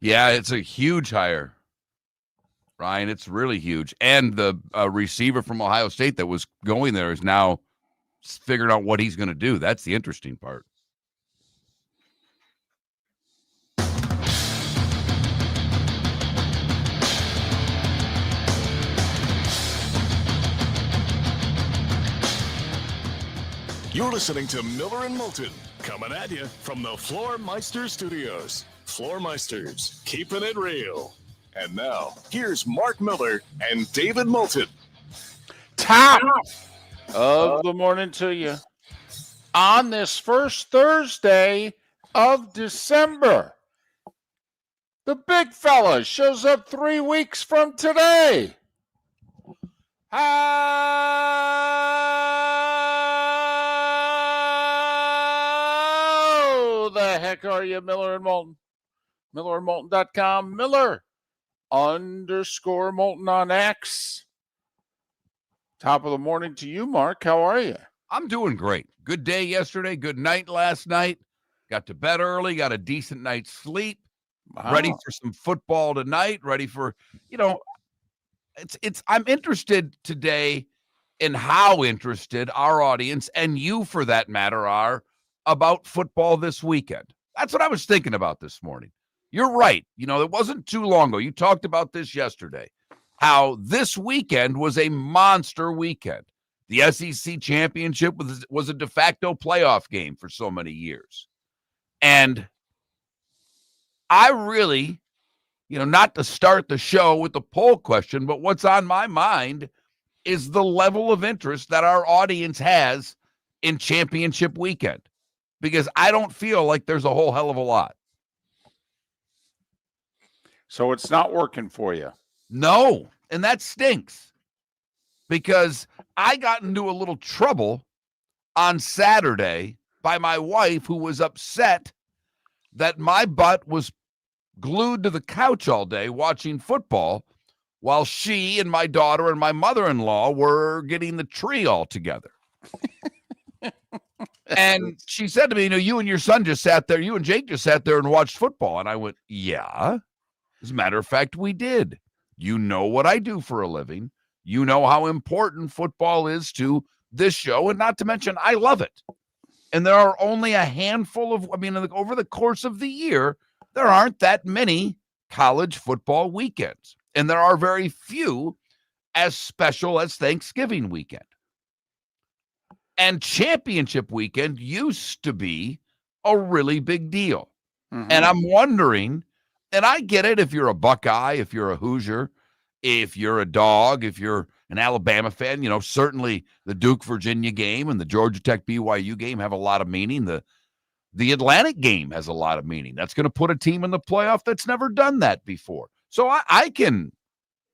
Yeah, it's a huge hire, Ryan. It's really huge. And the receiver from Ohio State that was going there is now figuring out what he's going to do. That's the interesting part. You're listening to Miller and Moulton, coming at you from the Floor Meister Studios. Floor Meisters, keeping it real. And now, here's Mark Miller and David Moulton. Top of the morning to you on this first Thursday of December. The big fella shows up 3 weeks from today. How the heck are you, Miller and Moulton? MillerandMoulton.com. Miller_Moulton on X. Top of the morning to you, Mark. How are you? I'm doing great. Good day yesterday. Good night last night. Got to bed early. Got a decent night's sleep. Wow. Ready for some football tonight. Ready for, I'm interested today in how interested our audience and you, for that matter, are about football this weekend. That's what I was thinking about this morning. You're right. It wasn't too long ago. You talked about this yesterday, how this weekend was a monster weekend. The SEC championship was a de facto playoff game for so many years. And I really, not to start the show with the poll question, but what's on my mind is the level of interest that our audience has in championship weekend, because I don't feel like there's a whole hell of a lot. So it's not working for you. No, and that stinks, because I got into a little trouble on Saturday by my wife, who was upset that my butt was glued to the couch all day watching football while she and my daughter and my mother-in-law were getting the tree all together. And she said to me, you and your son just sat there, you and Jake just sat there and watched football. And I went, yeah. As a matter of fact, we did. You know what I do for a living. You know how important football is to this show, and not to mention, I love it. And there are only a handful of, over the course of the year, there aren't that many college football weekends. And there are very few as special as Thanksgiving weekend. And championship weekend used to be a really big deal. Mm-hmm. And I'm wondering, and I get it if you're a Buckeye, if you're a Hoosier, if you're a Dog, if you're an Alabama fan, certainly the Duke Virginia game and the Georgia Tech BYU game have a lot of meaning. The Atlantic game has a lot of meaning. That's going to put a team in the playoff that's never done that before. So I can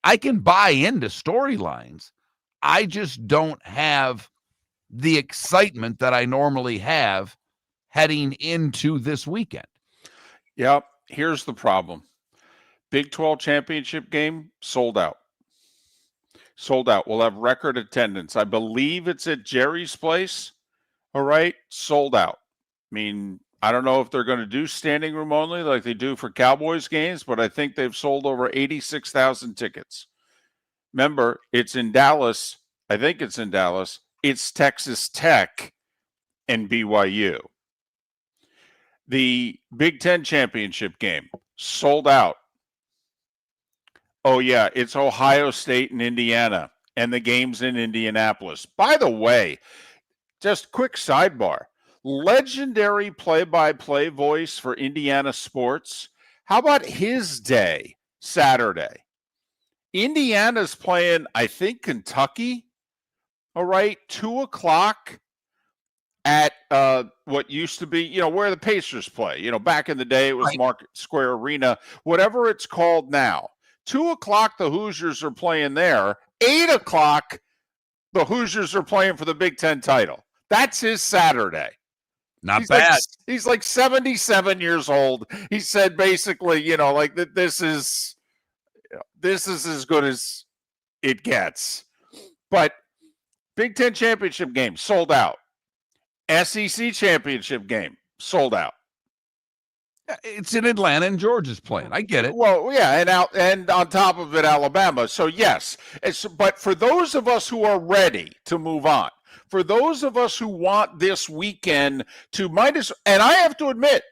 buy into storylines. I just don't have the excitement that I normally have heading into this weekend. Yep. Here's the problem. Big 12 championship game, sold out. Sold out. We'll have record attendance. I believe it's at Jerry's place. All right. Sold out. I don't know if they're going to do standing room only like they do for Cowboys games, but I think they've sold over 86,000 tickets. Remember, it's in Dallas. I think it's in Dallas. It's Texas Tech and BYU. The Big Ten championship game, sold out. Oh, yeah, it's Ohio State and Indiana, and the game's in Indianapolis. By the way, just quick sidebar, legendary play-by-play voice for Indiana sports. How about his day, Saturday? Indiana's playing, I think, Kentucky. All right, 2 o'clock at what used to be, where the Pacers play. Back in the day, it was right. Market Square Arena, whatever it's called now. 2 o'clock, the Hoosiers are playing there. 8 o'clock, the Hoosiers are playing for the Big Ten title. That's his Saturday. Not bad. He's like 77 years old. He said basically, this is as good as it gets. But Big Ten championship game, sold out. SEC championship game, sold out. It's in Atlanta and Georgia's playing. I get it. Well, yeah, and on top of it, Alabama. So yes, but for those of us who are ready to move on, for those of us who want this weekend to and I have to admit,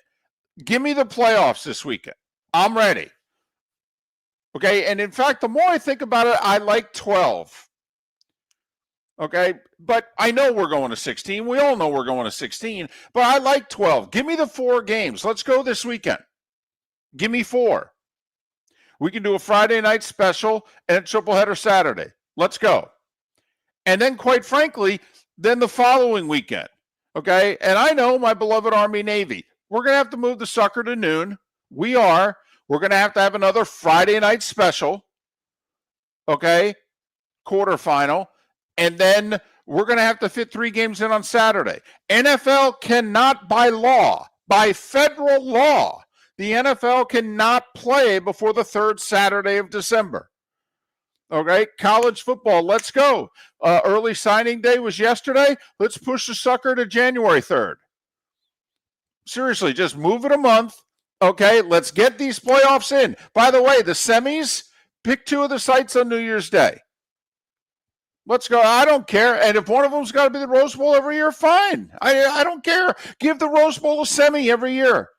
give me the playoffs this weekend. I'm ready. Okay, and in fact, the more I think about it, I like 12. Okay, but I know we're going to 16. We all know we're going to 16, but I like 12. Give me the 4 games. Let's go this weekend. Give me 4. We can do a Friday night special and a tripleheader Saturday. Let's go. And then, quite frankly, then the following weekend. Okay, and I know my beloved Army Navy. We're going to have to move the sucker to noon. We are. We're going to have another Friday night special. Okay, quarterfinal. And then we're going to have to fit 3 games in on Saturday. NFL cannot, by federal law, the NFL cannot play before the 3rd Saturday of December. Okay, college football, let's go. Early signing day was yesterday. Let's push the sucker to January 3rd. Seriously, just move it a month. Okay, let's get these playoffs in. By the way, the semis, pick 2 of the sites on New Year's Day. Let's go. I don't care. And if one of them's got to be the Rose Bowl every year, fine. I don't care. Give the Rose Bowl a semi every year.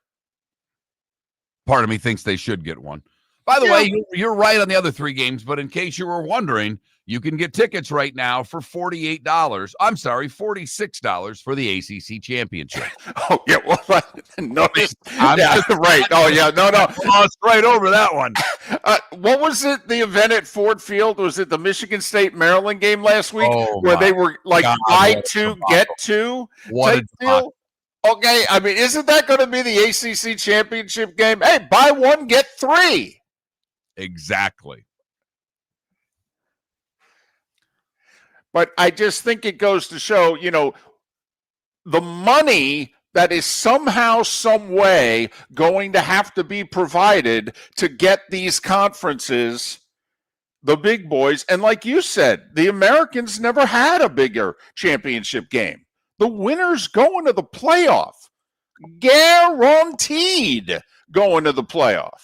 Part of me thinks they should get one. By the way, you're right on the other 3 games, but in case you were wondering, you can get tickets right now for $46 for the ACC Championship. Oh, yeah. Well, no, right. Oh, yeah. No. Lost right over that one. What was it? The event at Ford Field? Was it the Michigan State-Maryland game last week where they were like buy 2, get 2 type deal? Okay. I mean, isn't that going to be the ACC Championship game? Hey, buy 1, get 3. Exactly. But I just think it goes to show, the money that is somehow, some way going to have to be provided to get these conferences, the big boys. And like you said, the Americans never had a bigger championship game. The winners going to the playoff. Guaranteed going to the playoff.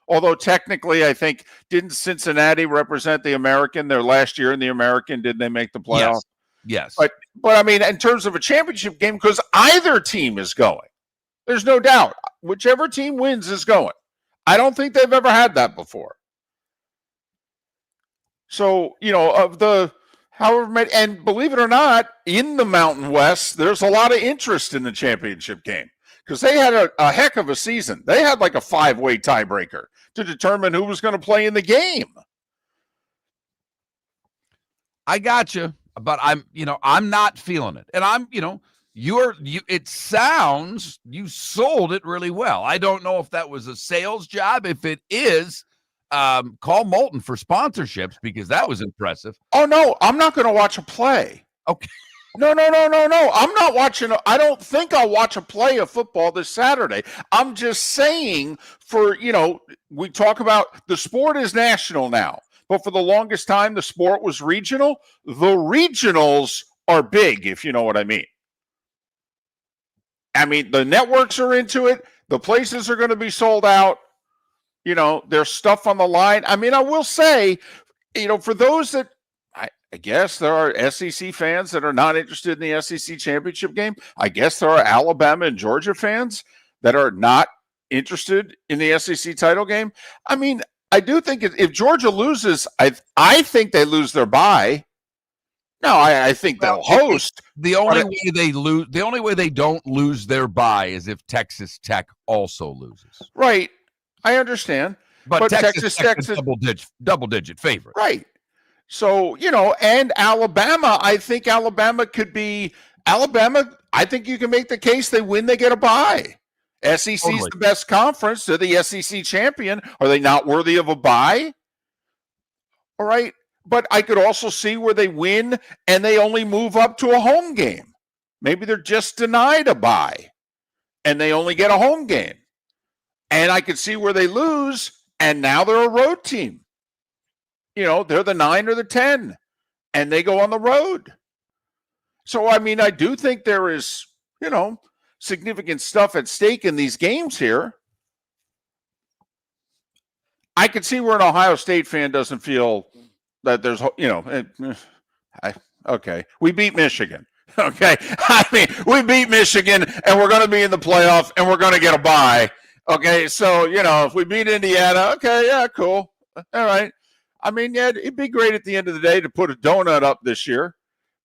Although technically, I think, didn't Cincinnati represent the American their last year in the American? Did they make the playoff? Yes. But I mean, in terms of a championship game, because either team is going, there's no doubt. Whichever team wins is going. I don't think they've ever had that before. So, of the however many, and believe it or not, in the Mountain West, there's a lot of interest in the championship game. Because they had a heck of a season. They had like a 5-way tiebreaker to determine who was going to play in the game. I got you, but I'm not feeling it. And it sounds, you sold it really well. I don't know if that was a sales job. If it is, call Moulton for sponsorships because that was impressive. Oh, no, I'm not going to watch a play. Okay. No. I'm not watching. I don't think I'll watch a play of football this Saturday. I'm just saying we talk about the sport is national now, but for the longest time, the sport was regional. The regionals are big, if you know what I mean. I mean, the networks are into it. The places are going to be sold out. There's stuff on the line. I mean, I will say, for those that, I guess there are SEC fans that are not interested in the SEC championship game. I guess there are Alabama and Georgia fans that are not interested in the SEC title game. I mean, I do think if Georgia loses, I think they lose their bye. No, I think they'll host. The only way they don't lose their bye is if Texas Tech also loses. Right. I understand. But Texas Tech is double-digit favorite. Right. So, and Alabama, I think Alabama could be – Alabama, I think you can make the case they win, they get a bye. SEC's totally the best conference. They're the SEC champion. Are they not worthy of a bye? All right. But I could also see where they win and they only move up to a home game. Maybe they're just denied a bye and they only get a home game. And I could see where they lose and now they're a road team. They're the 9 or the 10, and they go on the road. So, I mean, I do think there is, significant stuff at stake in these games here. I can see where an Ohio State fan doesn't feel that there's, okay, we beat Michigan. Okay, I mean, we beat Michigan, and we're going to be in the playoff, and we're going to get a bye. Okay, so, if we beat Indiana, okay, yeah, cool. All right. I mean, yeah, it'd be great at the end of the day to put a donut up this year.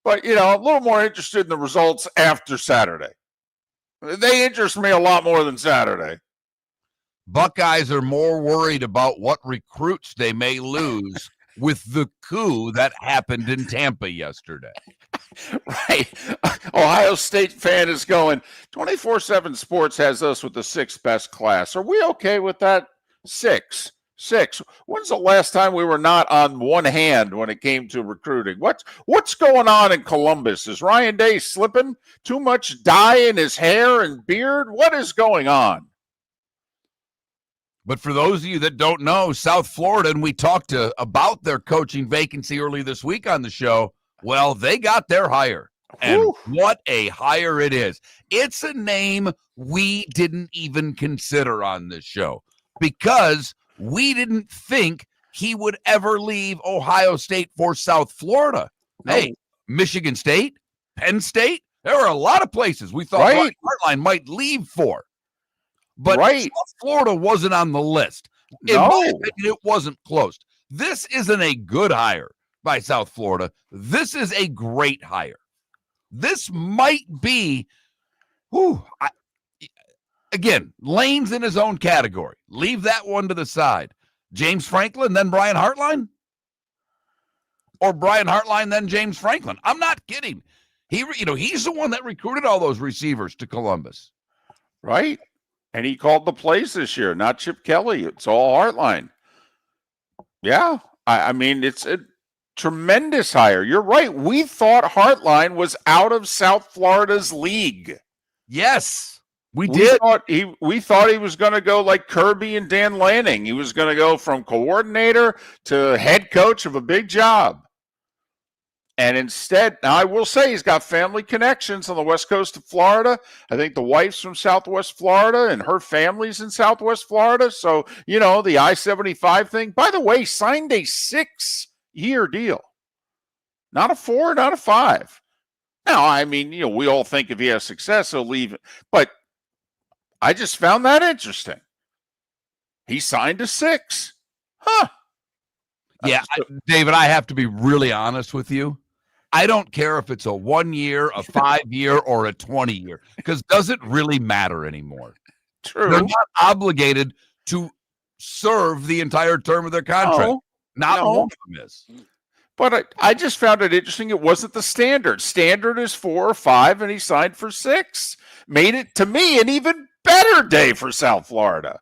But, a little more interested in the results after Saturday. They interest me a lot more than Saturday. Buckeyes are more worried about what recruits they may lose with the coup that happened in Tampa yesterday. Right. Ohio State fan is going, 24/7 Sports has us with the 6th best class. Are we okay with that? Six. When's the last time we were not on one hand when it came to recruiting? What's going on in Columbus? Is Ryan Day slipping? Too much dye in his hair and beard? What is going on? But for those of you that don't know, South Florida, and we talked about their coaching vacancy early this week on the show, well, they got their hire. And what a hire it is. It's a name we didn't even consider on this show because we didn't think he would ever leave Ohio State for South Florida. No. Hey, Michigan State, Penn State, there were a lot of places we thought Ryan Hartline might leave for. But South Florida wasn't on the list. In my opinion, it wasn't close. This isn't a good hire by South Florida. This is a great hire. This might be, again, Lane's in his own category. Leave that one to the side. James Franklin, then Brian Hartline? Or Brian Hartline, then James Franklin? I'm not kidding. He's the one that recruited all those receivers to Columbus. Right. And he called the plays this year, not Chip Kelly. It's all Hartline. Yeah. I mean, it's a tremendous hire. You're right. We thought Hartline was out of South Florida's league. Yes, we did. We thought he was going to go like Kirby and Dan Lanning. He was going to go from coordinator to head coach of a big job. And instead, now I will say he's got family connections on the west coast of Florida. I think the wife's from Southwest Florida and her family's in Southwest Florida. So, the I-75 thing, by the way, signed a 6-year deal. Not a 4, not a 5. Now, I mean, we all think if he has success, he'll leave. But I just found that interesting. He signed a 6. Huh. Yeah, David, I have to be really honest with you. I don't care if it's a 1-year, a 5-year, or a 20-year, because it doesn't really matter anymore. True. They're not obligated to serve the entire term of their contract. Not one of them is. But I just found it interesting. It wasn't the standard. Standard is 4 or 5, and he signed for 6. Made it, to me, an even better day for South Florida.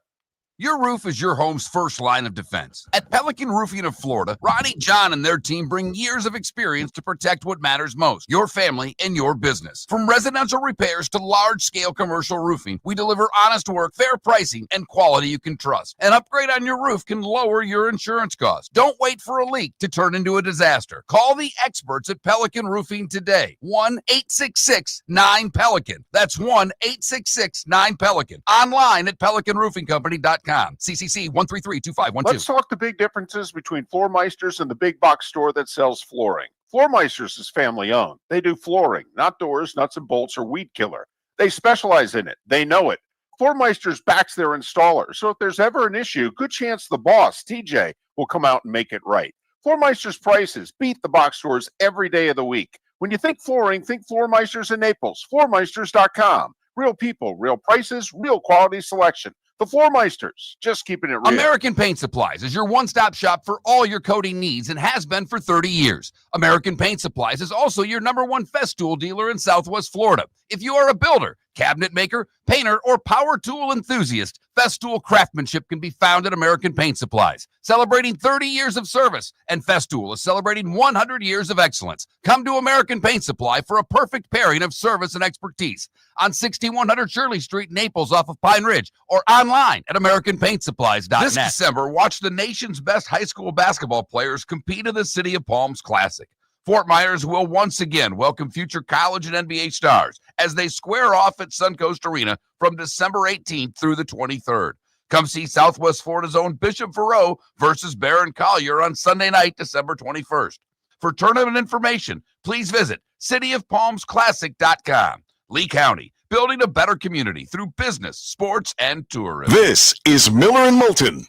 Your roof is your home's first line of defense. At Pelican Roofing of Florida, Ronnie, John, and their team bring years of experience to protect what matters most, your family and your business. From residential repairs to large-scale commercial roofing, we deliver honest work, fair pricing, and quality you can trust. An upgrade on your roof can lower your insurance costs. Don't wait for a leak to turn into a disaster. Call the experts at Pelican Roofing today. 1-866-9-PELICAN. That's 1-866-9-PELICAN. Online at pelicanroofingcompany.com. CCC 1332512. Let's talk the big differences between Floor Meisters and the big box store that sells flooring. Floor Meisters is family owned. They do flooring, not doors, nuts and bolts, or weed killer. They specialize in it. They know it. Floor Meisters backs their installer. So if there's ever an issue, good chance the boss, TJ, will come out and make it right. Floor Meisters prices beat the box stores every day of the week. When you think flooring, think Floor Meisters in Naples. FloorMeisters.com. Real people, real prices, real quality selection. The Floor Meisters, just keeping it real. American Paint Supplies is your one-stop shop for all your coating needs and has been for 30 years. American Paint Supplies is also your #1 Festool dealer in Southwest Florida. If you are a builder, cabinet maker, painter, or power tool enthusiast, Festool craftsmanship can be found at American Paint Supplies. Celebrating 30 years of service, and Festool is celebrating 100 years of excellence. Come to American Paint Supply for a perfect pairing of service and expertise on 6100 Shirley Street, Naples, off of Pine Ridge, or online at AmericanPaintSupplies.net. This December, watch the nation's best high school basketball players compete in the City of Palms Classic. Fort Myers will once again welcome future college and NBA stars as they square off at Suncoast Arena from December 18th through the 23rd. Come see Southwest Florida's own Bishop Verreau versus Barron Collier on Sunday night, December 21st. For tournament information, please visit cityofpalmsclassic.com. Lee County, building a better community through business, sports, and tourism. This is Miller and Moulton.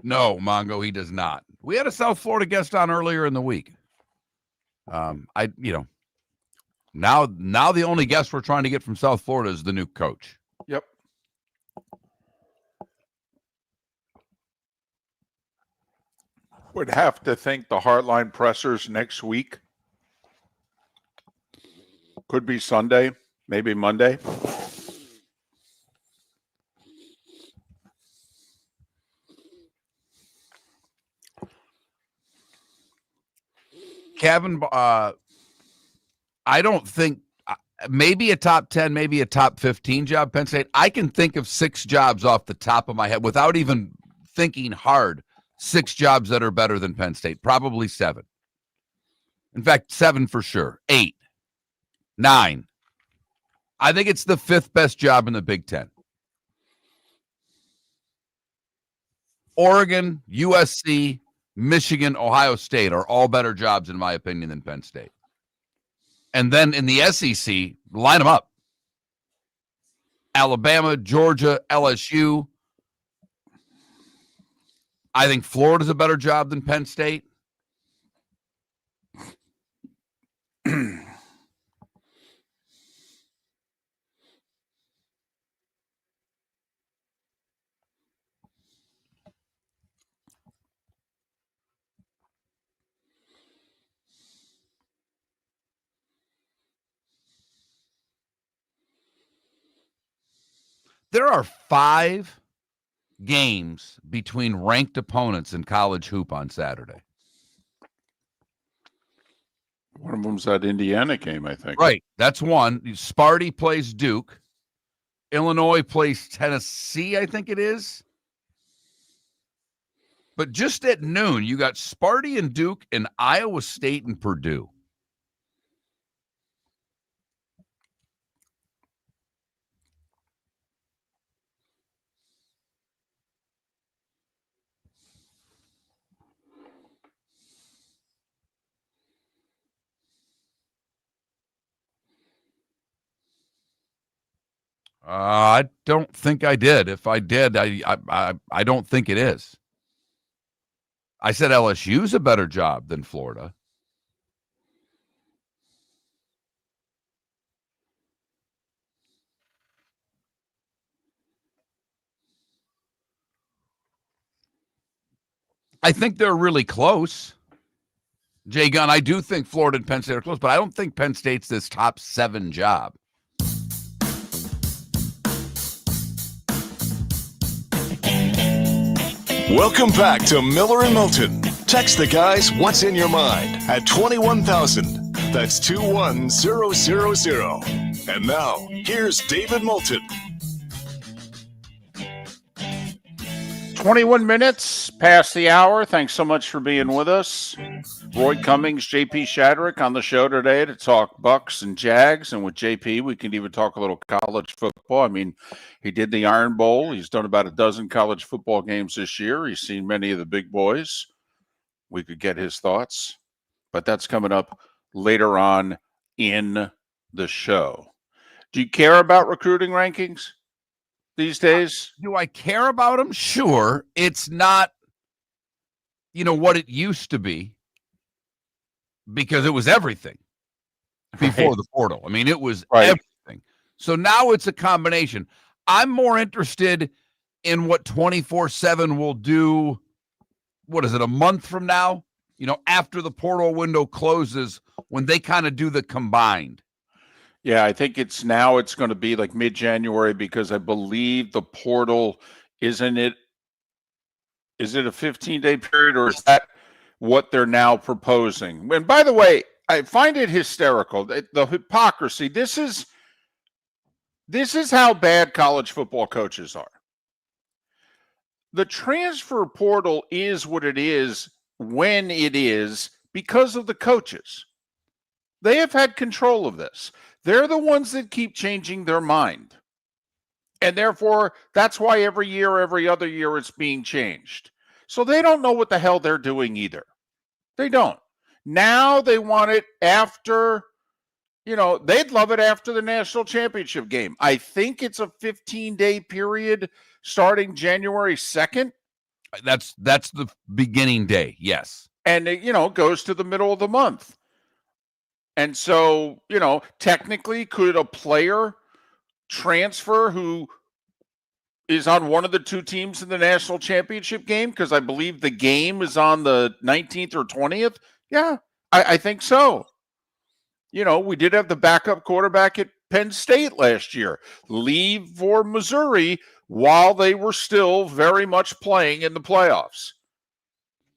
No, Mongo, he does not. We had a South Florida guest on earlier in the week. Now the only guest we're trying to get from South Florida is the new coach. Yep. Would have to think the Heartline pressers next week. Could be Sunday, maybe Monday. Kevin, I don't think maybe a top 10, maybe a top 15 job, Penn State. I can think of 6 jobs off the top of my head without even thinking hard. 6 jobs that are better than Penn State, probably 7. In fact, 7 for sure. 8, 9. I think it's the 5th best job in the Big Ten. Oregon, USC, Michigan, Ohio State are all better jobs, in my opinion, than Penn State. And then in the SEC, line them up. Alabama, Georgia, LSU. I think Florida's a better job than Penn State. There are 5 games between ranked opponents in college hoop on Saturday. One of them's that Indiana game, I think. Right. That's one. Sparty plays Duke. Illinois plays Tennessee, I think it is. But just at noon, you got Sparty and Duke and Iowa State and Purdue. I don't think I did. If I did, I don't think it is. I said LSU's a better job than Florida. I think they're really close. Jay Gunn, I do think Florida and Penn State are close, but I don't think Penn State's this top 7 job. Welcome back to Miller and Moulton. Text the guys what's in your mind at 21,000. That's 21000. And now, here's David Moulton. 21 minutes past the hour. Thanks so much for being with us. Roy Cummings, JP Shadrick on the show today to talk Bucs and Jags. And with JP, we can even talk a little college football. I mean, he did the Iron Bowl. He's done about a dozen college football games this year. He's seen many of the big boys. We could get his thoughts. But that's coming up later on in the show. Do you care about recruiting rankings these days? Do I care about them? Sure. It's not, what it used to be, because it was everything before the portal. I mean, it was everything. So now it's a combination. I'm more interested in what 24/7 will do. What is it, a month from now? After the portal window closes, when they kind of do the combined. Yeah, I think it's going to be like mid-January, because I believe the portal, is it a 15-day period, or is that what they're now proposing? And by the way, I find it hysterical, the hypocrisy. This is how bad college football coaches are. The transfer portal is what it is when it is because of the coaches. They have had control of this. They're the ones that keep changing their mind. And therefore, that's why every year, every other year, it's being changed. So they don't know what the hell they're doing either. They don't. Now they want it after, they'd love it after the national championship game. I think it's a 15-day period starting January 2nd. That's the beginning day, yes. And it, goes to the middle of the month. And so, technically, could a player transfer who is on one of the two teams in the national championship game? Because I believe the game is on the 19th or 20th. Yeah, I think so. We did have the backup quarterback at Penn State last year leave for Missouri while they were still very much playing in the playoffs.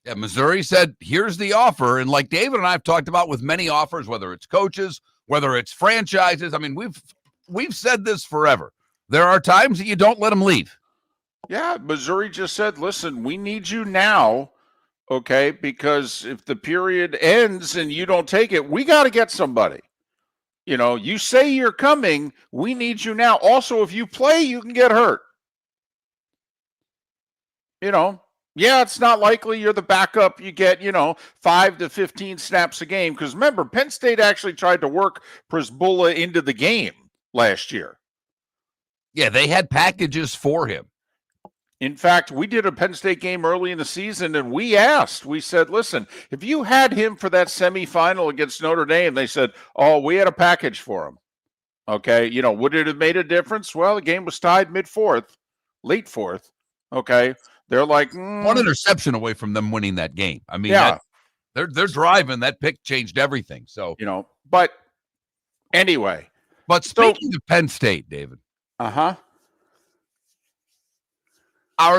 Yeah, Missouri said, here's the offer. And like David and I have talked about with many offers, whether it's coaches, whether it's franchises. I mean, we've said this forever. There are times that you don't let them leave. Yeah, Missouri just said, listen, we need you now, okay? Because if the period ends and you don't take it, we got to get somebody. You say you're coming, we need you now. Also, if you play, you can get hurt. Yeah, it's not likely you're the backup. You get, 5 to 15 snaps a game. Because remember, Penn State actually tried to work Prisbula into the game last year. Yeah, they had packages for him. In fact, we did a Penn State game early in the season, and we said, listen, if you had him for that semifinal against Notre Dame, they said, oh, we had a package for him. Okay, would it have made a difference? Well, the game was tied mid-fourth, late fourth. Okay. They're like one interception away from them winning that game. I mean, yeah, they're driving. That pick changed everything. So but anyway. But speaking of Penn State, David, are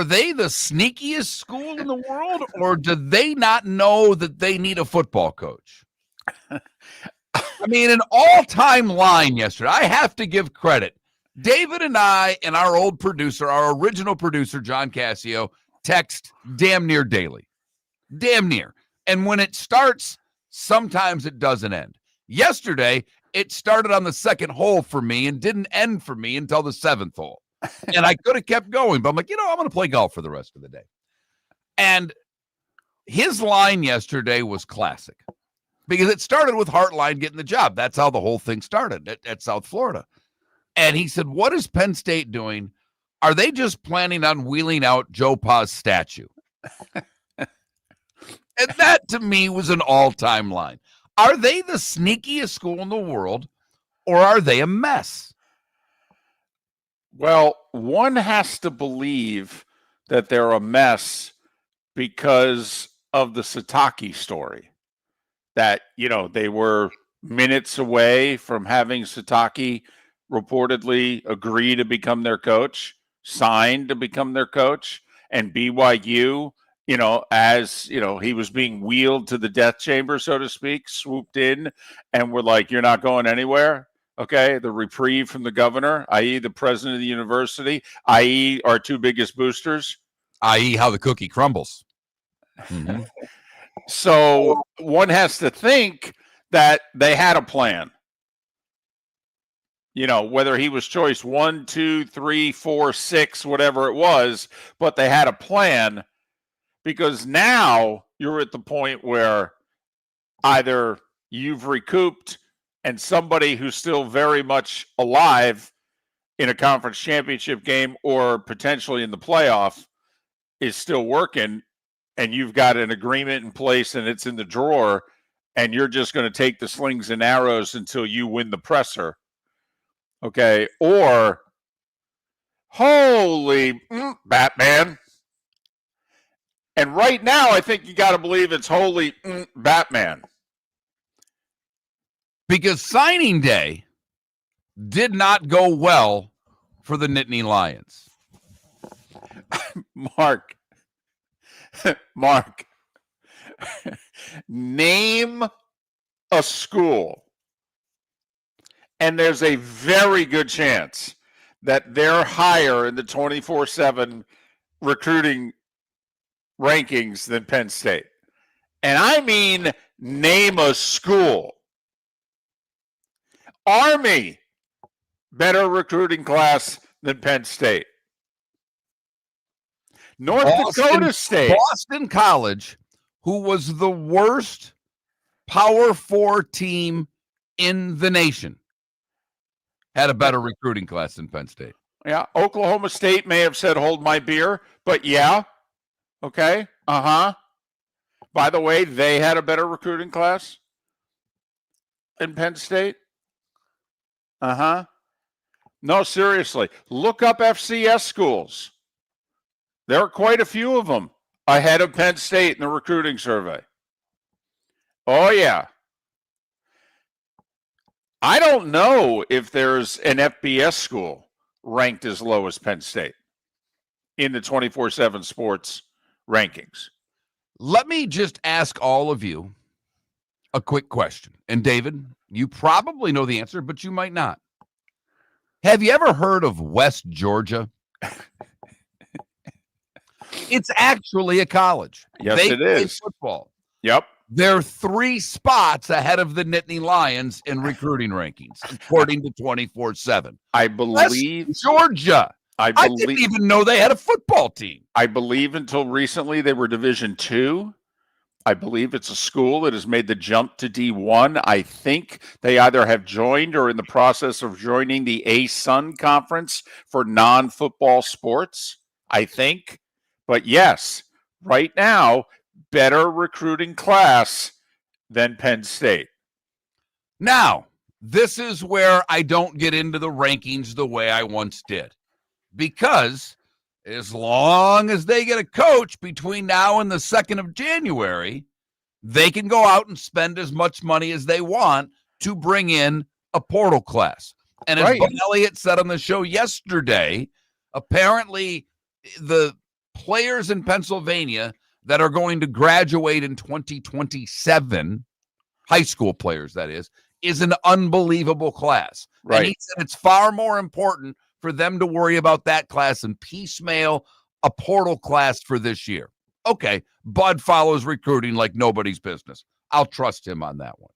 they the sneakiest school in the world, or do they not know that they need a football coach? I mean, an all-time line yesterday. I have to give credit. David and I and our old producer, our original producer, John Cassio, text damn near daily. Damn near. And when it starts, sometimes it doesn't end. Yesterday, it started on the second hole for me and didn't end for me until the seventh hole. And I could have kept going, but I'm like, I'm going to play golf for the rest of the day. And his line yesterday was classic because it started with Hartline getting the job. That's how the whole thing started at South Florida. And he said, what is Penn State doing? Are they just planning on wheeling out Joe Pa's statue? And that, to me, was an all-time line. Are they the sneakiest school in the world, or are they a mess? Well, one has to believe that they're a mess because of the Sataki story. That, they were minutes away from having Sataki reportedly agree to become their coach, signed to become their coach, and BYU, as, he was being wheeled to the death chamber, so to speak, swooped in and were like, you're not going anywhere. Okay. The reprieve from the governor, i.e. the president of the university, i.e. our two biggest boosters. I.e. how the cookie crumbles. Mm-hmm. So one has to think that they had a plan. Whether he was choice 1, 2, 3, 4, 6, whatever it was, but they had a plan, because now you're at the point where either you've recouped and somebody who's still very much alive in a conference championship game or potentially in the playoff is still working, and you've got an agreement in place and it's in the drawer, and you're just going to take the slings and arrows until you win the presser. Okay. Or, holy Batman. And right now, I think you got to believe it's holy Batman. Because signing day did not go well for the Nittany Lions. Mark, name a school, and there's a very good chance that they're higher in the 24/7 recruiting rankings than Penn State. And I mean, name a school. Army, better recruiting class than Penn State. North Dakota State. Boston College, who was the worst Power 4 team in the nation, had a better recruiting class than Penn State. Yeah, Oklahoma State may have said, hold my beer, but yeah. Okay, By the way, they had a better recruiting class in Penn State. No, seriously, look up FCS schools. There are quite a few of them ahead of Penn State in the recruiting survey. Oh, yeah. I don't know if there's an FBS school ranked as low as Penn State in the 24/7 sports rankings. Let me just ask all of you a quick question. And David, you probably know the answer, but you might not. Have you ever heard of West Georgia? It's actually a college. Yes, they it is. Football. Yep. They're 3 spots ahead of the Nittany Lions in recruiting rankings, according to 24/7. I believe West Georgia. I didn't even know they had a football team. I believe until recently they were Division II. I believe it's a school that has made the jump to D1. I think they either have joined or in the process of joining the ASUN conference for non-football sports, I think. But yes, right now, better recruiting class than Penn State. Now, this is where I don't get into the rankings the way I once did. Because as long as they get a coach between now and the 2nd of January, they can go out and spend as much money as they want to bring in a portal class. And as Bud Elliott said on the show yesterday, apparently the players in Pennsylvania that are going to graduate in 2027, high school players, that is an unbelievable class. Right. And he said it's far more important for them to worry about that class and piecemeal a portal class for this year. Okay, Bud follows recruiting like nobody's business. I'll trust him on that one.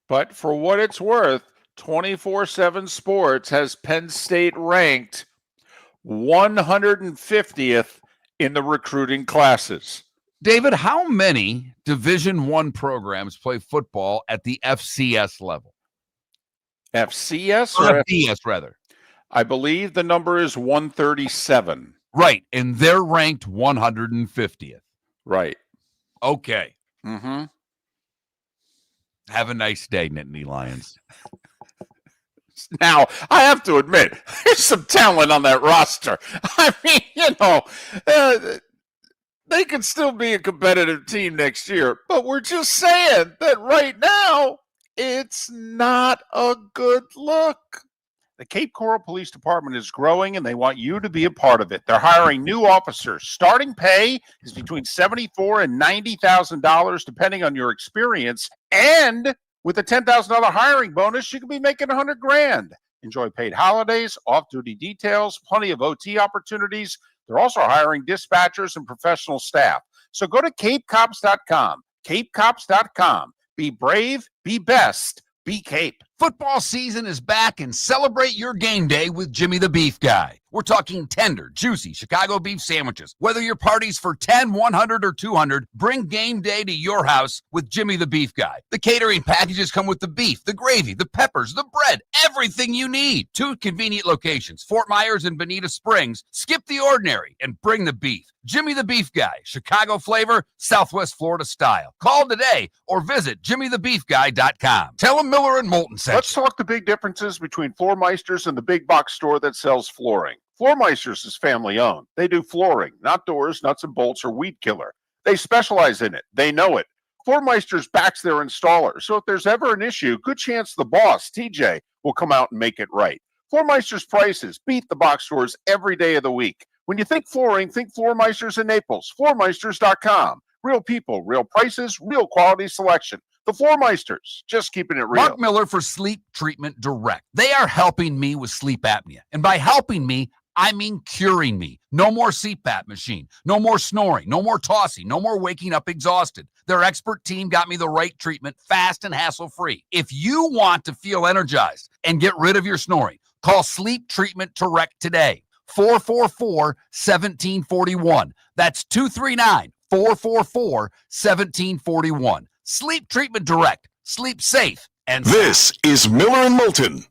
But for what it's worth, 24/7 Sports has Penn State ranked 150th in the recruiting classes. David, how many Division I programs play football at the FCS level? FCS or FBS, rather. I believe the number is 137. Right, and they're ranked 150th. Right. Okay. Mm-hmm. Have a nice day, Nittany Lions. Now, I have to admit, there's some talent on that roster. I mean, they could still be a competitive team next year, but we're just saying that right now, it's not a good look. The Cape Coral Police Department is growing, and they want you to be a part of it. They're hiring new officers. Starting pay is between $74,000 and $90,000, depending on your experience. And with a $10,000 hiring bonus, you could be making $100,000. Enjoy paid holidays, off-duty details, plenty of OT opportunities. They're also hiring dispatchers and professional staff. So go to capecops.com. Capecops.com. Be brave, be best, be Cape. Football season is back, and celebrate your game day with Jimmy the Beef Guy. We're talking tender, juicy Chicago beef sandwiches. Whether your party's for 10, 100, or 200, bring game day to your house with Jimmy the Beef Guy. The catering packages come with the beef, the gravy, the peppers, the bread, everything you need. 2 convenient locations, Fort Myers and Bonita Springs. Skip the ordinary and bring the beef. Jimmy the Beef Guy, Chicago flavor, Southwest Florida style. Call today or visit jimmythebeefguy.com. Tell him Miller and Moulton sent Let's talk the big differences between Floor Meisters and the big box store that sells flooring. Floor Meisters is family owned. They do flooring, not doors, nuts and bolts, or weed killer. They specialize in it. They know it. Floor Meisters backs their installer, so if there's ever an issue, good chance the boss, TJ, will come out and make it right. Floor Meisters prices beat the box stores every day of the week. When you think flooring, think Floor Meisters in Naples. FloorMeisters.com. Real people, real prices, real quality selection. The Floor Meisters, just keeping it real. Mark Miller for Sleep Treatment Direct. They are helping me with sleep apnea. And by helping me, I mean curing me. No more CPAP machine. No more snoring. No more tossing. No more waking up exhausted. Their expert team got me the right treatment, fast and hassle-free. If you want to feel energized and get rid of your snoring, call Sleep Treatment Direct today. 444-1741. That's 239-444-1741. Sleep Treatment Direct. Sleep safe and sound. This is Miller and Moulton.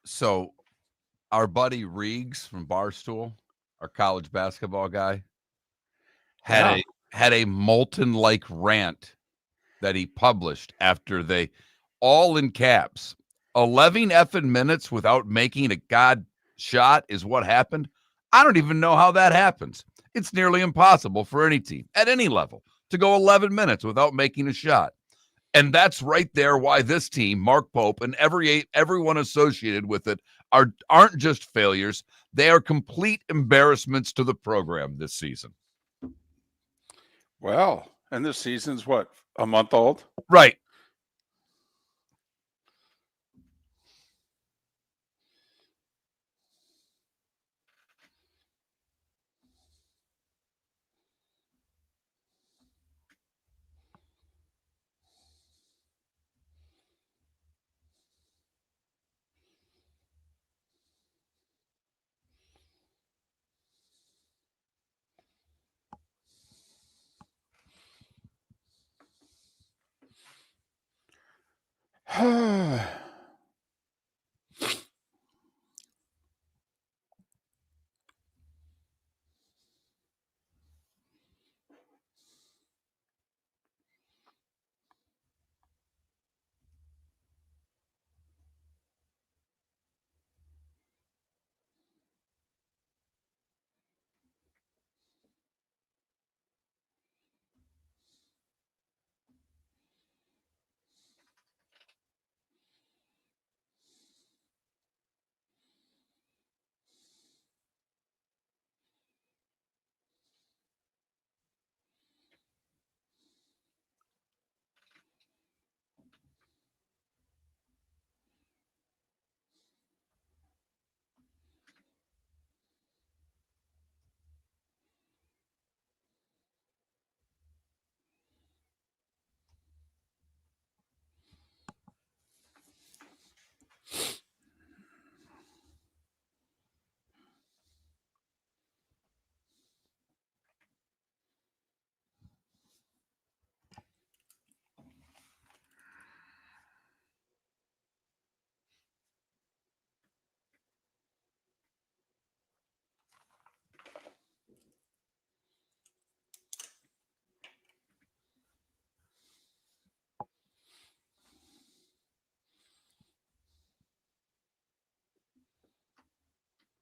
So our buddy Reegs from Barstool, our college basketball guy, had a Moulton-like rant that he published after they, all in caps, 11 effing minutes without making a god shot is what happened. I don't even know how that happens. It's nearly impossible for any team at any level to go 11 minutes without making a shot. And that's right there why this team, Mark Pope, and everyone associated with it aren't just failures. They are complete embarrassments to the program this season. Well, and this season's what, a month old? Right.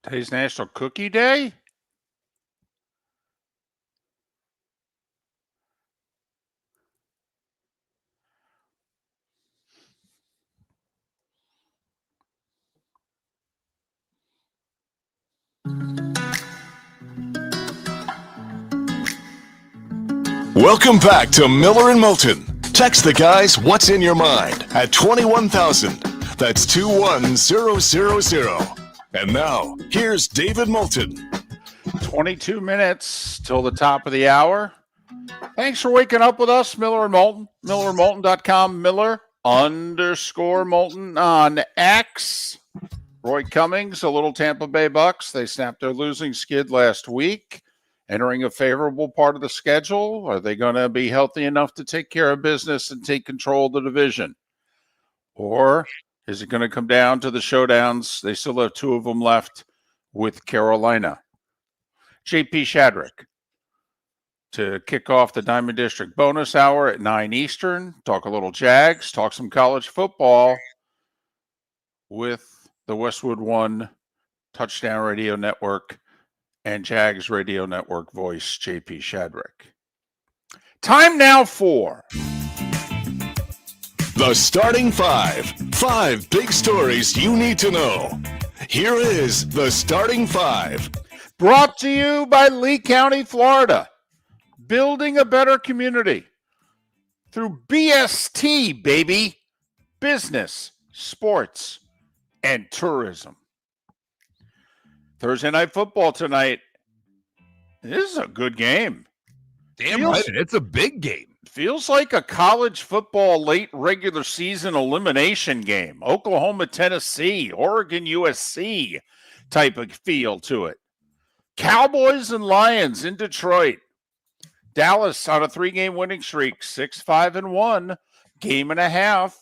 Today's National Cookie Day? Welcome back to Miller and Moulton. Text the guys what's in your mind at 21,000. That's 21000. And now, here's David Moulton. 22 minutes till the top of the hour. Thanks for waking up with us, Miller and Moulton. MillerandMoulton.com, Miller_Moulton on X. Roy Cummings, a little Tampa Bay Bucs. They snapped their losing skid last week, entering a favorable part of the schedule. Are they going to be healthy enough to take care of business and take control of the division? Or is it going to come down to the showdowns? They still have two of them left with Carolina. JP Shadrick to kick off the Diamond District bonus hour at 9 Eastern. Talk a little Jags, talk some college football with the Westwood One Touchdown Radio Network and Jags Radio Network voice, JP Shadrick. Time now for The Starting Five. 5 big stories you need to know. Here is The Starting Five. Brought to you by Lee County, Florida. Building a better community through BST, baby. Business, sports, and tourism. Thursday Night Football tonight. This is a good game. Damn right. It's a big game. Feels like a college football late regular season elimination game. Oklahoma, Tennessee, Oregon, USC type of feel to it. Cowboys and Lions in Detroit. Dallas on a 3-game winning streak, 6-5-1, game and a half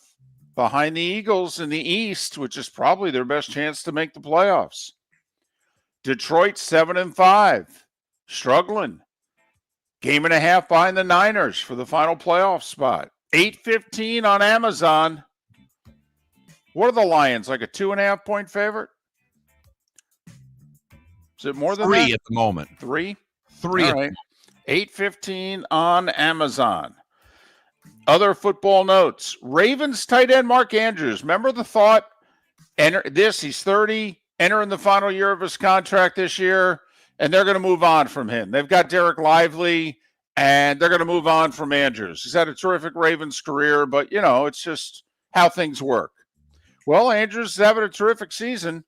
behind the Eagles in the East, which is probably their best chance to make the playoffs. Detroit 7-5, struggling. Game and a half behind the Niners for the final playoff spot. 8:15 on Amazon. What are the Lions, like a 2.5-point favorite? Is it more than 3 that? at the moment. 3? 3. All right. 8:15 on Amazon. Other football notes. Ravens tight end Mark Andrews. Remember the thought? He's 30, entering the final year of his contract this year, and they're going to move on from him. They've got Derek Lively, and they're going to move on from Andrews. He's had a terrific Ravens career, but, it's just how things work. Well, Andrews is having a terrific season.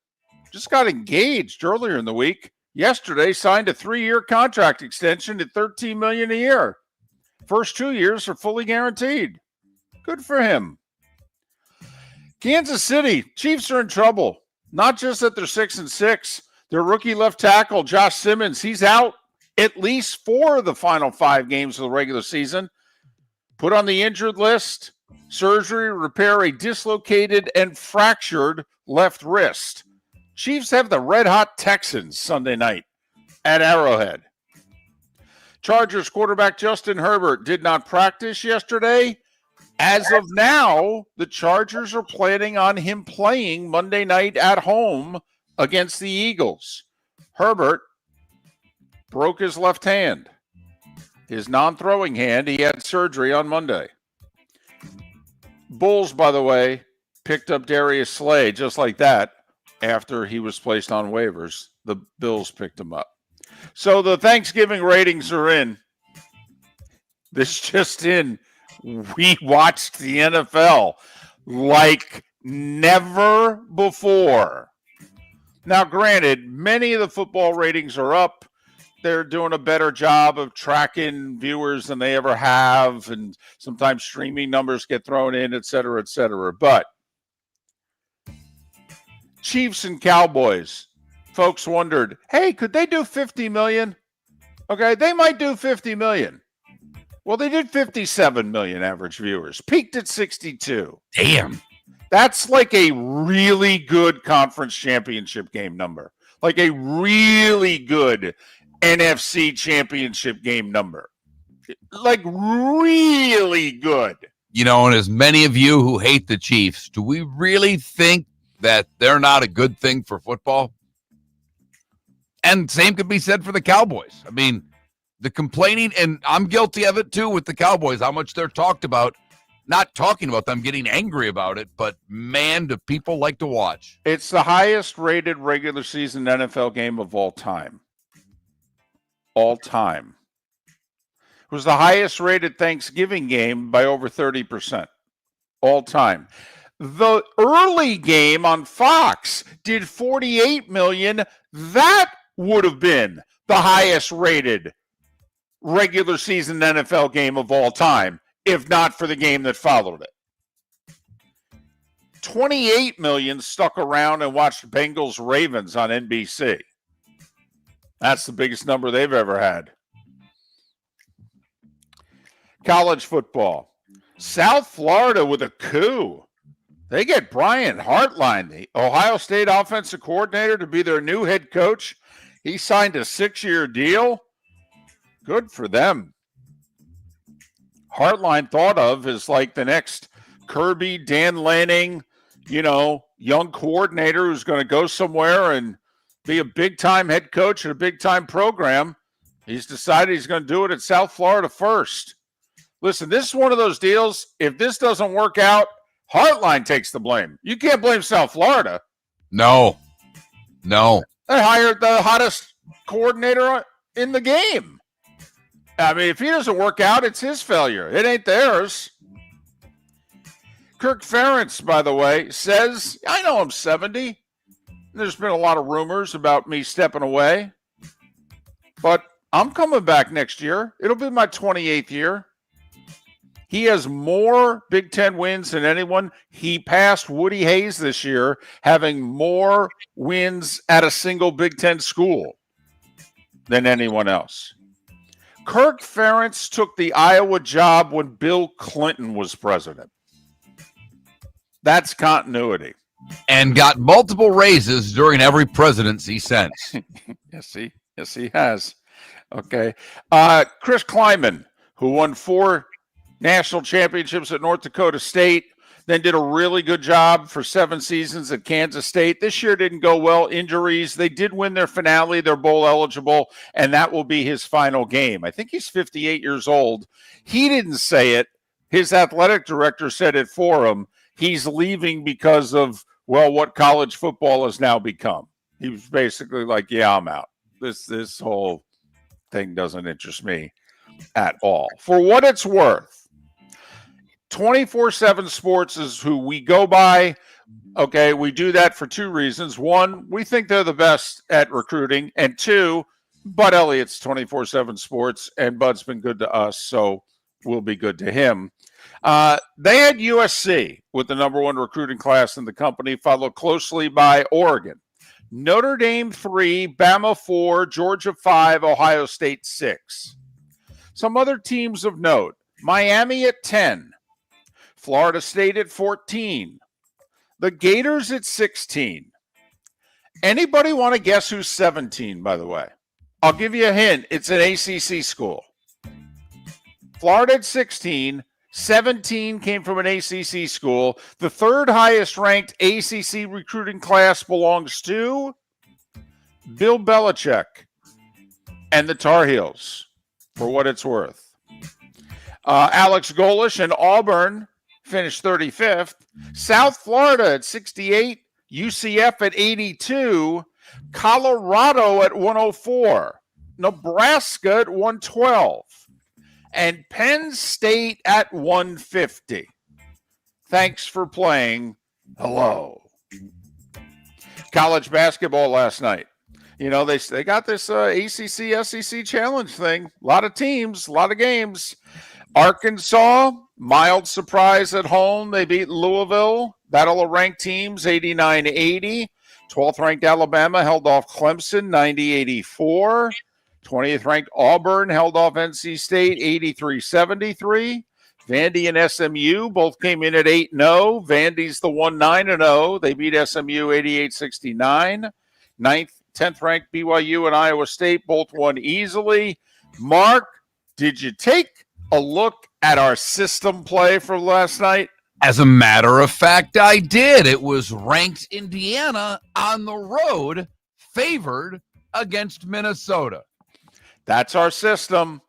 Just got engaged earlier in the week. Yesterday, signed a 3-year contract extension at $13 million a year. First 2 years are fully guaranteed. Good for him. Kansas City, Chiefs are in trouble. Not just that they're 6-6. Their rookie left tackle, Josh Simmons, he's out at least 4 of the final 5 games of the regular season. Put on the injured list. surgery to repair a dislocated and fractured left wrist. Chiefs have the red-hot Texans Sunday night at Arrowhead. Chargers quarterback Justin Herbert did not practice yesterday. As of now, the Chargers are planning on him playing Monday night at home against the Eagles. Herbert broke his left hand, his non-throwing hand. He had surgery on Monday. Bulls, by the way, picked up Darius Slay just like that after he was placed on waivers. The Bills picked him up. So the Thanksgiving ratings are in. This just in. We watched the NFL like never before. Now, granted, many of the football ratings are up. They're doing a better job of tracking viewers than they ever have, and sometimes streaming numbers get thrown in, et cetera, et cetera. But Chiefs and Cowboys, folks wondered, hey, could they do 50 million? Okay, they might do 50 million. Well, they did 57 million average viewers, peaked at 62. Damn. That's like a really good conference championship game number, like a really good NFC championship game number, like really good. You know, and as many of you who hate the Chiefs, do we really think that they're not a good thing for football? And same could be said for the Cowboys. I mean, the complaining, and I'm guilty of it too with the Cowboys, how much they're talked about. Not talking about them, getting angry about it, but man, do people like to watch. It's the highest rated regular season NFL game of all time. All time. It was the highest rated Thanksgiving game by over 30%. All time. The early game on Fox did 48 million. That would have been the highest rated regular season NFL game of all time, if not for the game that followed it. 28 million stuck around and watched Bengals Ravens on NBC. That's the biggest number they've ever had. College football. South Florida with a coup. They get Brian Hartline, the Ohio State offensive coordinator, to be their new head coach. He signed a 6-year deal. Good for them. Hartline thought of as like the next Kirby, Dan Lanning, young coordinator who's going to go somewhere and be a big-time head coach at a big-time program. He's decided he's going to do it at South Florida first. Listen, this is one of those deals. If this doesn't work out, Hartline takes the blame. You can't blame South Florida. No. They hired the hottest coordinator in the game. I mean, if he doesn't work out, it's his failure. It ain't theirs. Kirk Ferentz, by the way, says, I know I'm 70. There's been a lot of rumors about me stepping away. But I'm coming back next year. It'll be my 28th year. He has more Big Ten wins than anyone. He passed Woody Hayes this year, having more wins at a single Big Ten school than anyone else. Kirk Ferentz took the Iowa job when Bill Clinton was president. That's continuity. And got multiple raises during every presidency since. Yes, he has. Okay. Chris Kleiman, who won 4 national championships at North Dakota State, then did a really good job for 7 seasons at Kansas State. This year didn't go well. Injuries. They did win their finale. They're bowl eligible, and that will be his final game. I think he's 58 years old. He didn't say it. His athletic director said it for him. He's leaving because of, what college football has now become. He was basically like, yeah, I'm out. This whole thing doesn't interest me at all. For what it's worth, 24/7 Sports is who we go by. Okay, we do that for 2 reasons. 1, we think they're the best at recruiting. And 2, Bud Elliott's 24/7 Sports, and Bud's been good to us, so we'll be good to him. They had USC with the number 1 recruiting class in the company, followed closely by Oregon. Notre Dame 3, Bama 4, Georgia 5, Ohio State 6. Some other teams of note: Miami at 10, Florida State at 14. The Gators at 16. Anybody want to guess who's 17, by the way? I'll give you a hint. It's an ACC school. Florida at 16. 17 came from an ACC school. The third highest ranked ACC recruiting class belongs to Bill Belichick and the Tar Heels, for what it's worth. Alex Golish and Auburn finished 35th. South Florida at 68. UCF at 82. Colorado at 104. Nebraska at 112. And Penn State at 150. Thanks for playing. Hello. College basketball last night. You know, they got this ACC SEC challenge thing. A lot of teams, a lot of games. Arkansas, mild surprise at home. They beat Louisville. Battle of ranked teams, 89-80. 12th ranked Alabama held off Clemson, 90-84. 20th ranked Auburn held off NC State, 83-73. Vandy and SMU both came in at 8-0. Vandy's the 1-9-0. They beat SMU 88-69. 10th ranked BYU and Iowa State both won easily. Mark, did you take a look at our system play from last night? As a matter of fact, I did. It was ranked Indiana on the road, favored against Minnesota. That's our system.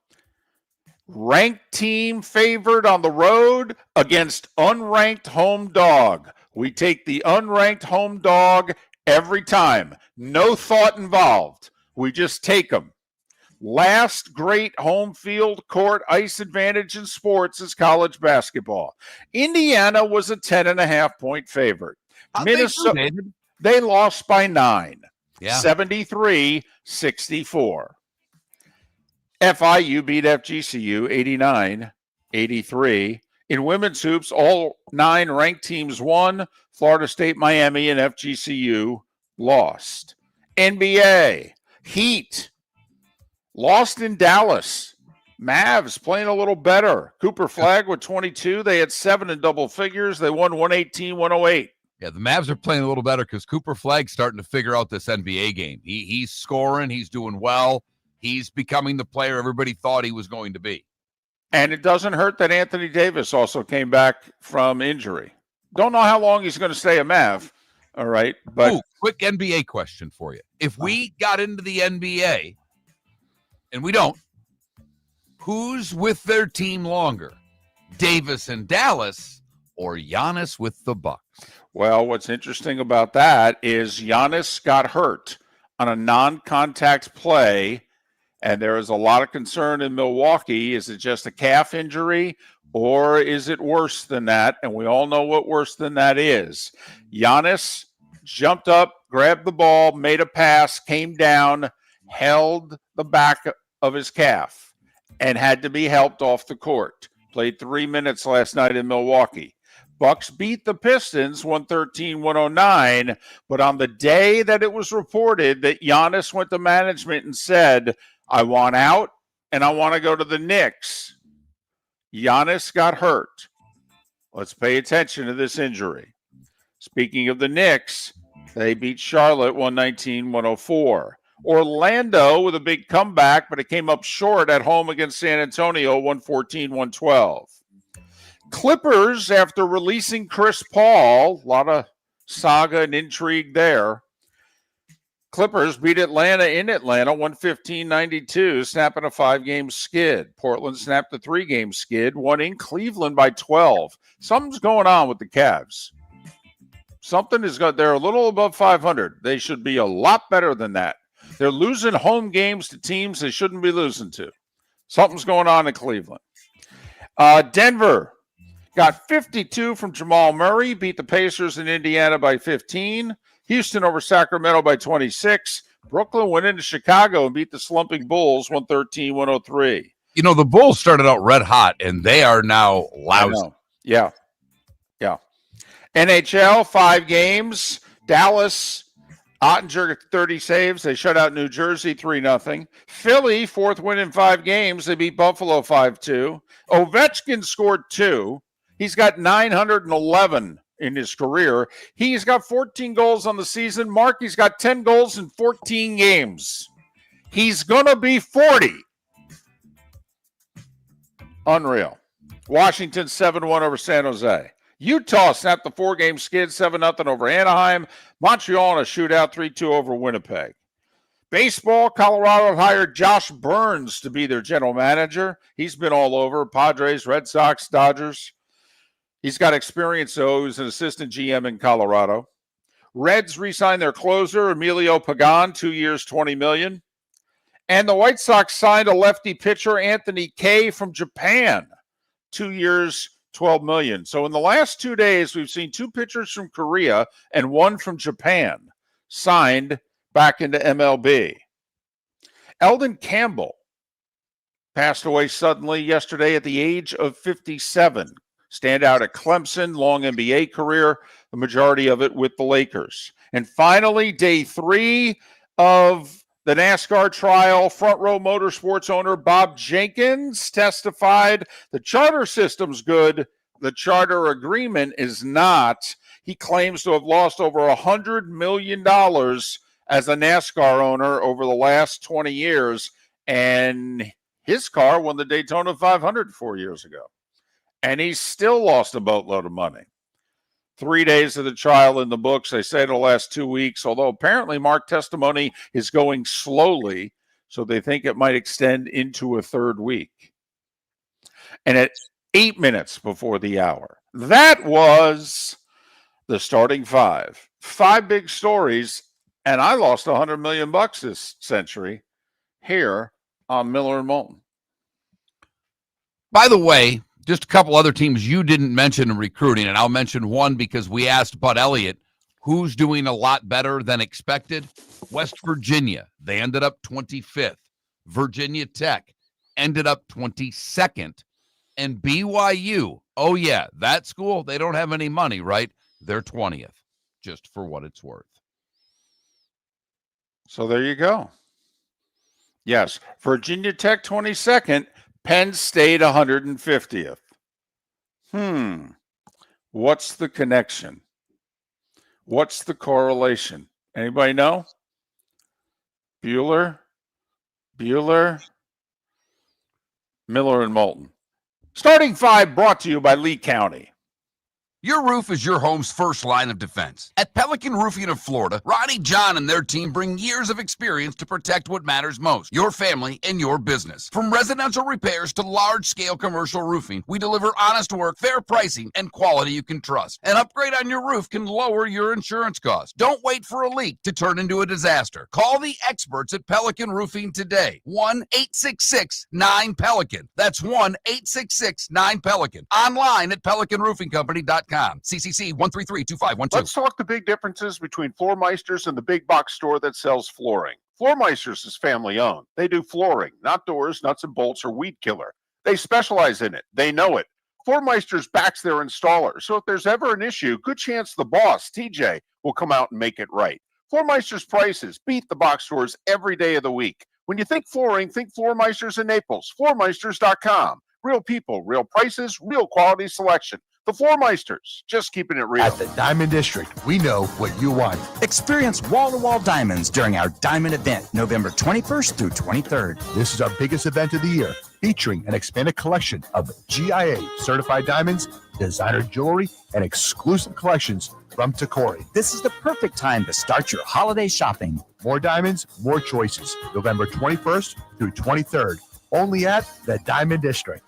Ranked team favored on the road against unranked home dog. We take the unranked home dog every time. No thought involved. We just take them. Last great home field court ice advantage in sports is college basketball. Indiana was a 10.5-point favorite. Minnesota, they lost by 9. Yeah. 73-64. FIU beat FGCU 89-83. In women's hoops, all 9 ranked teams won. Florida State, Miami, and FGCU lost. NBA, Heat lost in Dallas. Mavs playing a little better. Cooper Flagg with 22. They had 7 in double figures. They won 118-108. Yeah, the Mavs are playing a little better because Cooper Flagg's starting to figure out this NBA game. He's scoring. He's doing well. He's becoming the player everybody thought he was going to be. And it doesn't hurt that Anthony Davis also came back from injury. Don't know how long he's going to stay a Mav. All right. But quick NBA question for you. If we got into the NBA, and we don't, who's with their team longer? Davis and Dallas or Giannis with the Bucs? Well, what's interesting about that is Giannis got hurt on a non-contact play. And there is a lot of concern in Milwaukee. Is it just a calf injury or is it worse than that? And we all know what worse than that is. Giannis jumped up, grabbed the ball, made a pass, came down, held the back of his calf, and had to be helped off the court. Played 3 minutes last night in Milwaukee. Bucs beat the Pistons 113-109, but on the day that it was reported that Giannis went to management and said, I want out, and I want to go to the Knicks, Giannis got hurt. Let's pay attention to this injury. Speaking of the Knicks, they beat Charlotte 119-104. Orlando with a big comeback, but it came up short at home against San Antonio 114-112. Clippers, after releasing Chris Paul, a lot of saga and intrigue there. Clippers beat Atlanta in Atlanta 115-92, snapping a 5-game skid. Portland snapped a 3-game skid, won in Cleveland by 12. Something's going on with the Cavs. Something is good. They're a little above 500. They should be a lot better than that. They're losing home games to teams they shouldn't be losing to. Something's going on in Cleveland. Denver got 52 from Jamal Murray, beat the Pacers in Indiana by 15. Houston over Sacramento by 26. Brooklyn went into Chicago and beat the slumping Bulls 113-103. You know, the Bulls started out red hot, and they are now lousy. Yeah. NHL, 5 games. Dallas, Ottinger 30 saves. They shut out New Jersey 3-0. Philly, 4th win in 5 games. They beat Buffalo 5-2. Ovechkin scored 2. He's got 911 in his career. He's got 14 goals on the season. Mark, he's got 10 goals in 14 games. He's going to be 40. Unreal. Washington 7-1 over San Jose. Utah snapped the 4-game skid 7-0 over Anaheim. Montreal in a shootout 3-2 over Winnipeg. Baseball, Colorado hired Josh Burns to be their general manager. He's been all over. Padres, Red Sox, Dodgers. He's got experience, though. He was an assistant GM in Colorado. Reds re-signed their closer, Emilio Pagan, 2 years, $20 million. And the White Sox signed a lefty pitcher, Anthony Kay, from Japan, 2 years, $12 million. So in the last 2 days, we've seen 2 pitchers from Korea and 1 from Japan signed back into MLB. Eldon Campbell passed away suddenly yesterday at the age of 57. Standout at Clemson, long NBA career, the majority of it with the Lakers. And finally, day 3 of the NASCAR trial, Front Row Motorsports owner Bob Jenkins testified the charter system's good, the charter agreement is not. He claims to have lost over $100 million as a NASCAR owner over the last 20 years, and his car won the Daytona 500 4 years ago. And he still lost a boatload of money. 3 days of the trial in the books, they say, the last 2 weeks, although apparently Mark testimony is going slowly, so they think it might extend into a third week. And at 8 minutes before the hour, that was the starting 5. 5 big stories, and I lost $100 million this century here on Miller and Moulton. By the way, just a couple other teams you didn't mention in recruiting, and I'll mention one because we asked Bud Elliott who's doing a lot better than expected. West Virginia, they ended up 25th. Virginia Tech ended up 22nd. And BYU, oh yeah, that school, they don't have any money, right? They're 20th, just for what it's worth. So there you go. Yes, Virginia Tech 22nd. Penn State 150th. What's the connection? What's the correlation? Anybody know? Bueller, Miller and Moulton. Starting 5 brought to you by Lee County. Your roof is your home's first line of defense. At Pelican Roofing of Florida, Ronnie John and their team bring years of experience to protect what matters most, your family and your business. From residential repairs to large-scale commercial roofing, we deliver honest work, fair pricing, and quality you can trust. An upgrade on your roof can lower your insurance costs. Don't wait for a leak to turn into a disaster. Call the experts at Pelican Roofing today. 1-866-9-PELICAN. That's 1-866-9-PELICAN. Online at pelicanroofingcompany.com. CCC 1332512. Let's talk the big differences between Floor Meisters and the big box store that sells flooring. Floor Meisters is family owned. They do flooring, not doors, nuts and bolts, or weed killer. They specialize in it. They know it. Floor Meisters backs their installer. So if there's ever an issue, good chance the boss, TJ, will come out and make it right. Floor Meisters prices beat the box stores every day of the week. When you think flooring, think Floor Meisters in Naples. Floormeisters.com. Real people, real prices, real quality selection. The Floor Meisters, just keeping it real. At the Diamond District, we know what you want. Experience wall-to-wall diamonds during our Diamond event, November 21st through 23rd. This is our biggest event of the year, featuring an expanded collection of GIA certified diamonds, designer jewelry, and exclusive collections from Tacori. This is the perfect time to start your holiday shopping. More diamonds, more choices. November 21st through 23rd, only at the Diamond District.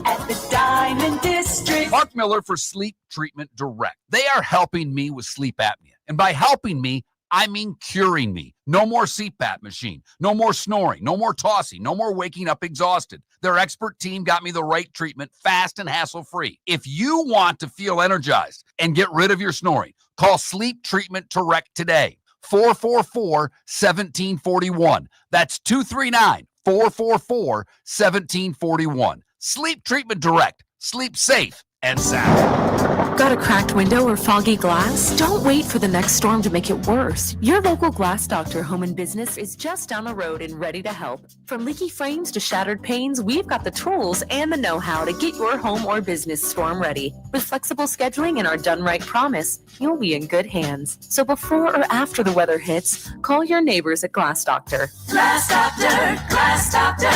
At the Diamond District. Mark Miller for Sleep Treatment Direct. They are helping me with sleep apnea. And by helping me, I mean curing me. No more CPAP machine. No more snoring. No more tossing. No more waking up exhausted. Their expert team got me the right treatment fast and hassle-free. If you want to feel energized and get rid of your snoring, call Sleep Treatment Direct today. 444-1741. That's 239-444-1741. Sleep Treatment Direct. Sleep safe and sound. Got a cracked window or foggy glass? Don't wait for the next storm to make it worse. Your local Glass Doctor Home and Business is just down the road and ready to help. From leaky frames to shattered panes, we've got the tools and the know-how to get your home or business storm ready. With flexible scheduling and our done right promise, you'll be in good hands. So before or after the weather hits, call your neighbors at Glass Doctor. Glass Doctor, Glass Doctor.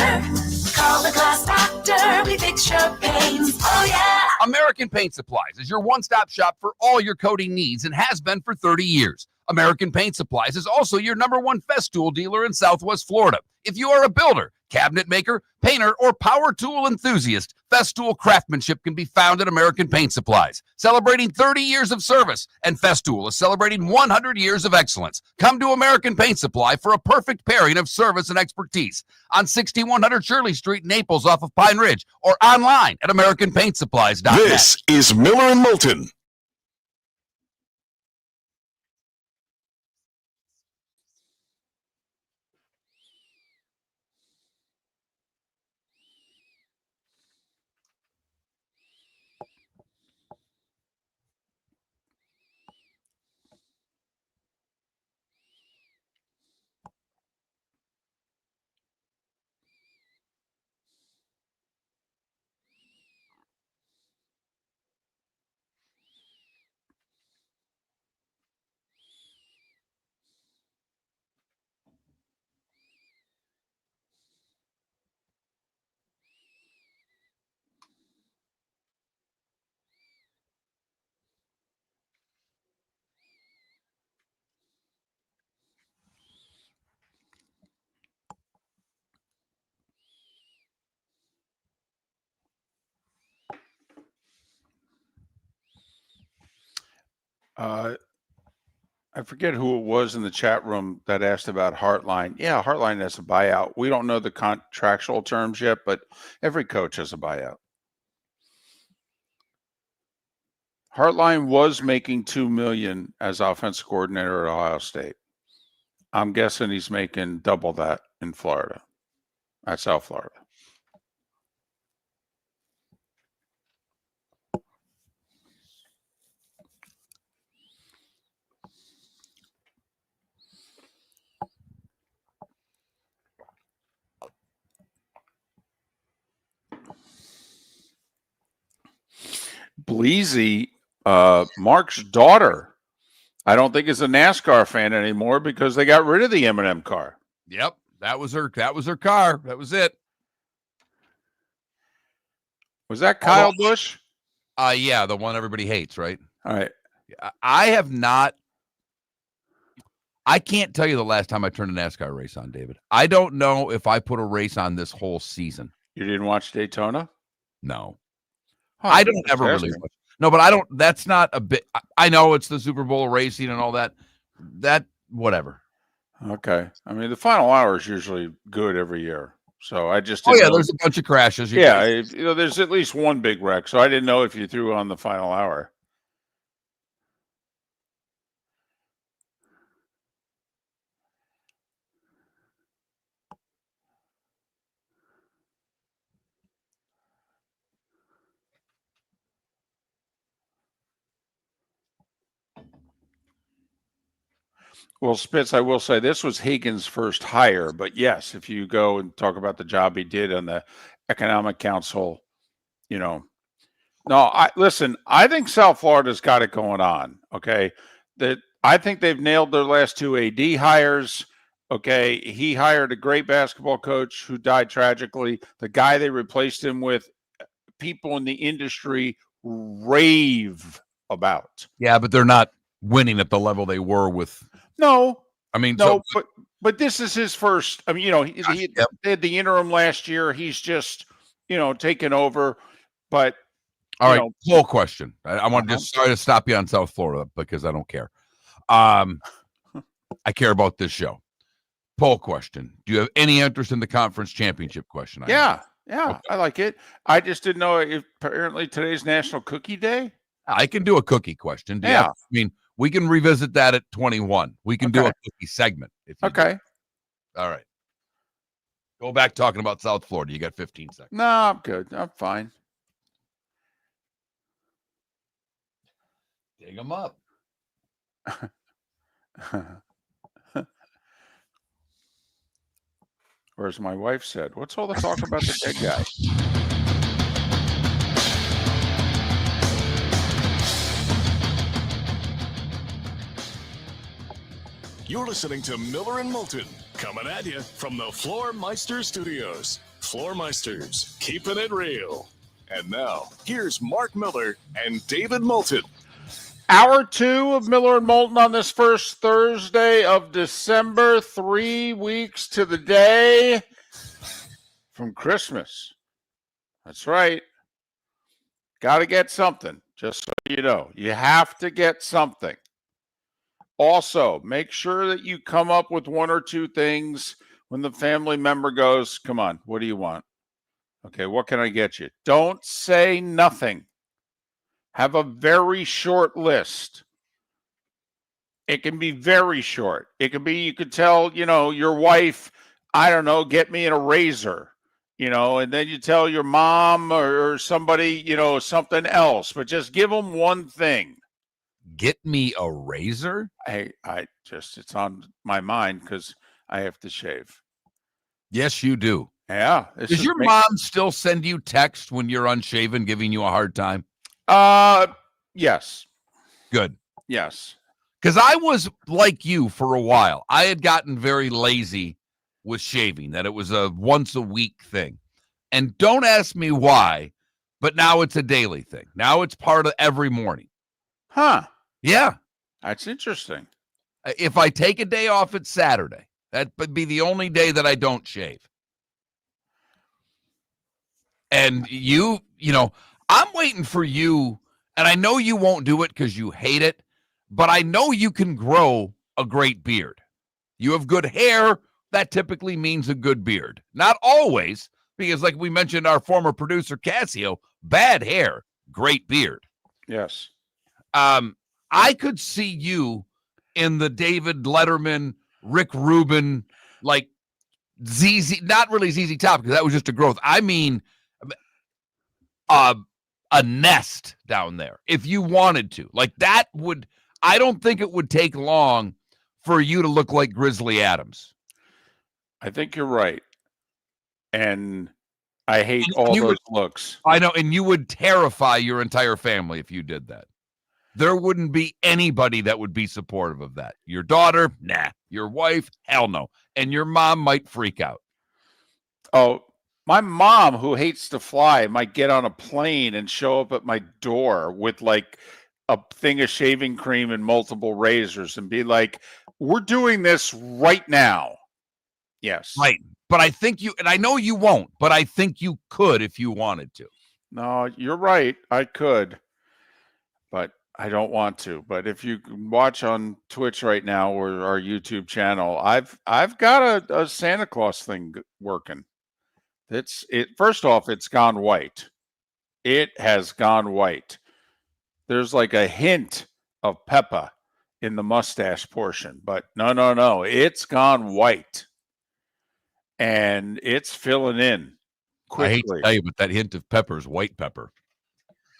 Call the Glass Doctor, we fix your pains. Oh, yeah. American Paint Supplies is your one-stop shop for all your coating needs and has been for 30 years. American Paint Supplies is also your #1 Festool dealer in Southwest Florida. If you are a builder, cabinet maker, painter, or power tool enthusiast, Festool craftsmanship can be found at American Paint Supplies. Celebrating 30 years of service, and Festool is celebrating 100 years of excellence. Come to American Paint Supply for a perfect pairing of service and expertise on 6100 Shirley Street, Naples, off of Pine Ridge, or online at AmericanPaintSupplies.net. This is Miller and Moulton. I forget who it was in the chat room that asked about Heartline. Yeah, Heartline has a buyout. We don't know the contractual terms yet, but every coach has a buyout. Heartline was making $2 million as offensive coordinator at Ohio State. I'm guessing he's making double that in Florida, at South Florida. Bleezy, Mark's daughter, I don't think is a NASCAR fan anymore because they got rid of the M&M car. Yep, that was her car. That was it. Was that Kyle Busch? Yeah, the one everybody hates, right? All right. I have not. I can't tell you the last time I turned a NASCAR race on, David. I don't know if I put a race on this whole season. You didn't watch Daytona? No. Huh, I don't ever really watch. No, but I don't. That's not a bit. I know it's the Super Bowl racing and all that. That, whatever. Okay. I mean, the final hour is usually good every year. So I just didn't know. There's a bunch of crashes. Yeah, there's at least one big wreck. So I didn't know if you threw on the final hour. Well, Spitz, I will say this was Hagan's first hire, but yes, if you go and talk about the job he did on the Economic Council, no, listen, I think South Florida's got it going on. Okay. I think they've nailed their last 2 AD hires. Okay. He hired a great basketball coach who died tragically. The guy they replaced him with, people in the industry rave about. Yeah, but they're not winning at the level they were with. No, I mean, no, but this is his first. I mean, he did the interim last year. He's just, taken over. But all right, poll question. I want to just sorry to stop you on South Florida because I don't care. I care about this show. Poll question: do you have any interest in the conference championship question? Yeah, okay. I like it. I just didn't know if apparently today's National Cookie Day. I can do a cookie question. I mean, we can revisit that at 21. We can do a cookie segment. Okay. All right. Go back talking about South Florida. You got 15 seconds. No, I'm good. I'm fine. Dig them up. Or as my wife said, what's all the talk about the dead guy? You're listening to Miller and Moulton, coming at you from the Floor Meister Studios. Floor Meisters, keeping it real. And now, here's Mark Miller and David Moulton. Hour 2 of Miller and Moulton on this first Thursday of December, 3 weeks to the day from Christmas. That's right. Got to get something, just so you know. You have to get something. Also, make sure that you come up with one or two things when the family member goes, come on, what do you want? Okay, what can I get you? Don't say nothing. Have a very short list. It can be very short. It can be, you could tell, your wife, I don't know, get me a razor, and then you tell your mom or somebody, something else, but just give them one thing. Get me a razor? It's on my mind because I have to shave. Yes, you do. Yeah. Does your mom still send you text when you're unshaven, giving you a hard time? Yes. Good. Yes. Because I was like you for a while. I had gotten very lazy with shaving, that it was a once a week thing. And don't ask me why, but now it's a daily thing. Now it's part of every morning. Huh. Yeah. That's interesting. If I take a day off, it's Saturday. That would be the only day that I don't shave. And I'm waiting for you, and I know you won't do it because you hate it, but I know you can grow a great beard. You have good hair. That typically means a good beard. Not always, because like we mentioned, our former producer, Casio, bad hair, great beard. Yes. I could see you in the David Letterman, Rick Rubin, like ZZ, not really ZZ Top, because that was just a growth. I mean, a nest down there, if you wanted to. Like that would, I don't think it would take long for you to look like Grizzly Adams. I think you're right. And I hate all those looks. I know, and you would terrify your entire family if you did that. There wouldn't be anybody that would be supportive of that. Your daughter, nah. Your wife, hell no. And your mom might freak out. Oh, my mom, who hates to fly, might get on a plane and show up at my door with like a thing of shaving cream and multiple razors and be like, we're doing this right now. Yes. Right. But I think you, and I know you won't, but I think you could if you wanted to. No, you're right. I could, but I don't want to. But if you can watch on Twitch right now or our YouTube channel, I've got a Santa Claus thing working. First off, it's gone white. It has gone white. There's like a hint of pepper in the mustache portion, but no. It's gone white. And it's filling in quickly. I hate to tell you, but that hint of pepper is white pepper.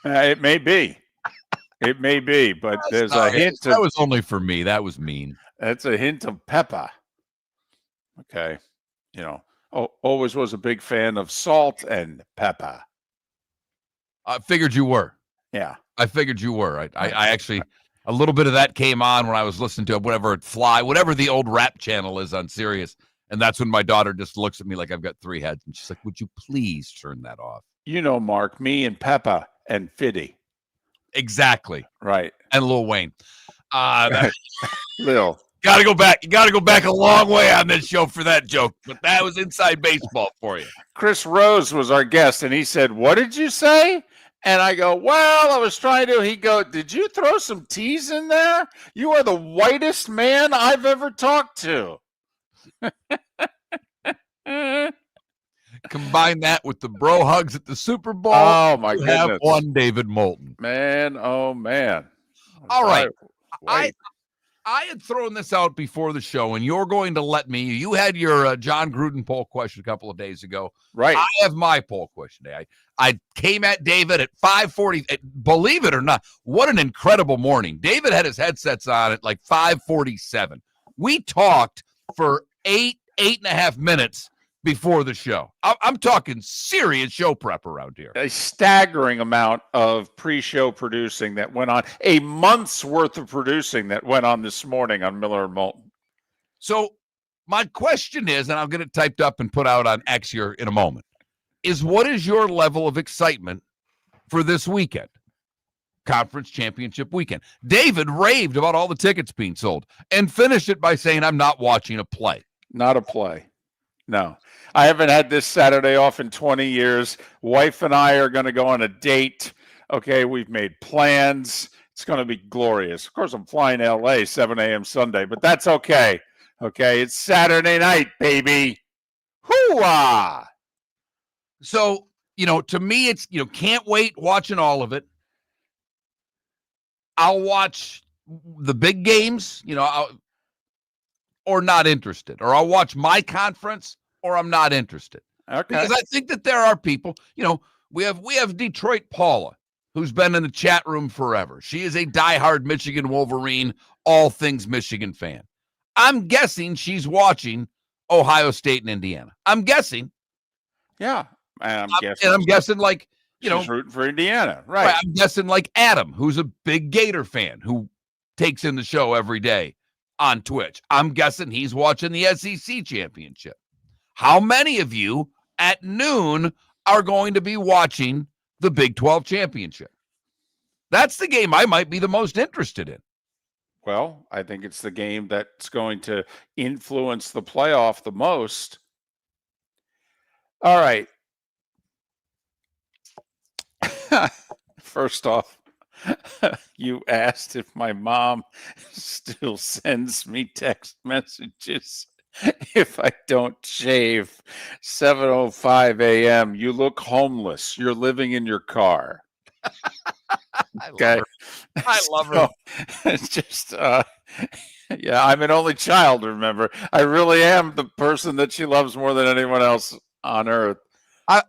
It may be. It may be, but there's a hint. That was only for me. That was mean. That's a hint of pepper. Okay. Always was a big fan of salt and pepper. I figured you were. Yeah. I figured you were. I actually, a little bit of that came on when I was listening to whatever the old rap channel is on Sirius. And that's when my daughter just looks at me like I've got three heads. And she's like, would you please turn that off? Mark, me and Peppa and Fiddy. Exactly. Right. And Lil Wayne. Lil. Got to go back. You got to go back a long way on this show for that joke. But that was inside baseball for you. Chris Rose was our guest, and he said, what did you say? And I go, well, I was trying to. He go, did you throw some T's in there? You are the whitest man I've ever talked to. Combine that with the bro hugs at the Super Bowl. Oh, my goodness. Have one David Moulton. Man, oh, man. All right. I had thrown this out before the show, and you're going to let me. You had your John Gruden poll question a couple of days ago. Right. I have my poll question today. I came at David at 5:40. Believe it or not, what an incredible morning. David had his headsets on at like 5:47. We talked for eight and a half minutes before the show. I'm talking serious show prep around here. A staggering amount of pre-show producing that went on, a month's worth of producing that went on this morning on Miller and Moulton. So my question is, and I'll get it typed up and put out on X here in a moment, is what is your level of excitement for this weekend? Conference championship weekend. David raved about all the tickets being sold and finished it by saying, I'm not watching a play. Not a play. No, I haven't had this Saturday off in 20 years. Wife and I are going to go on a date. Okay, we've made plans. It's going to be glorious. Of course, I'm flying to LA 7 a.m. Sunday, but that's okay. Okay, it's Saturday night, baby. Hoo-ah! So, to me, it's, can't wait watching all of it. I'll watch the big games, or not interested, or I'll watch my conference, or I'm not interested. Okay. Because I think that there are people, we have Detroit Paula, who's been in the chat room forever. She is a diehard Michigan Wolverine, all things Michigan fan. I'm guessing she's watching Ohio State and Indiana. I'm guessing. Yeah. And I'm guessing like, she's rooting for Indiana. Right. I'm guessing like Adam, who's a big Gator fan, who takes in the show every day on Twitch. I'm guessing he's watching the SEC championship. How many of you at noon are going to be watching the Big 12 championship? That's the game I might be the most interested in. Well, I think it's the game that's going to influence the playoff the most. All right. First off, you asked if my mom still sends me text messages if I don't shave. 7:05 a.m. You look homeless. You're living in your car. Okay. I love her. It's just, yeah, I'm an only child, remember. I really am the person that she loves more than anyone else on earth. I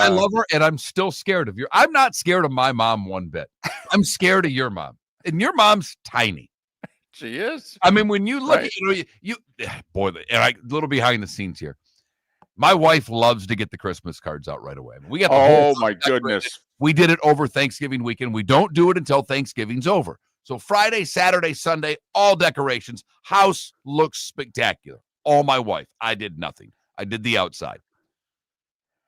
love her, and I'm still scared of you. I'm not scared of my mom one bit. I'm scared of your mom, and your mom's tiny. She is. I mean, when you look Right. at a little behind the scenes here. My wife loves to get the Christmas cards out right away. We got the whole Oh my goodness. We did it over Thanksgiving weekend. We don't do it until Thanksgiving's over. So Friday, Saturday, Sunday, all decorations. House looks spectacular. All my wife. I did nothing. I did the outside.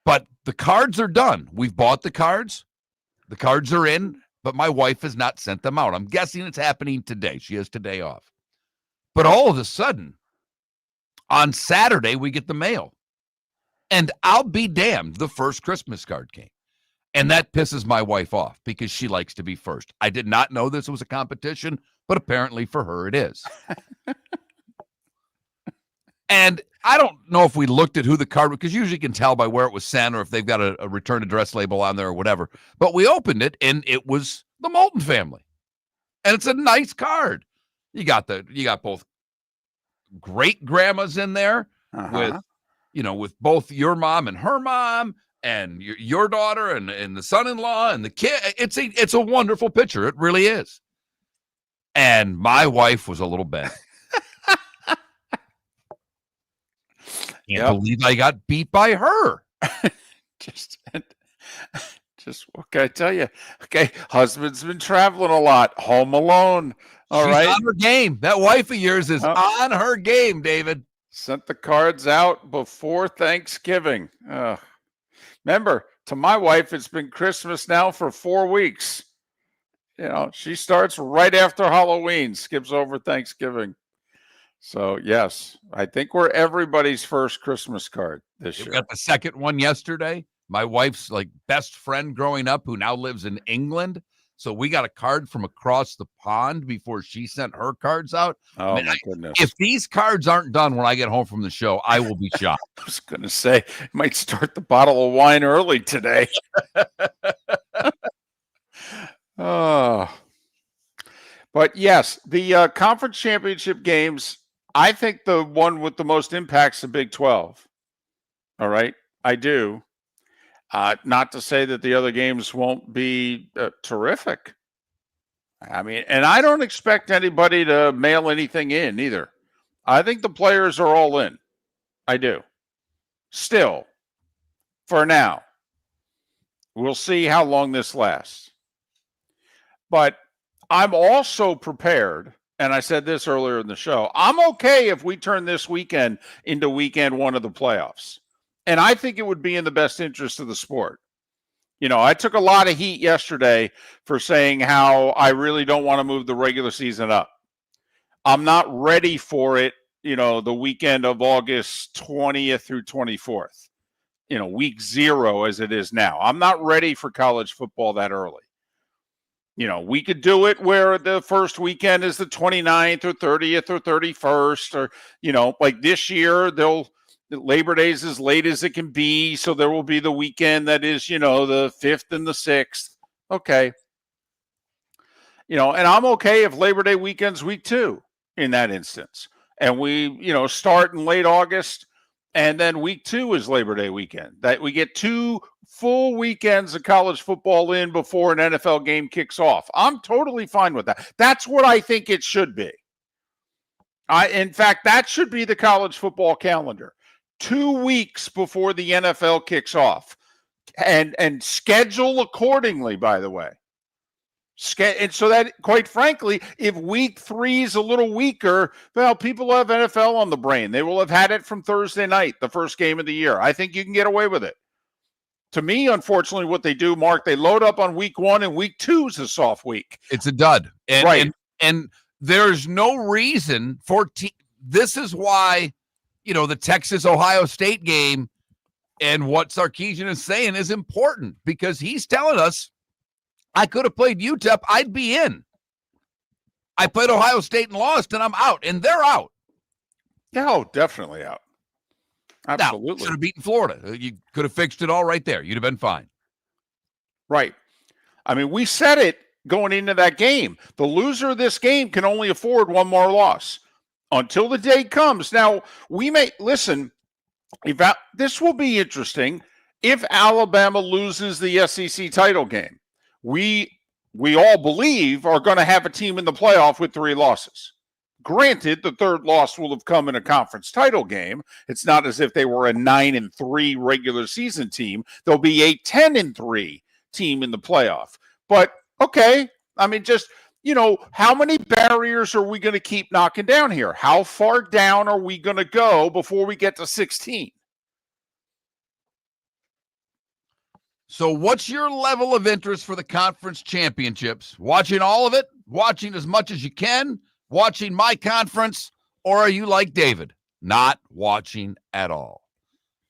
But the cards are done. We've bought the cards. The cards are in, but my wife has not sent them out. I'm guessing it's happening today. She has today off. But all of a sudden, on Saturday, we get the mail. And I'll be damned, the first Christmas card came. And that pisses my wife off because she likes to be first. I did not know this was a competition, but apparently for her it is. And I don't know if we looked at who the card, because usually you can tell by where it was sent or if they've got a return address label on there or whatever. But we opened it and it was the Moulton family. And it's a nice card. You got both great grandmas in there with both your mom and her mom and your daughter and the son-in-law and the kid. It's a wonderful picture. It really is. And my wife was a little bent. Can't believe I got beat by her. Just what can I tell you? Okay, husband's been traveling a lot, home alone. All She's right, on her game. That wife of yours is on her game, David. Sent the cards out before Thanksgiving. Remember, to my wife, it's been Christmas now for 4 weeks. She starts right after Halloween, skips over Thanksgiving. So, yes, I think we're everybody's first Christmas card this year. We got the second one yesterday. My wife's best friend growing up who now lives in England. So we got a card from across the pond before she sent her cards out. Oh, my goodness. If these cards aren't done when I get home from the show, I will be shocked. I was going to say, might start the bottle of wine early today. But yes, the conference championship games, I think the one with the most impact is the Big 12. All right, I do. Not to say that the other games won't be terrific. I mean, and I don't expect anybody to mail anything in either. I think the players are all in. I do. Still, for now, we'll see how long this lasts. But I'm also prepared, and I said this earlier in the show, I'm okay if we turn this weekend into weekend one of the playoffs. And I think it would be in the best interest of the sport. You know, I took a lot of heat yesterday for saying how I really don't want to move the regular season up. I'm not ready for it, you know, the weekend of August 20th through 24th, you know, week 0 as it is now. I'm not ready for college football that early. You know, we could do it where the first weekend is the 29th or 30th or 31st, or, you know, like this year, Labor Day is as late as it can be. So there will be the weekend that is, you know, the 5th and the 6th. Okay. You know, and I'm okay if Labor Day weekend's week 2 in that instance. And we, you know, start in late August, and then week 2 is Labor Day weekend. That we get 2 full weekends of college football in before an NFL game kicks off. I'm totally fine with that. That's what I think it should be. In fact, that should be the college football calendar. 2 weeks before the NFL kicks off, and schedule accordingly, by the way. And so that, quite frankly, if week 3 is a little weaker, well, people have NFL on the brain. They will have had it from Thursday night, the first game of the year. I think you can get away with it. To me, unfortunately, what they do, Mark, they load up on week 1, and week 2 is a soft week. It's a dud. Right. And there's no reason for this is why, you know, the Texas-Ohio State game and what Sarkisian is saying is important, because he's telling us, I could have played UTEP, I'd be in. I played Ohio State and lost, and I'm out, and they're out. Yeah, oh, definitely out. Absolutely. Now, should have beaten Florida. You could have fixed it all right there. You'd have been fine. Right. I mean, we said it going into that game. The loser of this game can only afford one more loss until the day comes. Now, we may listen. This will be interesting if Alabama loses the SEC title game. We all believe are going to have a team in the playoff with 3 losses. Granted, the third loss will have come in a conference title game. It's not as if they were a 9-3 regular season team. They'll be a 10-3 team in the playoff. But okay, I mean, just, you know, how many barriers are we going to keep knocking down here? How far down are we going to go before we get to 16? So what's your level of interest for the conference championships? Watching all of it? Watching as much as you can? Watching my conference? Or are you like David, not watching at all?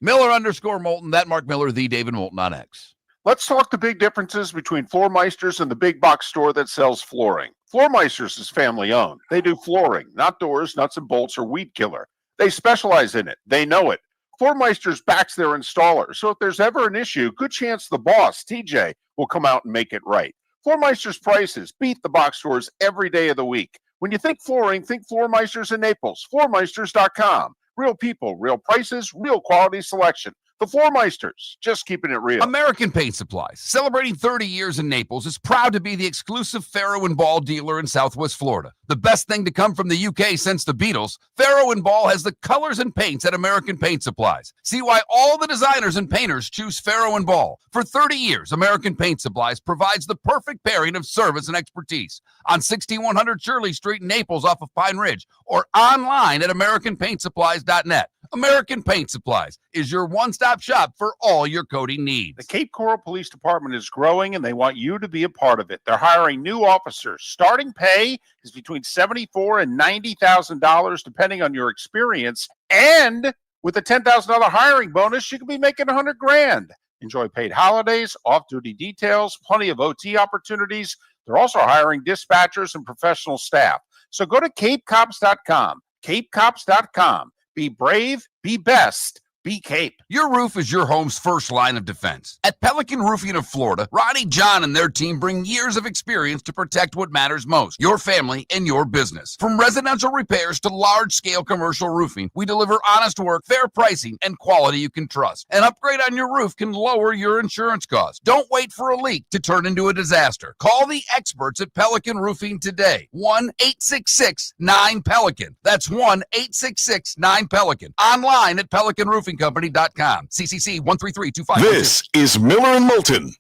Miller_Moulton, that Mark Miller, the David Moulton on X. Let's talk the big differences between Floor Meisters and the big box store that sells flooring. Floor Meisters is family owned. They do flooring, not doors, nuts and bolts, or weed killer. They specialize in it. They know it. Floor Meisters backs their installer, so if there's ever an issue, good chance the boss, TJ, will come out and make it right. Floor Meisters prices beat the box stores every day of the week. When you think flooring, think Floor Meisters in Naples. FloorMeisters.com. Real people, real prices, real quality selection. The Floor Meisters, just keeping it real. American Paint Supplies, celebrating 30 years in Naples, is proud to be the exclusive Farrow & Ball dealer in Southwest Florida. The best thing to come from the UK since the Beatles, Farrow & Ball has the colors and paints at American Paint Supplies. See why all the designers and painters choose Farrow & Ball. For 30 years, American Paint Supplies provides the perfect pairing of service and expertise. On 6100 Shirley Street in Naples off of Pine Ridge, or online at AmericanPaintSupplies.net. American Paint Supplies is your one-stop shop for all your coating needs. The Cape Coral Police Department is growing, and they want you to be a part of it. They're hiring new officers. Starting pay is between $74,000 and $90,000, depending on your experience. And with a $10,000 hiring bonus, you could be making $100,000. Enjoy paid holidays, off-duty details, plenty of OT opportunities. They're also hiring dispatchers and professional staff. So go to CapeCops.com. CapeCops.com. Be brave, be best, Be Cape. Your roof is your home's first line of defense. At Pelican Roofing of Florida, Ronnie, John, and their team bring years of experience to protect what matters most, your family and your business. From residential repairs to large-scale commercial roofing, we deliver honest work, fair pricing, and quality you can trust. An upgrade on your roof can lower your insurance costs. Don't wait for a leak to turn into a disaster. Call the experts at Pelican Roofing today. 1-866-9-PELICAN. That's 1-866-9-PELICAN. Online at PelicanRoofingCompany.com. CCC 13325. This is Miller and Moulton.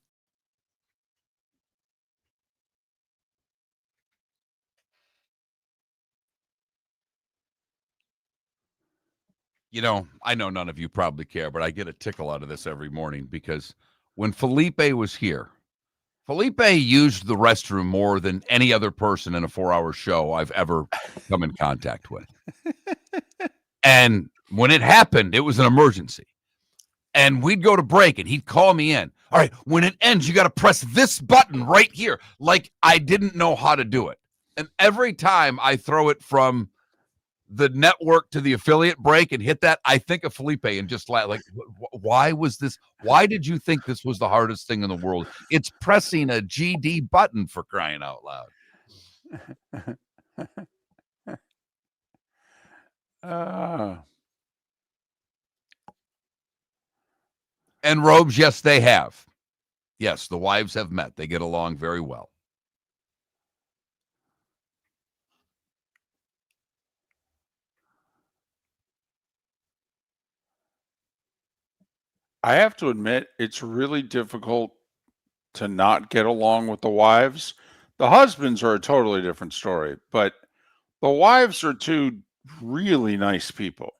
You know, I know none of you probably care, but I get a tickle out of this every morning because when Felipe was here, Felipe used the restroom more than any other person in a 4-hour show I've ever come in contact with. And when it happened, it was an emergency. And we'd go to break, and he'd call me in. All right, when it ends, you got to press this button right here. Like I didn't know how to do it. And every time I throw it from the network to the affiliate break and hit that, I think of Felipe and just like, why was this? Why did you think this was the hardest thing in the world? It's pressing a GD button, for crying out loud. And Robes, yes, they have. Yes, the wives have met. They get along very well. I have to admit, it's really difficult to not get along with the wives. The husbands are a totally different story, but the wives are two really nice people.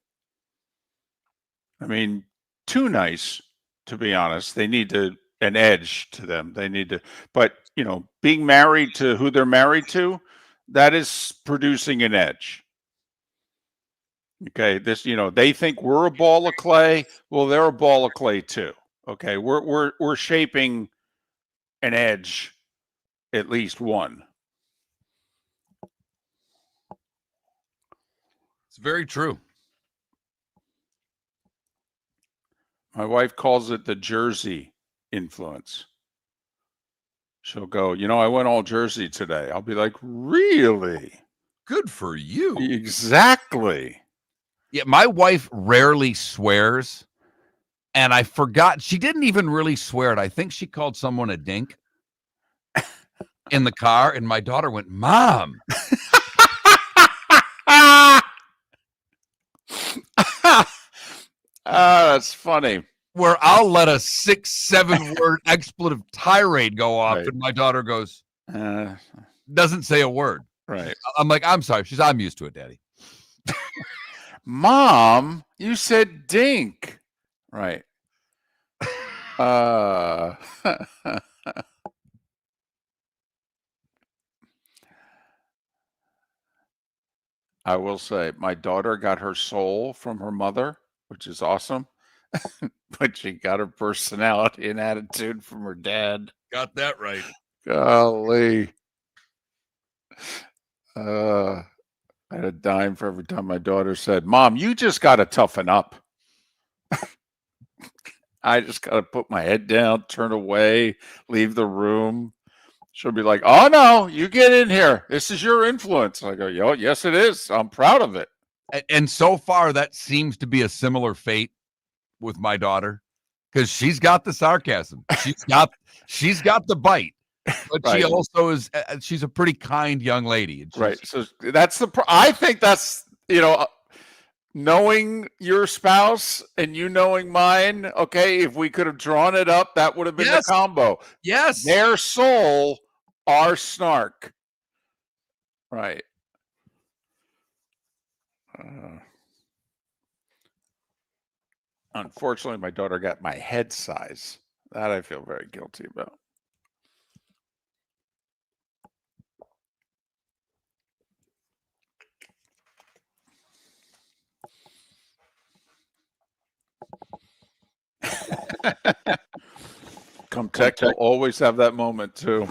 I mean, too nice, to be honest. They need an edge to them. They need to, but being married to who they're married to, that is producing an edge. Okay, they think we're a ball of clay. Well, they're a ball of clay too. Okay, we're shaping an edge, at least one. It's very true. My wife calls it the Jersey influence. She'll go, I went all Jersey today. I'll be like, really? Good for you. Exactly. Yeah, my wife rarely swears, and I forgot. She didn't even really swear it. I think she called someone a dink in the car, and my daughter went, Mom. That's funny. Where I'll let a 6-7 word expletive tirade go off, and my daughter goes, doesn't say a word. Right. I'm like, I'm sorry. I'm used to it, Daddy. Mom, you said dink. Right. I will say my daughter got her soul from her mother, which is awesome. But she got her personality and attitude from her dad. Got that right. Golly. I had a dime for every time my daughter said, Mom, you just got to toughen up. I just got to put my head down, turn away, leave the room. She'll be like, oh, no, you get in here. This is your influence. I go, yes, it is. I'm proud of it. And so far, that seems to be a similar fate with my daughter because she's got the sarcasm. She's got the bite. But right. She also is. She's a pretty kind young lady. Right. So that's I think that's knowing your spouse and you knowing mine. Okay, if we could have drawn it up, that would have been the combo. Yes. Their soul, our snark. Right. Unfortunately, my daughter got my head size. That I feel very guilty about. Come Tech will always have that moment too.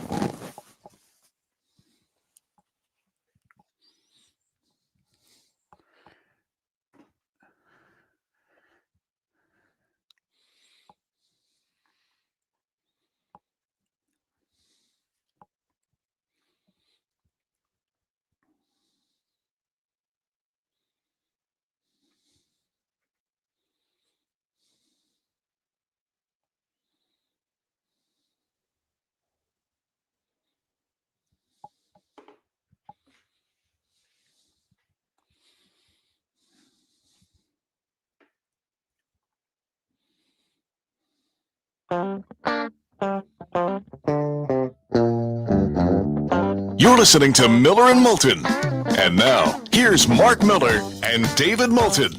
You're listening to Miller and Moulton. And now, here's Mark Miller and David Moulton.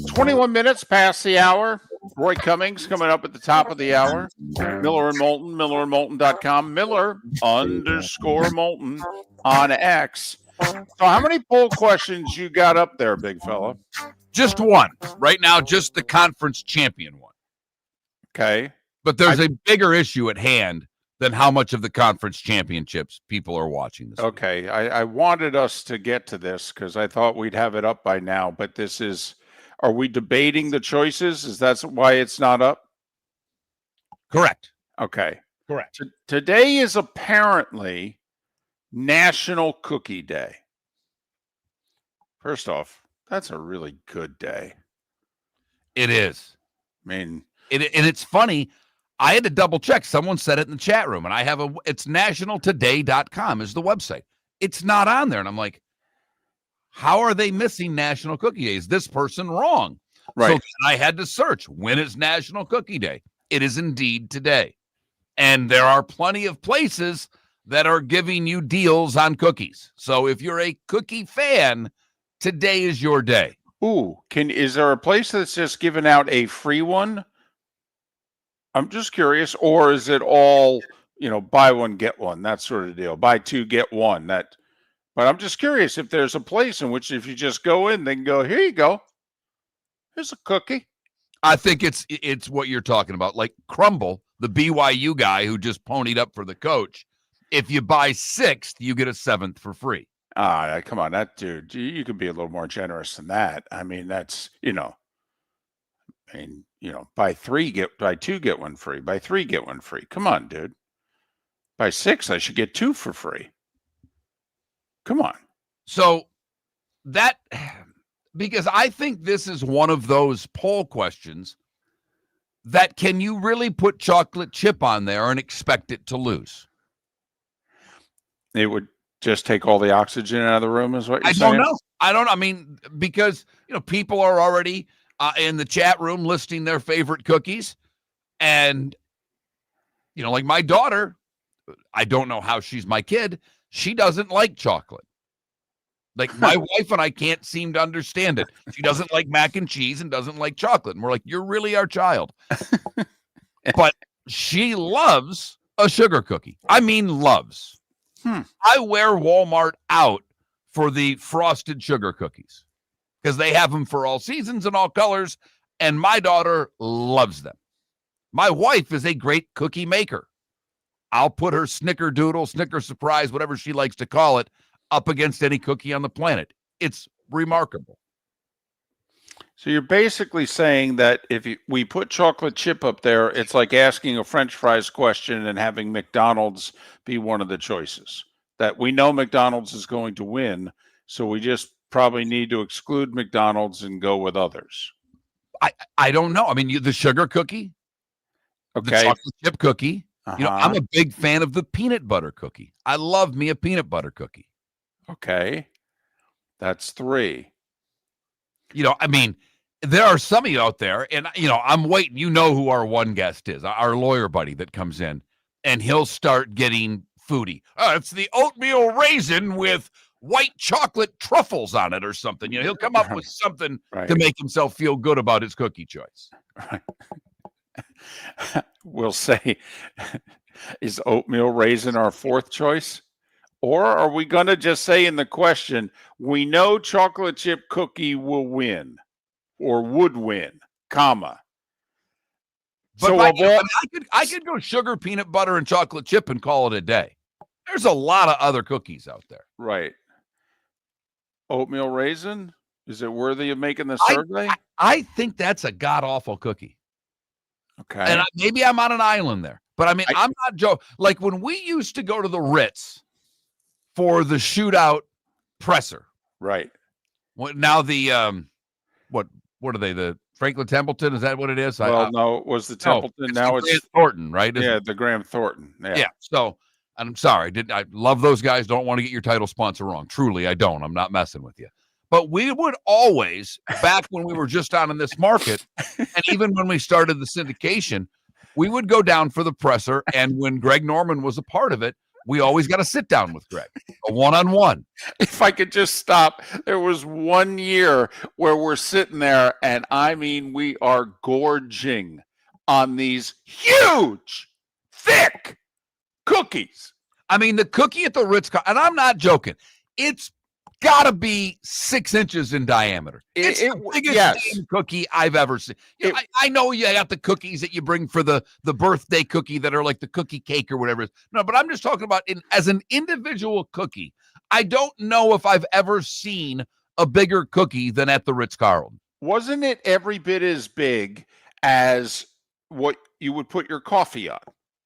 21 minutes past the hour. Roy Cummings coming up at the top of the hour. Miller and Moulton, millerandmoulton.com, Miller_Moulton on X. So how many poll questions you got up there, big fella? Just one. Right now, just the conference champion one. Okay. But there's a bigger issue at hand than how much of the conference championships people are watching this week. Okay. I wanted us to get to this because I thought we'd have it up by now, but this is, are we debating the choices? Is that why it's not up? Correct. Okay. Correct. Today is apparently National Cookie Day. First off, that's a really good day. It is. I mean, and it's funny. I had to double check. Someone said it in the chat room, and I have it's nationaltoday.com is the website. It's not on there. And I'm like, how are they missing National Cookie Day? Is this person wrong? right. So I had to search, when is National Cookie Day? It is indeed today. And there are plenty of places that are giving you deals on cookies. So if you're a cookie fan, today is your day. Ooh, is there a place that's just giving out a free one? I'm just curious. Or is it all, buy one, get one, that sort of deal? Buy two, get one. But I'm just curious if there's a place in which if you just go in, they can go, here you go. Here's a cookie. I think it's what you're talking about. Like Crumble, the BYU guy who just ponied up for the coach. If you buy 6th, you get a 7th for free. Come on, that dude, you could be a little more generous than that. I mean, that's, buy 2, get one free. Buy 3, get one free. Come on, dude. Buy 6, I should get 2 for free. Come on. So because I think this is one of those poll questions that can you really put chocolate chip on there and expect it to lose? It would just take all the oxygen out of the room is what you're saying? I don't know. I mean, because, people are already in the chat room listing their favorite cookies. And, like my daughter, I don't know how she's my kid. She doesn't like chocolate. Like my wife and I can't seem to understand it. She doesn't like mac and cheese and doesn't like chocolate. And we're like, you're really our child. But she loves a sugar cookie. I mean, loves. I wear Walmart out for the frosted sugar cookies because they have them for all seasons and all colors. And my daughter loves them. My wife is a great cookie maker. I'll put her Snickerdoodle, Snicker Surprise, whatever she likes to call it, up against any cookie on the planet. It's remarkable. So you're basically saying that if we put chocolate chip up there, it's like asking a French fries question and having McDonald's be one of the choices. That we know McDonald's is going to win, so we just probably need to exclude McDonald's and go with others. I don't know. I mean, the sugar cookie, the chocolate chip cookie. I'm a big fan of the peanut butter cookie. I love me a peanut butter cookie. Okay. That's 3. I mean, there are some of you out there, and, I'm waiting. You know who our one guest is, our lawyer buddy that comes in, and he'll start getting foodie. It's the oatmeal raisin with white chocolate truffles on it or something. He'll come up with something to make himself feel good about his cookie choice. Right. We'll say, is oatmeal raisin our 4th choice? Or are we going to just say in the question, we know chocolate chip cookie will win or would win, comma. But I could go sugar, peanut butter, and chocolate chip and call it a day. There's a lot of other cookies out there. Right. Oatmeal raisin? Is it worthy of making the survey? I think that's a god-awful cookie. Okay. And maybe I'm on an island there. But, I mean, I'm not joking. Like, when we used to go to the Ritz for the shootout presser. Right. Now the, what are they, the Franklin Templeton? Is that what it is? Well, no, it was the Templeton. Now it's Grant Thornton, right? Yeah, the Graham Thornton. Yeah. So, I'm sorry. I love those guys. Don't want to get your title sponsor wrong. Truly, I don't. I'm not messing with you. But we would always, back when we were just on in this market, and even when we started the syndication, we would go down for the presser. And when Greg Norman was a part of it, we always got to sit down with Greg, a one-on-one. If I could just stop, there was 1 year where we're sitting there, and I mean, we are gorging on these huge, thick cookies. I mean, the cookie at the Ritz, and I'm not joking, it's got to be 6 inches in diameter. It's the biggest damn cookie I've ever seen. I know you got the cookies that you bring for the birthday cookie that are like the cookie cake or whatever. No, but I'm just talking about as an individual cookie. I don't know if I've ever seen a bigger cookie than at the Ritz-Carlton. Wasn't it every bit as big as what you would put your coffee on,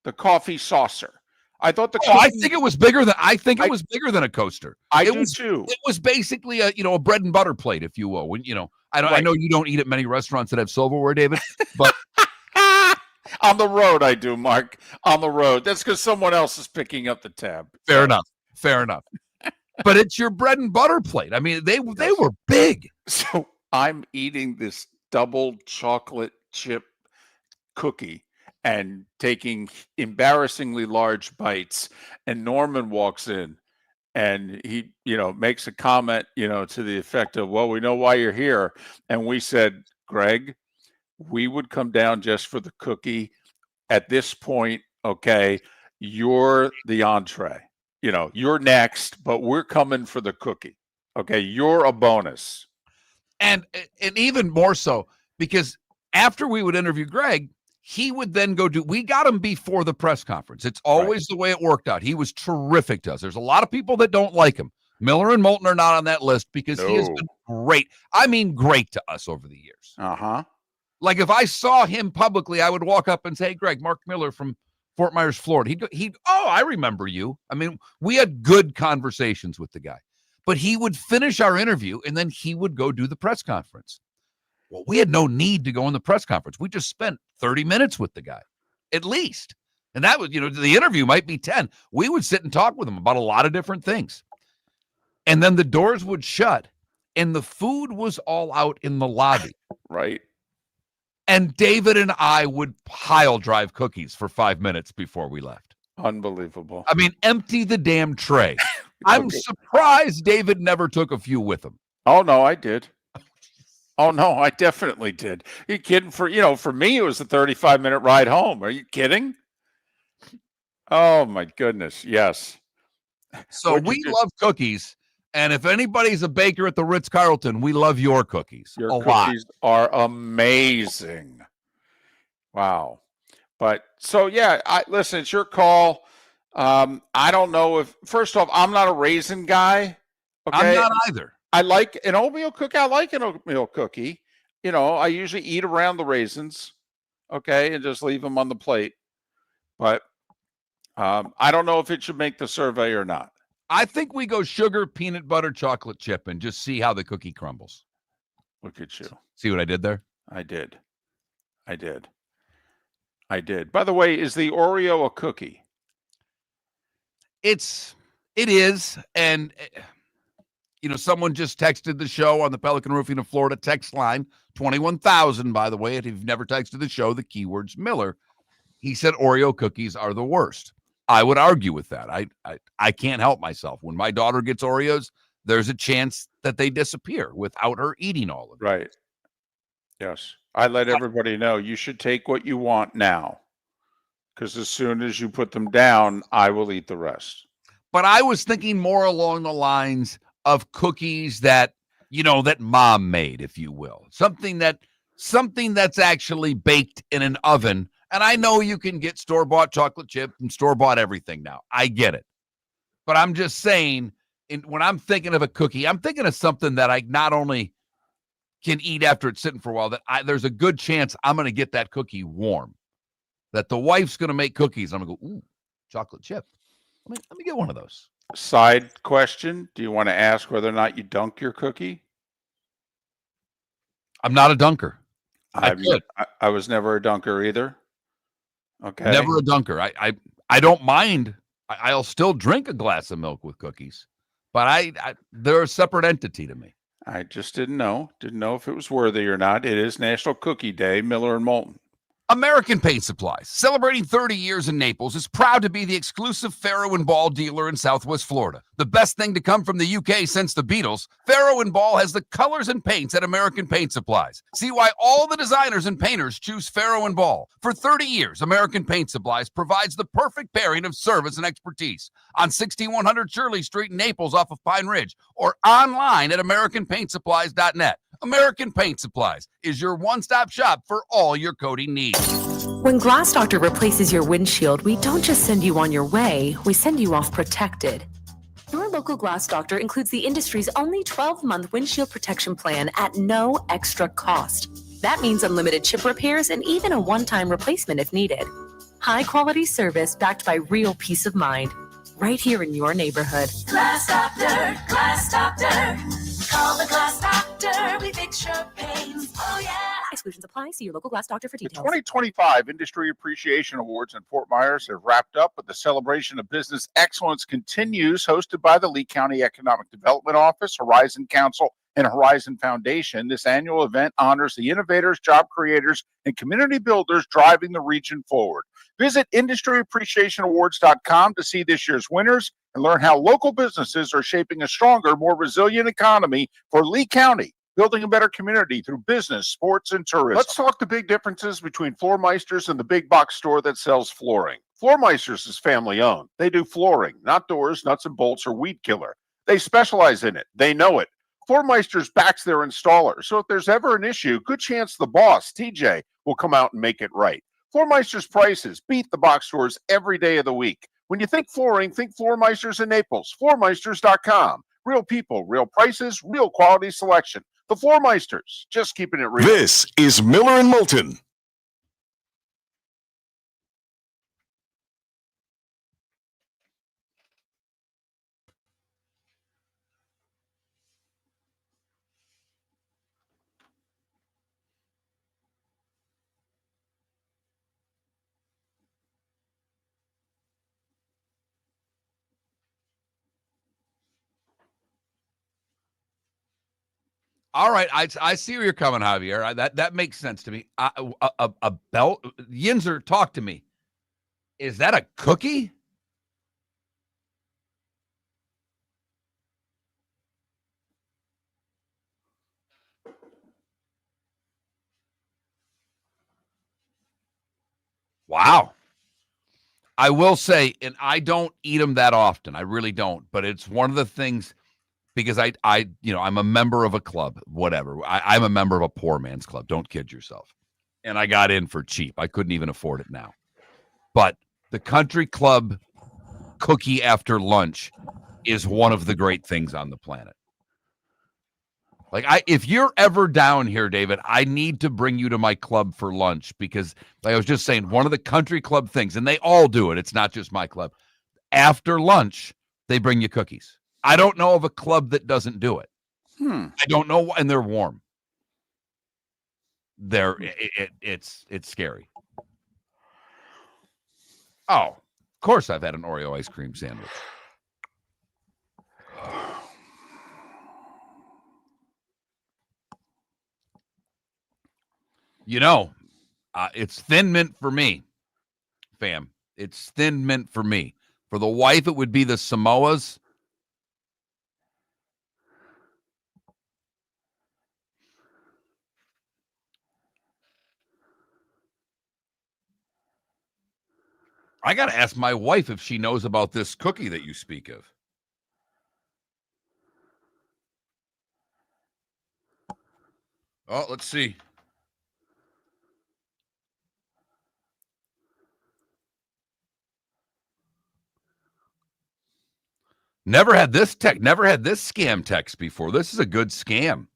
the coffee saucer? I thought I think it was bigger than it was bigger than a coaster. I do too. It was basically a bread and butter plate, if you will. When I know you don't eat at many restaurants that have silverware, David, but on the road I do, Mark. On the road. That's because someone else is picking up the tab. Fair enough. But it's your bread and butter plate. I mean, they were big. So I'm eating this double chocolate chip cookie and taking embarrassingly large bites, and Norman walks in and he, makes a comment, to the effect of, well, we know why you're here. And we said, Greg, we would come down just for the cookie. At this point, okay, you're the entree. You're next, but we're coming for the cookie. Okay, you're a bonus. And even more so, because after we would interview Greg, he would then we got him before the press conference. It's always the way it worked out. He was terrific to us. There's a lot of people that don't like him. Miller and Moulton are not on that list because he has been great. I mean, great to us over the years. Uh-huh. Like if I saw him publicly, I would walk up and say, hey, Greg, Mark Miller from Fort Myers, Florida. I remember you. I mean, we had good conversations with the guy, but he would finish our interview and then he would go do the press conference. Well, we had no need to go in the press conference. We just spent 30 minutes with the guy, at least. And that was, the interview might be 10. We would sit and talk with him about a lot of different things. And then the doors would shut and the food was all out in the lobby. Right. And David and I would pile drive cookies for 5 minutes before we left. Unbelievable. I mean, empty the damn tray. I'm surprised David never took a few with him. Oh, no, I did. Oh, no, I definitely did. Are you kidding? For me, it was a 35-minute ride home. Are you kidding? Oh, my goodness. Yes. So we love cookies. And if anybody's a baker at the Ritz-Carlton, we love your cookies. Your cookies are amazing. Wow. But so, yeah, listen, it's your call. I don't know first off, I'm not a raisin guy. Okay? I'm not either. I like an oatmeal cookie. I like an oatmeal cookie. I usually eat around the raisins, okay, and just leave them on the plate. But I don't know if it should make the survey or not. I think we go sugar, peanut butter, chocolate chip, and just see how the cookie crumbles. Look at you. See what I did there? I did. By the way, is the Oreo a cookie? It is, and someone just texted the show on the Pelican Roofing of Florida text line, 21,000, by the way. If you've never texted the show, the keyword's Miller. He said Oreo cookies are the worst. I would argue with that. I can't help myself. When my daughter gets Oreos, there's a chance that they disappear without her eating all of them. Right. Yes. I let everybody know you should take what you want now, because as soon as you put them down, I will eat the rest. But I was thinking more along the lines of cookies that mom made, if you will. Something that's actually baked in an oven. And I know you can get store-bought chocolate chip and store-bought everything now. I get it. But I'm just saying, when I'm thinking of a cookie, I'm thinking of something that I not only can eat after it's sitting for a while, that there's a good chance I'm going to get that cookie warm. That the wife's going to make cookies. I'm going to go, ooh, chocolate chip. Let me get one of those. Side question. Do you want to ask whether or not you dunk your cookie? I'm not a dunker. I was never a dunker either. Okay. Never a dunker. I don't mind. I'll still drink a glass of milk with cookies, but they're a separate entity to me. I just didn't know. Didn't know if it was worthy or not. It is National Cookie Day, Miller and Moulton. American Paint Supplies, celebrating 30 years in Naples, is proud to be the exclusive Farrow and Ball dealer in Southwest Florida. The best thing to come from the UK since the Beatles, Farrow and Ball has the colors and paints at American Paint Supplies. See why all the designers and painters choose Farrow and Ball. For 30 years, American Paint Supplies provides the perfect pairing of service and expertise on 6100 Shirley Street in Naples off of Pine Ridge or online at AmericanPaintSupplies.net. American Paint Supplies is your one-stop shop for all your coating needs. When Glass Doctor replaces your windshield, we don't just send you on your way, we send you off protected. Your local Glass Doctor includes the industry's only 12-month windshield protection plan at no extra cost. That means unlimited chip repairs and even a one-time replacement if needed. High-quality service backed by real peace of mind, right here in your neighborhood. Glass Doctor, Glass Doctor. Call the Glass Doctor. We fix your pains. Oh, yeah. Exclusions apply. See your local Glass Doctor for The details. 2025 Industry Appreciation Awards in Fort Myers have wrapped up, but the celebration of business excellence continues, hosted by the Lee County Economic Development Office, Horizon Council, and Horizon Foundation. This annual event honors the innovators, job creators, and community builders driving the region forward. Visit industryappreciationawards.com to see this year's winners and learn how local businesses are shaping a stronger, more resilient economy for Lee County, building a better community through business, sports, and tourism. Let's talk the big differences between Floor Meisters and the big box store that sells flooring. Floor Meisters is family owned. They do flooring, not doors, nuts and bolts, or weed killer. They specialize in it. They know it. Floor Meisters backs their installer, so if there's ever an issue, good chance the boss, TJ, will come out and make it right. Floor Meisters prices beat the box stores every day of the week. When you think flooring, think Floor Meisters in Naples. Floormeisters.com. Real people, real prices, real quality selection. The Floor Meisters, just keeping it real. This is Miller and Moulton. All right, I see where you're coming, Javier. That makes sense to me. A belt, Yinzer, talk to me. Is that a cookie? Wow. I will say, and I don't eat them that often. I really don't. But it's one of the things because I'm a member of a club, whatever. I'm a member of a poor man's club. Don't kid yourself. And I got in for cheap. I couldn't even afford it now. But the country club cookie after lunch is one of the great things on the planet. Like if you're ever down here, David, I need to bring you to my club for lunch because like I was just saying, one of the country club things, and they all do it. It's not just my club. After lunch, they bring you cookies. I don't know of a club that doesn't do it. I don't know, and they're warm. It's scary. Oh, of course I've had an Oreo ice cream sandwich. You know, it's thin mint for me, fam. It's thin mint for me. For the wife, it would be the Samoas. I got to ask my wife if she knows about this cookie that you speak of. Oh, let's see. Never had this scam text before. This is a good scam.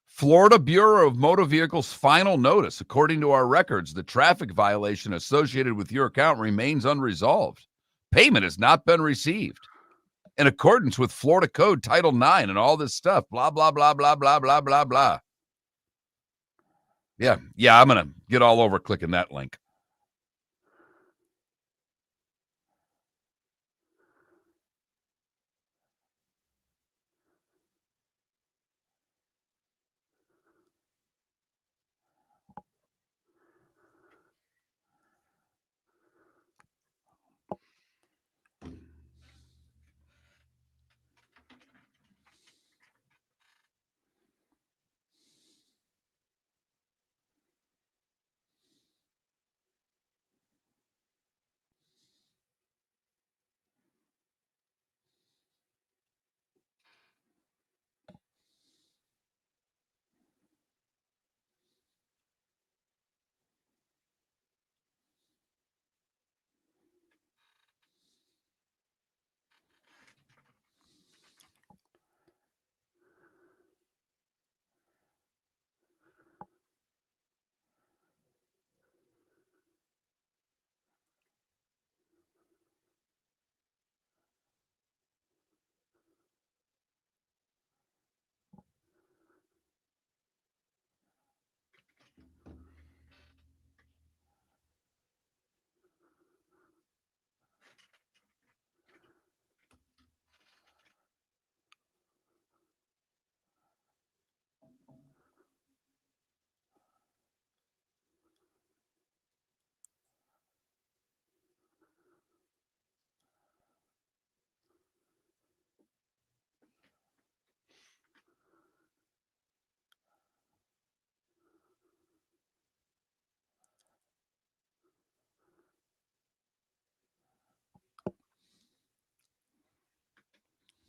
Florida Bureau of Motor Vehicles final notice. According to our records, the traffic violation associated with your account remains unresolved. Payment has not been received. In accordance with Florida Code Title 9 and all this stuff, blah, blah, blah, blah, blah, blah, blah, blah. Yeah, I'm going to get all over clicking that link.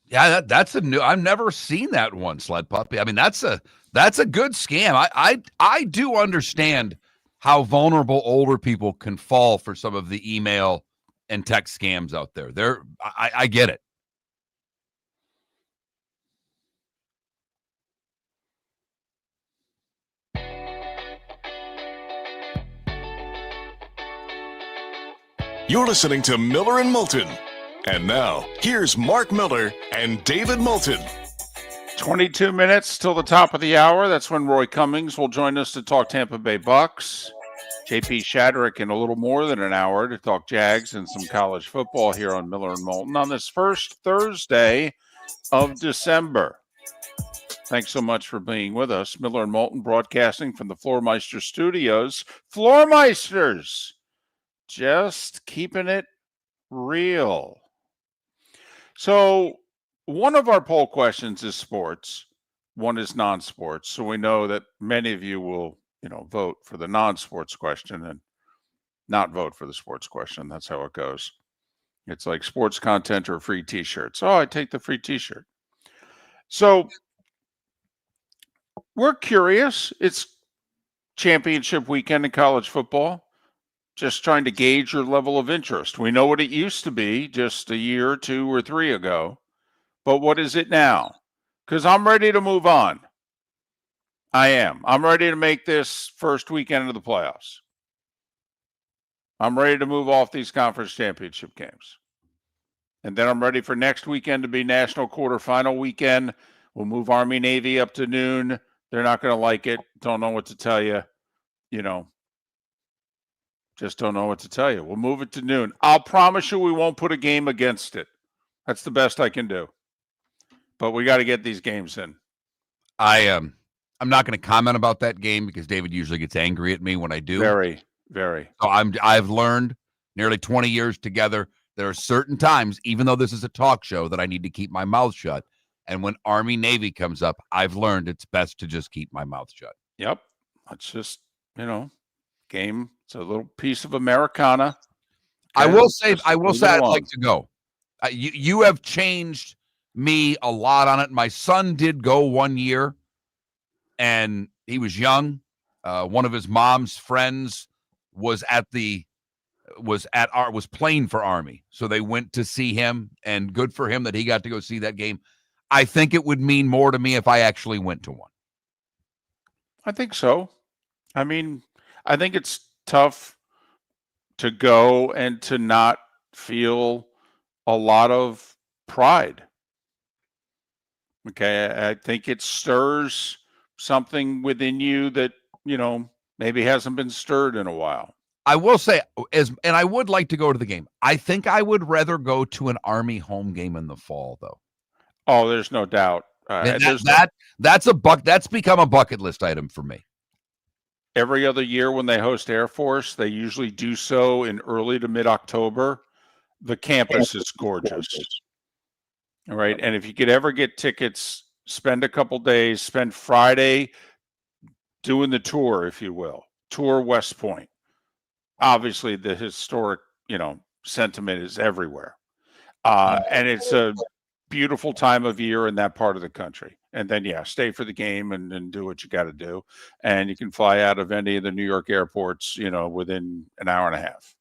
Yeah, that's a new. I've never seen that one, Sled Puppy. I mean, that's a good scam. I do understand how vulnerable older people can fall for some of the email and text scams out there. I get it. You're listening to Miller and Moulton. And now, here's Mark Miller and David Moulton. 22 minutes till the top of the hour. That's when Roy Cummings will join us to talk Tampa Bay Bucs. JP Shadrick in a little more than an hour to talk Jags and some college football here on Miller and Moulton on this first Thursday of December. Thanks so much for being with us. Miller and Moulton broadcasting from the Floormeister Studios. Floormeisters, just keeping it real. So one of our poll questions is sports. One is non-sports. So we know that many of you will, vote for the non-sports question and not vote for the sports question. That's how it goes. It's like sports content or free t-shirts. Oh, I take the free t-shirt. So we're curious. It's championship weekend in college football. Just trying to gauge your level of interest. We know what it used to be just a year, 2 or 3 ago, but what is it now? Because I'm ready to move on. I am. I'm ready to make this first weekend of the playoffs. I'm ready to move off these conference championship games. And then I'm ready for next weekend to be national quarterfinal weekend. We'll move Army-Navy up to noon. They're not going to like it. Don't know what to tell you. Just don't know what to tell you. We'll move it to noon. I'll promise you we won't put a game against it. That's the best I can do. But we got to get these games in. I'm not going to comment about that game because David usually gets angry at me when I do. Very, very. So I've learned nearly 20 years together, there are certain times, even though this is a talk show, that I need to keep my mouth shut. And when Army-Navy comes up, I've learned it's best to just keep my mouth shut. Yep. It's just, game. It's a little piece of Americana. I will say I'd like to go. You have changed me a lot on it. My son did go 1 year, and he was young. One of his mom's friends was playing for Army, so they went to see him, and good for him that he got to go see that game. I think it would mean more to me if I actually went to one. I think so. I mean, I think it's tough to go and to not feel a lot of pride. Okay, I think it stirs something within you that, maybe hasn't been stirred in a while. I will say, and I would like to go to the game. I think I would rather go to an Army home game in the fall, though. Oh, there's no doubt. That's become a bucket list item for me. Every other year when they host Air Force, they usually do so in early to mid-October. The campus is gorgeous. All right. And if you could ever get tickets, spend a couple days, spend Friday doing the tour, if you will. Tour West Point. Obviously, the historic, sentiment is everywhere. And it's a beautiful time of year in that part of the country. And then, stay for the game and do what you got to do. And you can fly out of any of the New York airports, within an hour and a half.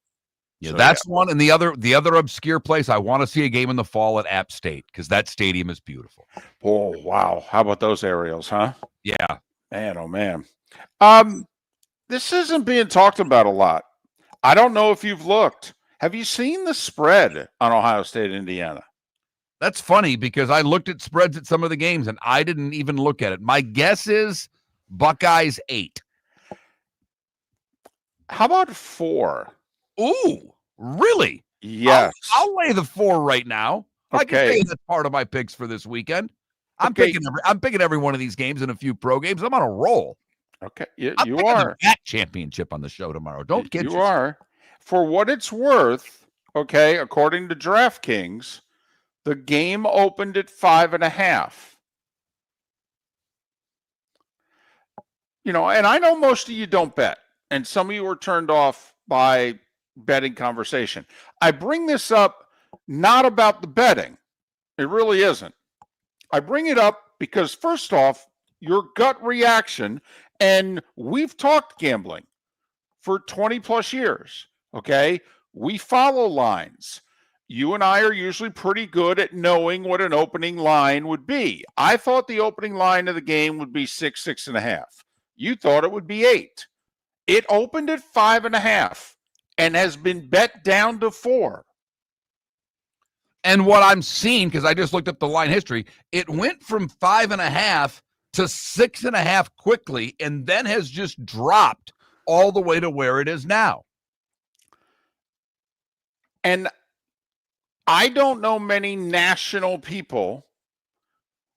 Yeah, so, that's one. And the other obscure place, I want to see a game in the fall at App State because that stadium is beautiful. Oh, wow. How about those aerials, huh? Yeah. Man, oh, man. This isn't being talked about a lot. I don't know if you've looked. Have you seen the spread on Ohio State, Indiana? That's funny because I looked at spreads at some of the games and I didn't even look at it. My guess is Buckeyes 8. How about 4? Ooh, really? Yes. I'll lay the 4 right now. Okay. I can tell you that's part of my picks for this weekend. I'm picking every one of these games and a few pro games. I'm on a roll. Okay, I'm you are. The championship on the show tomorrow. Don't kid yourself. You are. For what it's worth, okay, according to DraftKings, the game opened at 5.5. And I know most of you don't bet, and some of you are turned off by betting conversation. I bring this up not about the betting. It really isn't. I bring it up because, first off, your gut reaction, and we've talked gambling for 20 plus years, okay? We follow lines. You and I are usually pretty good at knowing what an opening line would be. I thought the opening line of the game would be 6.5. You thought it would be 8. It opened at 5.5 and has been bet down to 4. And what I'm seeing, because I just looked up the line history, it went from 5.5 to 6.5 quickly, and then has just dropped all the way to where it is now. And I don't know many national people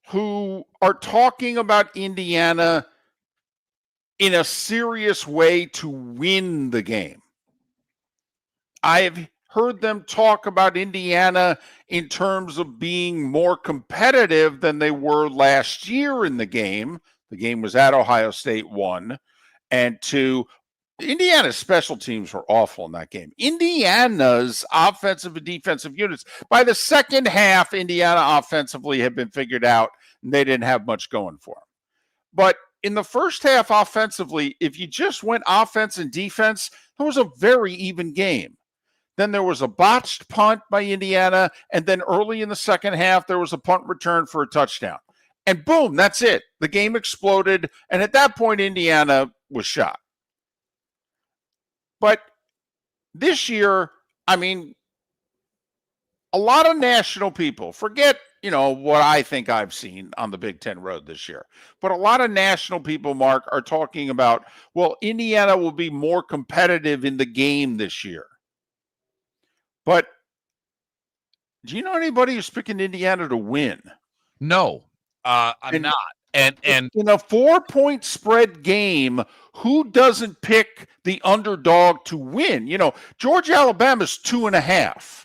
who are talking about Indiana in a serious way to win the game. I've heard them talk about Indiana in terms of being more competitive than they were last year in the game. The game was at Ohio State 1, and 2, Indiana's special teams were awful in that game. Indiana's offensive and defensive units, by the second half, Indiana offensively had been figured out, and they didn't have much going for them. But in the first half offensively, if you just went offense and defense, it was a very even game. Then there was a botched punt by Indiana, and then early in the second half, there was a punt return for a touchdown. And boom, that's it. The game exploded, and at that point, Indiana was shot. But this year, I mean, a lot of national people, forget, what I think I've seen on the Big Ten road this year, but a lot of national people, Mark, are talking about, well, Indiana will be more competitive in the game this year. But do you know anybody who's picking Indiana to win? No, I'm not. And in a 4-point spread game, who doesn't pick the underdog to win? Georgia, Alabama's 2.5.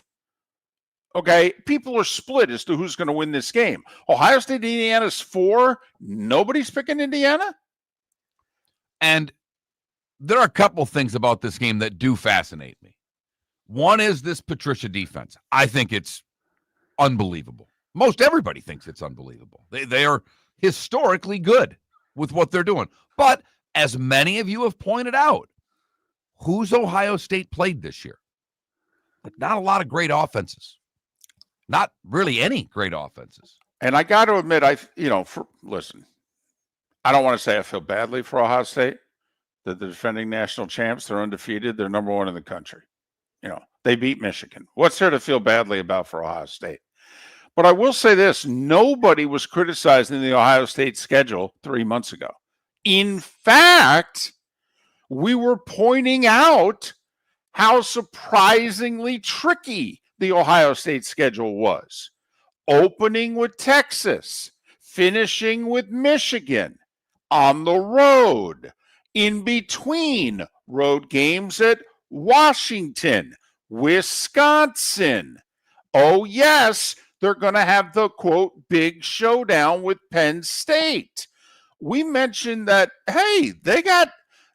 Okay, people are split as to who's going to win this game. Ohio State, Indiana's 4. Nobody's picking Indiana. And there are a couple things about this game that do fascinate me. One is this Patricia defense. I think it's unbelievable. Most everybody thinks it's unbelievable. They are historically good with what they're doing. But as many of you have pointed out, who's Ohio State played this year? Not a lot of great offenses. Not really any great offenses. And I got to admit, listen, I don't want to say I feel badly for Ohio State. They're the defending national champs. They're undefeated. They're number 1 in the country. They beat Michigan. What's there to feel badly about for Ohio State? But I will say this, nobody was criticizing the Ohio State schedule 3 months ago. In fact, we were pointing out how surprisingly tricky the Ohio State schedule was. Opening with Texas, finishing with Michigan, on the road, in between road games at Washington, Wisconsin. Oh, yes, they're going to have the, quote, big showdown with Penn State. We mentioned that, hey, they got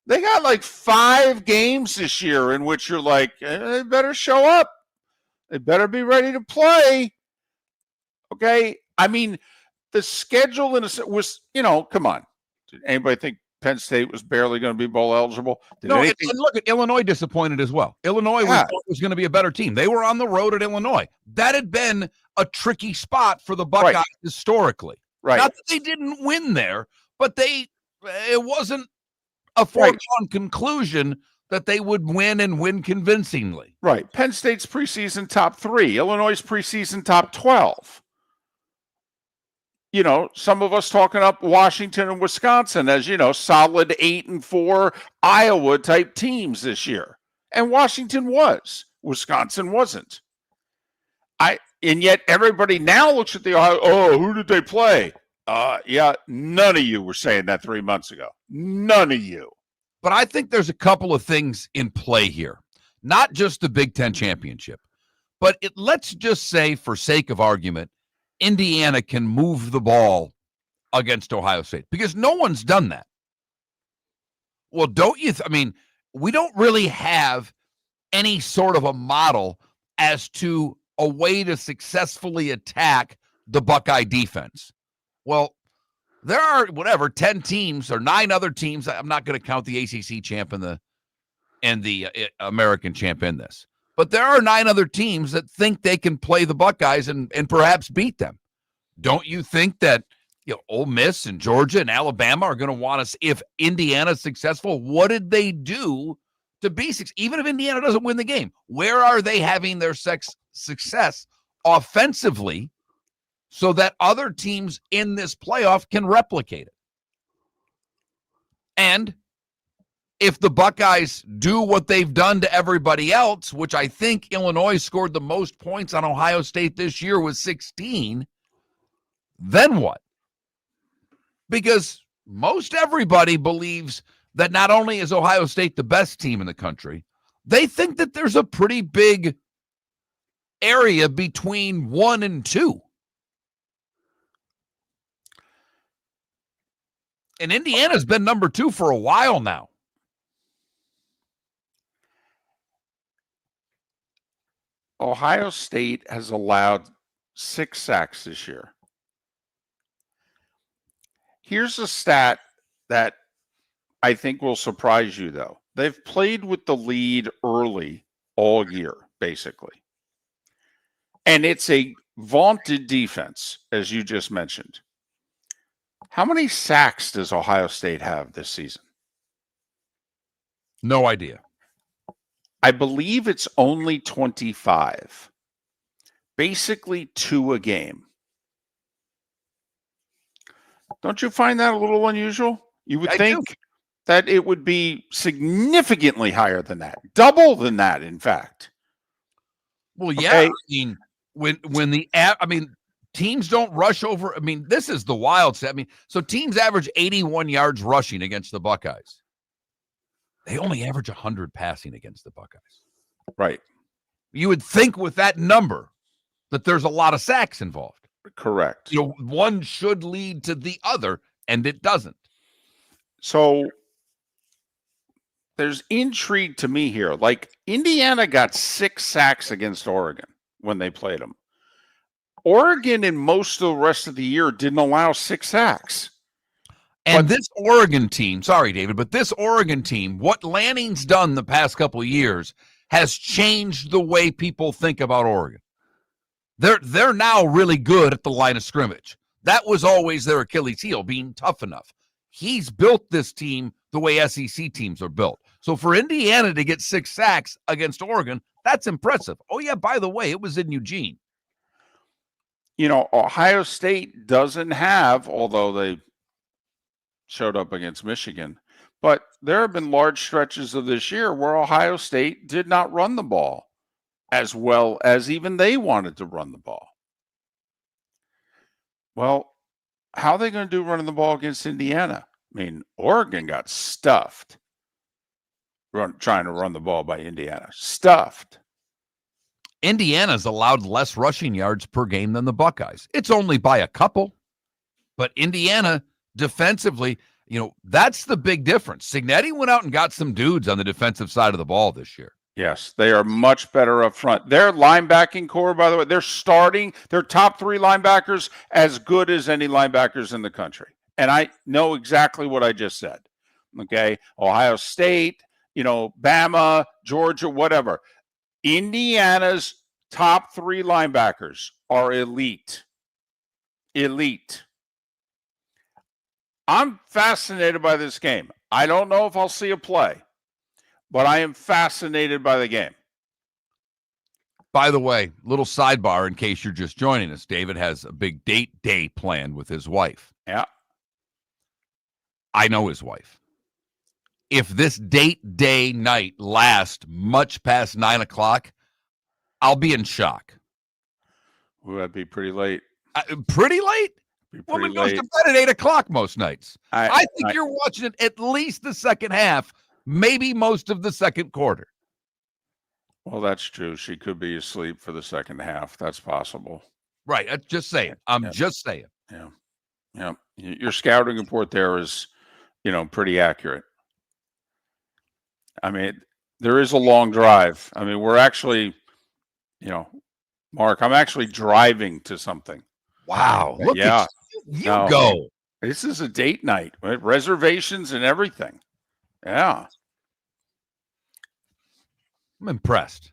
like 5 games this year in which you're like, they better show up. They better be ready to play. Okay? I mean, the schedule was, come on. Did anybody think Penn State was barely going to be bowl eligible? And look at Illinois disappointed as well. Illinois was going to be a better team. They were on the road at Illinois. That had been a tricky spot for the Buckeyes historically. Right. Not that they didn't win there, but it wasn't a foregone conclusion that they would win and win convincingly. Right. Penn State's preseason top 3, Illinois' preseason top 12. Some of us talking up Washington and Wisconsin as, solid 8-4 Iowa type teams this year. And Washington was. Wisconsin wasn't. And yet everybody now looks at the Ohio, who did they play? None of you were saying that 3 months ago. None of you. But I think there's a couple of things in play here. Not just the Big Ten championship, but let's just say, for sake of argument, Indiana can move the ball against Ohio State because no one's done that. Well, don't you? We don't really have any sort of a model as to a way to successfully attack the Buckeye defense. Well, there are 10 teams or 9 other teams. I'm not going to count the ACC champ and the American champ in this. But there are 9 other teams that think they can play the Buckeyes and perhaps beat them. Don't you think that Ole Miss and Georgia and Alabama are going to want us, if Indiana's successful, what did they do to be successful? Even if Indiana doesn't win the game, where are they having their success offensively so that other teams in this playoff can replicate it? And if the Buckeyes do what they've done to everybody else, which I think Illinois scored the most points on Ohio State this year with 16, then what? Because most everybody believes that not only is Ohio State the best team in the country, they think that there's a pretty big area between 1 and 2. And Indiana's been number 2 for a while now. Ohio State has allowed 6 sacks this year. Here's a stat that I think will surprise you, though. They've played with the lead early all year, basically. And it's a vaunted defense, as you just mentioned. How many sacks does Ohio State have this season? No idea. I believe it's only 25. Basically 2 a game. Don't you find that a little unusual? You would think that it would be significantly higher than that. Double than that, in fact. Well, yeah. Okay. I mean, when teams don't rush over. I mean, this is the wild set. I mean, so teams average 81 yards rushing against the Buckeyes. They only average 100 passing against the Buckeyes. Right. You would think with that number that there's a lot of sacks involved. Correct. One should lead to the other, and it doesn't. So there's intrigue to me here. Like, Indiana got 6 sacks against Oregon when they played them. Oregon in most of the rest of the year didn't allow 6 sacks. And this Oregon team, sorry, David, but this Oregon team, what Lanning's done the past couple of years has changed the way people think about Oregon. They're now really good at the line of scrimmage. That was always their Achilles heel, being tough enough. He's built this team the way SEC teams are built. So for Indiana to get 6 sacks against Oregon, that's impressive. Oh, yeah, by the way, it was in Eugene. Ohio State doesn't have, although they showed up against Michigan, but there have been large stretches of this year where Ohio State did not run the ball as well as even they wanted to run the ball. Well, how are they going to do running the ball against Indiana? I mean, Oregon got stuffed trying to run the ball by Indiana. Stuffed. Indiana's allowed less rushing yards per game than the Buckeyes. It's only by a couple, but Indiana defensively, that's the big difference. Signetti went out and got some dudes on the defensive side of the ball this year. Yes, they are much better up front. Their linebacking core, by the way, they're starting their top 3 linebackers as good as any linebackers in the country. And I know exactly what I just said. Okay, Ohio State, Bama, Georgia, whatever. Indiana's top 3 linebackers are elite. Elite. I'm fascinated by this game. I don't know if I'll see a play, but I am fascinated by the game. By the way, little sidebar in case you're just joining us. David has a big date day planned with his wife. Yeah. I know his wife. If this date day night lasts much past 9 o'clock, I'll be in shock. Ooh, that'd be pretty late. Pretty late? Woman goes to bed at 8 o'clock most nights. I think you're watching it at least the second half, maybe most of the second quarter. Well, that's true. She could be asleep for the second half. That's possible. Right. I'm just saying. Just saying. Yeah. Yeah. Your scouting report there is, pretty accurate. I mean, there is a long drive. I mean, we're actually, Mark, I'm actually driving to something. Wow. Look at you. You No. go. This is a date night, right? Reservations and everything. Yeah. I'm impressed.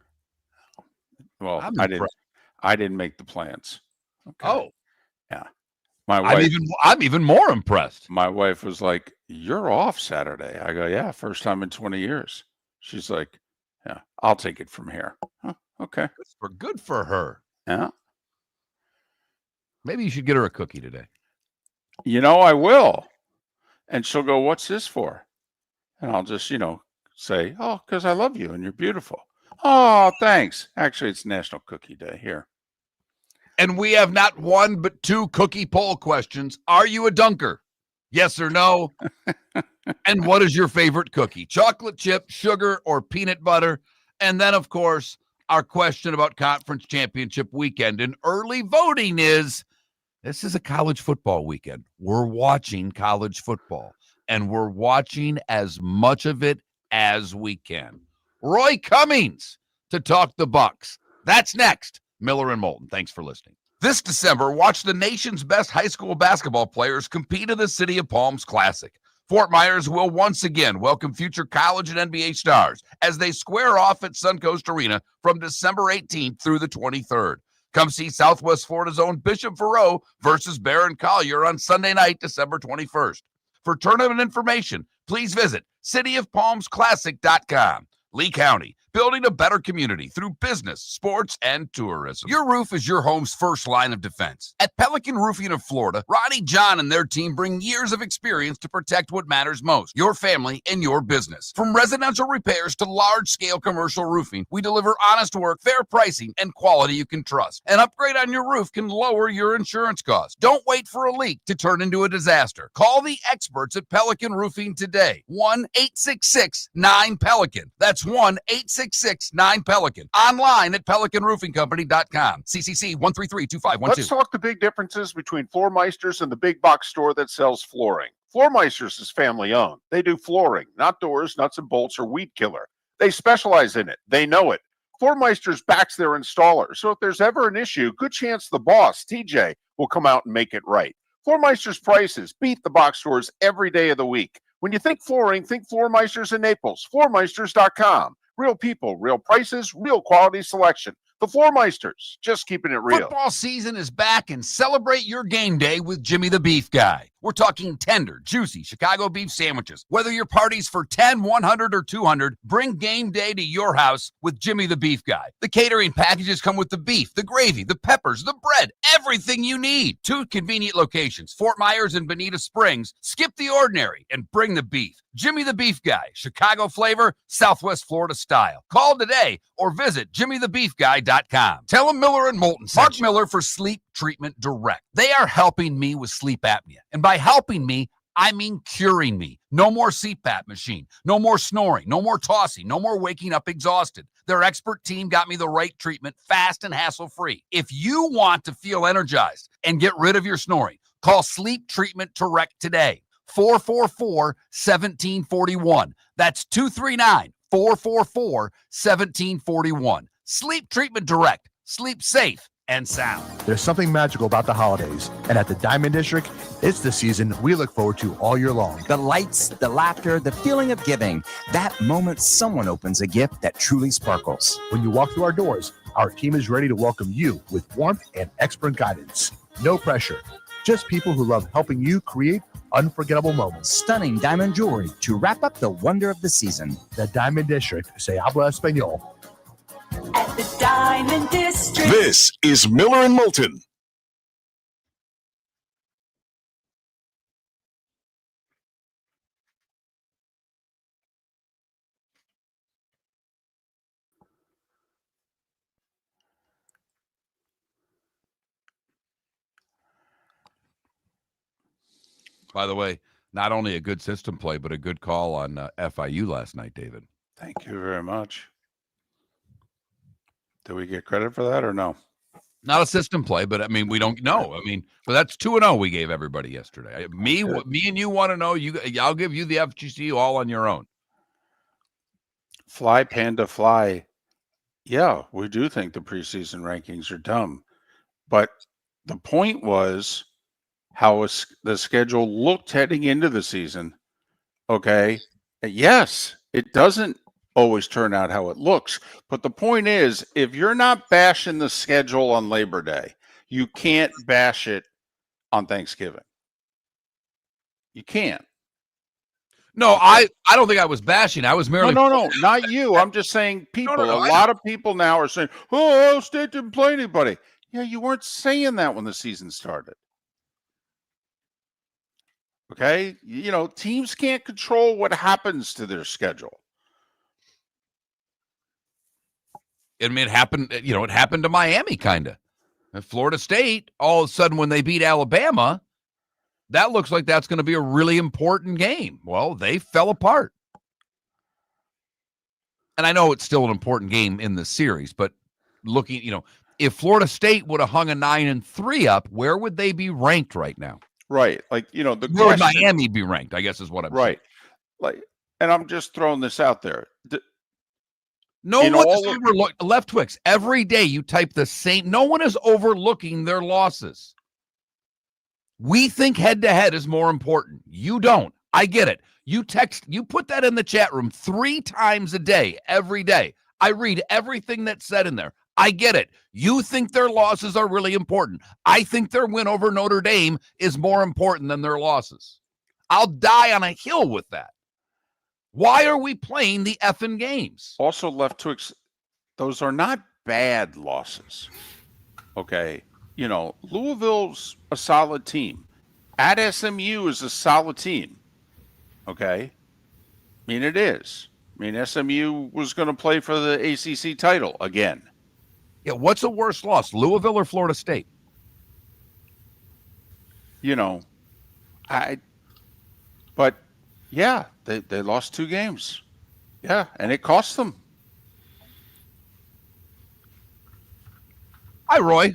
Well, I'm I impressed. didn't make the plans. Okay. Oh, Yeah. I'm even more impressed. My wife was like, "You're off Saturday." I go, "Yeah, first time in 20 years." She's like, "Yeah, I'll take it from here." Huh, okay. Good for her. Yeah. Maybe you should get her a cookie today. I will. And she'll go, "What's this for?" And I'll just, say, "Oh, because I love you and you're beautiful." "Oh, thanks. Actually, it's National Cookie Day here." And we have not one but two cookie poll questions. Are you a dunker? Yes or no? And what is your favorite cookie? Chocolate chip, sugar, or peanut butter? And then, of course, our question about conference championship weekend. And early voting is, this is a college football weekend. We're watching college football, and we're watching as much of it as we can. Roy Cummings to talk the Bucs. That's next. Miller and Moulton. Thanks for listening. This December, watch the nation's best high school basketball players compete in the City of Palms Classic. Fort Myers will once again welcome future college and NBA stars as they square off at Suncoast Arena from December 18th through the 23rd. Come see Southwest Florida's own Bishop Verreau versus Barron Collier on Sunday night, December 21st. For tournament information, please visit cityofpalmsclassic.com. Lee County, building a better community through business, sports, and tourism. Your roof is your home's first line of defense. At Pelican Roofing of Florida, Ronnie John and their team bring years of experience to protect what matters most, your family and your business. From residential repairs to large-scale commercial roofing, we deliver honest work, fair pricing, and quality you can trust. An upgrade on your roof can lower your insurance costs. Don't wait for a leak to turn into a disaster. Call the experts at Pelican Roofing today. 1-866-9-PELICAN. That's 1-866-9-PELICAN. Online at pelicanroofingcompany.com. CCC 1332512. Let's talk the big differences between Floor Meisters and the big box store that sells flooring. Floor Meisters is family owned. They do flooring, not doors, nuts and bolts, or weed killer. They specialize in it. They know it. Floor Meisters backs their installer, so if there's ever an issue, good chance the boss, TJ, will come out and make it right. Floor Meisters prices beat the box stores every day of the week. When you think flooring, think Floor Meisters in Naples. Floormeisters.com. Real people, real prices, real quality selection. The Floor Meisters, just keeping it real. Football season is back, and celebrate your game day with Jimmy the Beef Guy. We're talking tender, juicy Chicago beef sandwiches. Whether your party's for 10, 100, or 200, bring game day to your house with Jimmy the Beef Guy. The catering packages come with the beef, the gravy, the peppers, the bread, everything you need. 2 convenient locations, Fort Myers and Bonita Springs. Skip the ordinary and bring the beef. Jimmy the Beef Guy, Chicago flavor, Southwest Florida style. Call today or visit jimmythebeefguy.com. Tell him Miller and Moulton sent Mark Miller for Sleep Treatment Direct. They are helping me with sleep apnea. And by helping me, I mean curing me. No more CPAP machine, no more snoring, no more tossing, no more waking up exhausted. Their expert team got me the right treatment, fast and hassle-free. If you want to feel energized and get rid of your snoring, call Sleep Treatment Direct today. 444-1741. That's 239-444-1741. Sleep Treatment Direct. Sleep safe and sound. There's something magical about the holidays, and at the Diamond District, it's the season we look forward to all year long. The lights, the laughter, the feeling of giving. That moment someone opens a gift that truly sparkles. When you walk through our doors, our team is ready to welcome you with warmth and expert guidance. No pressure, just people who love helping you create unforgettable moments. Stunning diamond jewelry to wrap up the wonder of the season. The Diamond District, se habla español. At the Diamond District. This is Miller and Moulton. By the way, not only a good system play, but a good call on FIU last night, David. Thank you very much. Do we get credit for that or no? Not a system play, but I mean, we don't know. I mean, but that's 2-0 we gave everybody yesterday. Me and you want to know. I'll give you the FGC all on your own. Fly Panda Fly. Yeah, we do think the preseason rankings are dumb. But the point was, how the schedule looked heading into the season, okay, yes, it doesn't always turn out how it looks. But the point is, if you're not bashing the schedule on Labor Day, you can't bash it on Thanksgiving. You can't. No, I don't think I was bashing. I was merely No, not you. I'm just saying people. No, A lot of people now are saying, "Oh, Ohio State didn't play anybody." Yeah, you weren't saying that when the season started. Okay? You know, teams can't control what happens to their schedule. I mean, it happened to Miami, kind of. And Florida State, all of a sudden, when they beat Alabama, that looks like that's going to be a really important game. Well, they fell apart. And I know it's still an important game in the series, but looking, if Florida State would have hung a 9-3 up, where would they be ranked right now? Right. Like, where would Miami be ranked, I guess is what I'm saying. Right. Like, and I'm just throwing this out there. No one is overlooking Left Twix. Every day you type the same. No one is overlooking their losses. We think head-to-head is more important. You don't. I get it. You put that in the chat room 3 times a day, every day. I read everything that's said in there. I get it. You think their losses are really important. I think their win over Notre Dame is more important than their losses. I'll die on a hill with that. Why are we playing the effing games? Also, Left Twix, those are not bad losses. Okay. Louisville's a solid team. At SMU is a solid team. Okay. I mean, it is. I mean, SMU was going to play for the ACC title again. Yeah, what's a worse loss, Louisville or Florida State? But yeah, they lost 2 games. Yeah, and it cost them. Hi, Roy.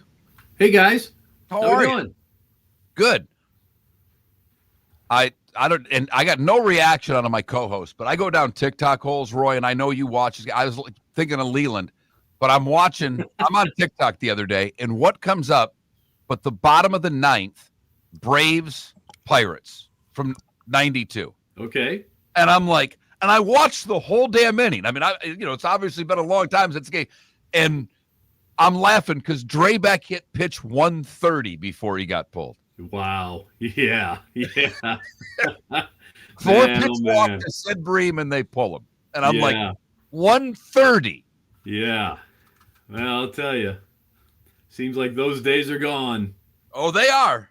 Hey, guys. How are you? Doing? Good. I got no reaction out of my co-host, but I go down TikTok holes, Roy, and I know you watch. I was thinking of Leland, but I'm on TikTok the other day, and what comes up but the bottom of the 9th, Braves, Pirates from 92. Okay. And I'm like, and I watched the whole damn inning. I mean, it's obviously been a long time since the game, and I'm laughing because Draybeck hit pitch 130 before he got pulled. Wow. Yeah. 4 pitch walk to Sid Bream, and they pull him. And I'm like, 130. Yeah. Well, I'll tell you. Seems like those days are gone. Oh, they are.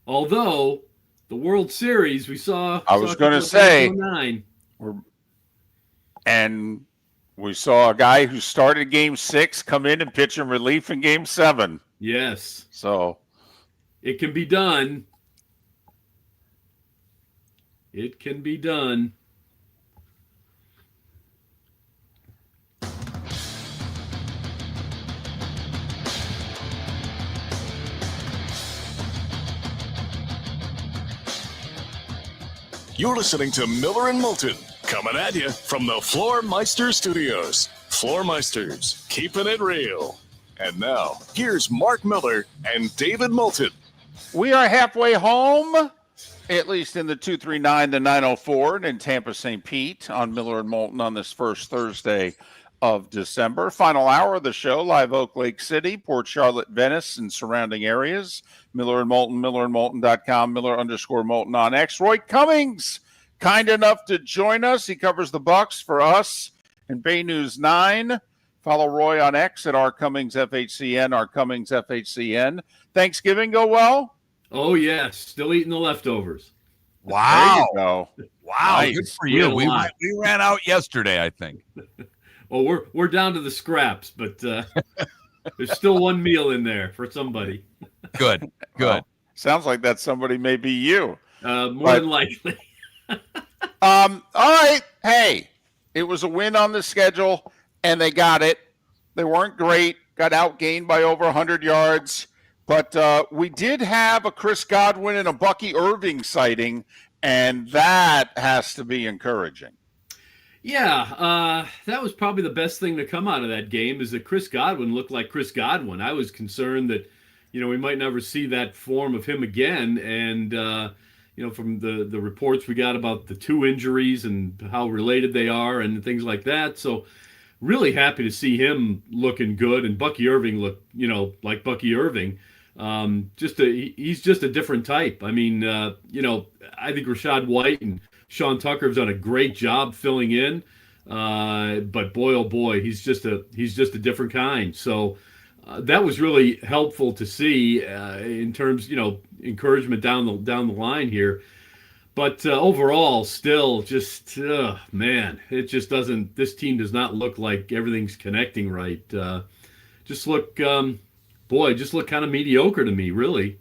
Although, the World Series, we saw. I was going to say. And we saw a guy who started Game 6 come in and pitch in relief in Game 7. Yes. So. It can be done. It can be done. You're listening to Miller and Moulton, coming at you from the Floor Meister Studios. Floor Meisters, keeping it real. And now, here's Mark Miller and David Moulton. We are halfway home, at least in the 239, the 904, and in Tampa, St. Pete on Miller and Moulton on this first Thursday of December. Final hour of the show, Live Oak Lake City, Port Charlotte, Venice, and surrounding areas. Miller and Moulton, millerandmoulton.com, Miller_Moulton on X. Roy Cummings, kind enough to join us. He covers the Bucs for us and Bay News 9. Follow Roy on X at @RCummingsFHCN, @RCummingsFHCN. Thanksgiving go well? Oh, yes. Still eating the leftovers. Wow. There you go. Wow. Nice. Good for you. We ran out yesterday, I think. Well, we're down to the scraps, but there's still one meal in there for somebody. Good. Well, sounds like that somebody may be you. More than likely. All right. Hey, it was a win on the schedule, and they got it. They weren't great. Got outgained by over 100 yards. But we did have a Chris Godwin and a Bucky Irving sighting, and that has to be encouraging. Yeah, that was probably the best thing to come out of that game is that Chris Godwin looked like Chris Godwin. I was concerned that, we might never see that form of him again. And, from the reports we got about the 2 injuries and how related they are and things like that. So really happy to see him looking good, and Bucky Irving look, like Bucky Irving. He's just a different type. I mean, I think Rachaad White and Sean Tucker have done a great job filling in. But boy, oh boy, he's just a different kind. So that was really helpful to see in terms, encouragement down the line here. But overall, still just, man, it just doesn't. This team does not look like everything's connecting right. Just look kind of mediocre to me, really.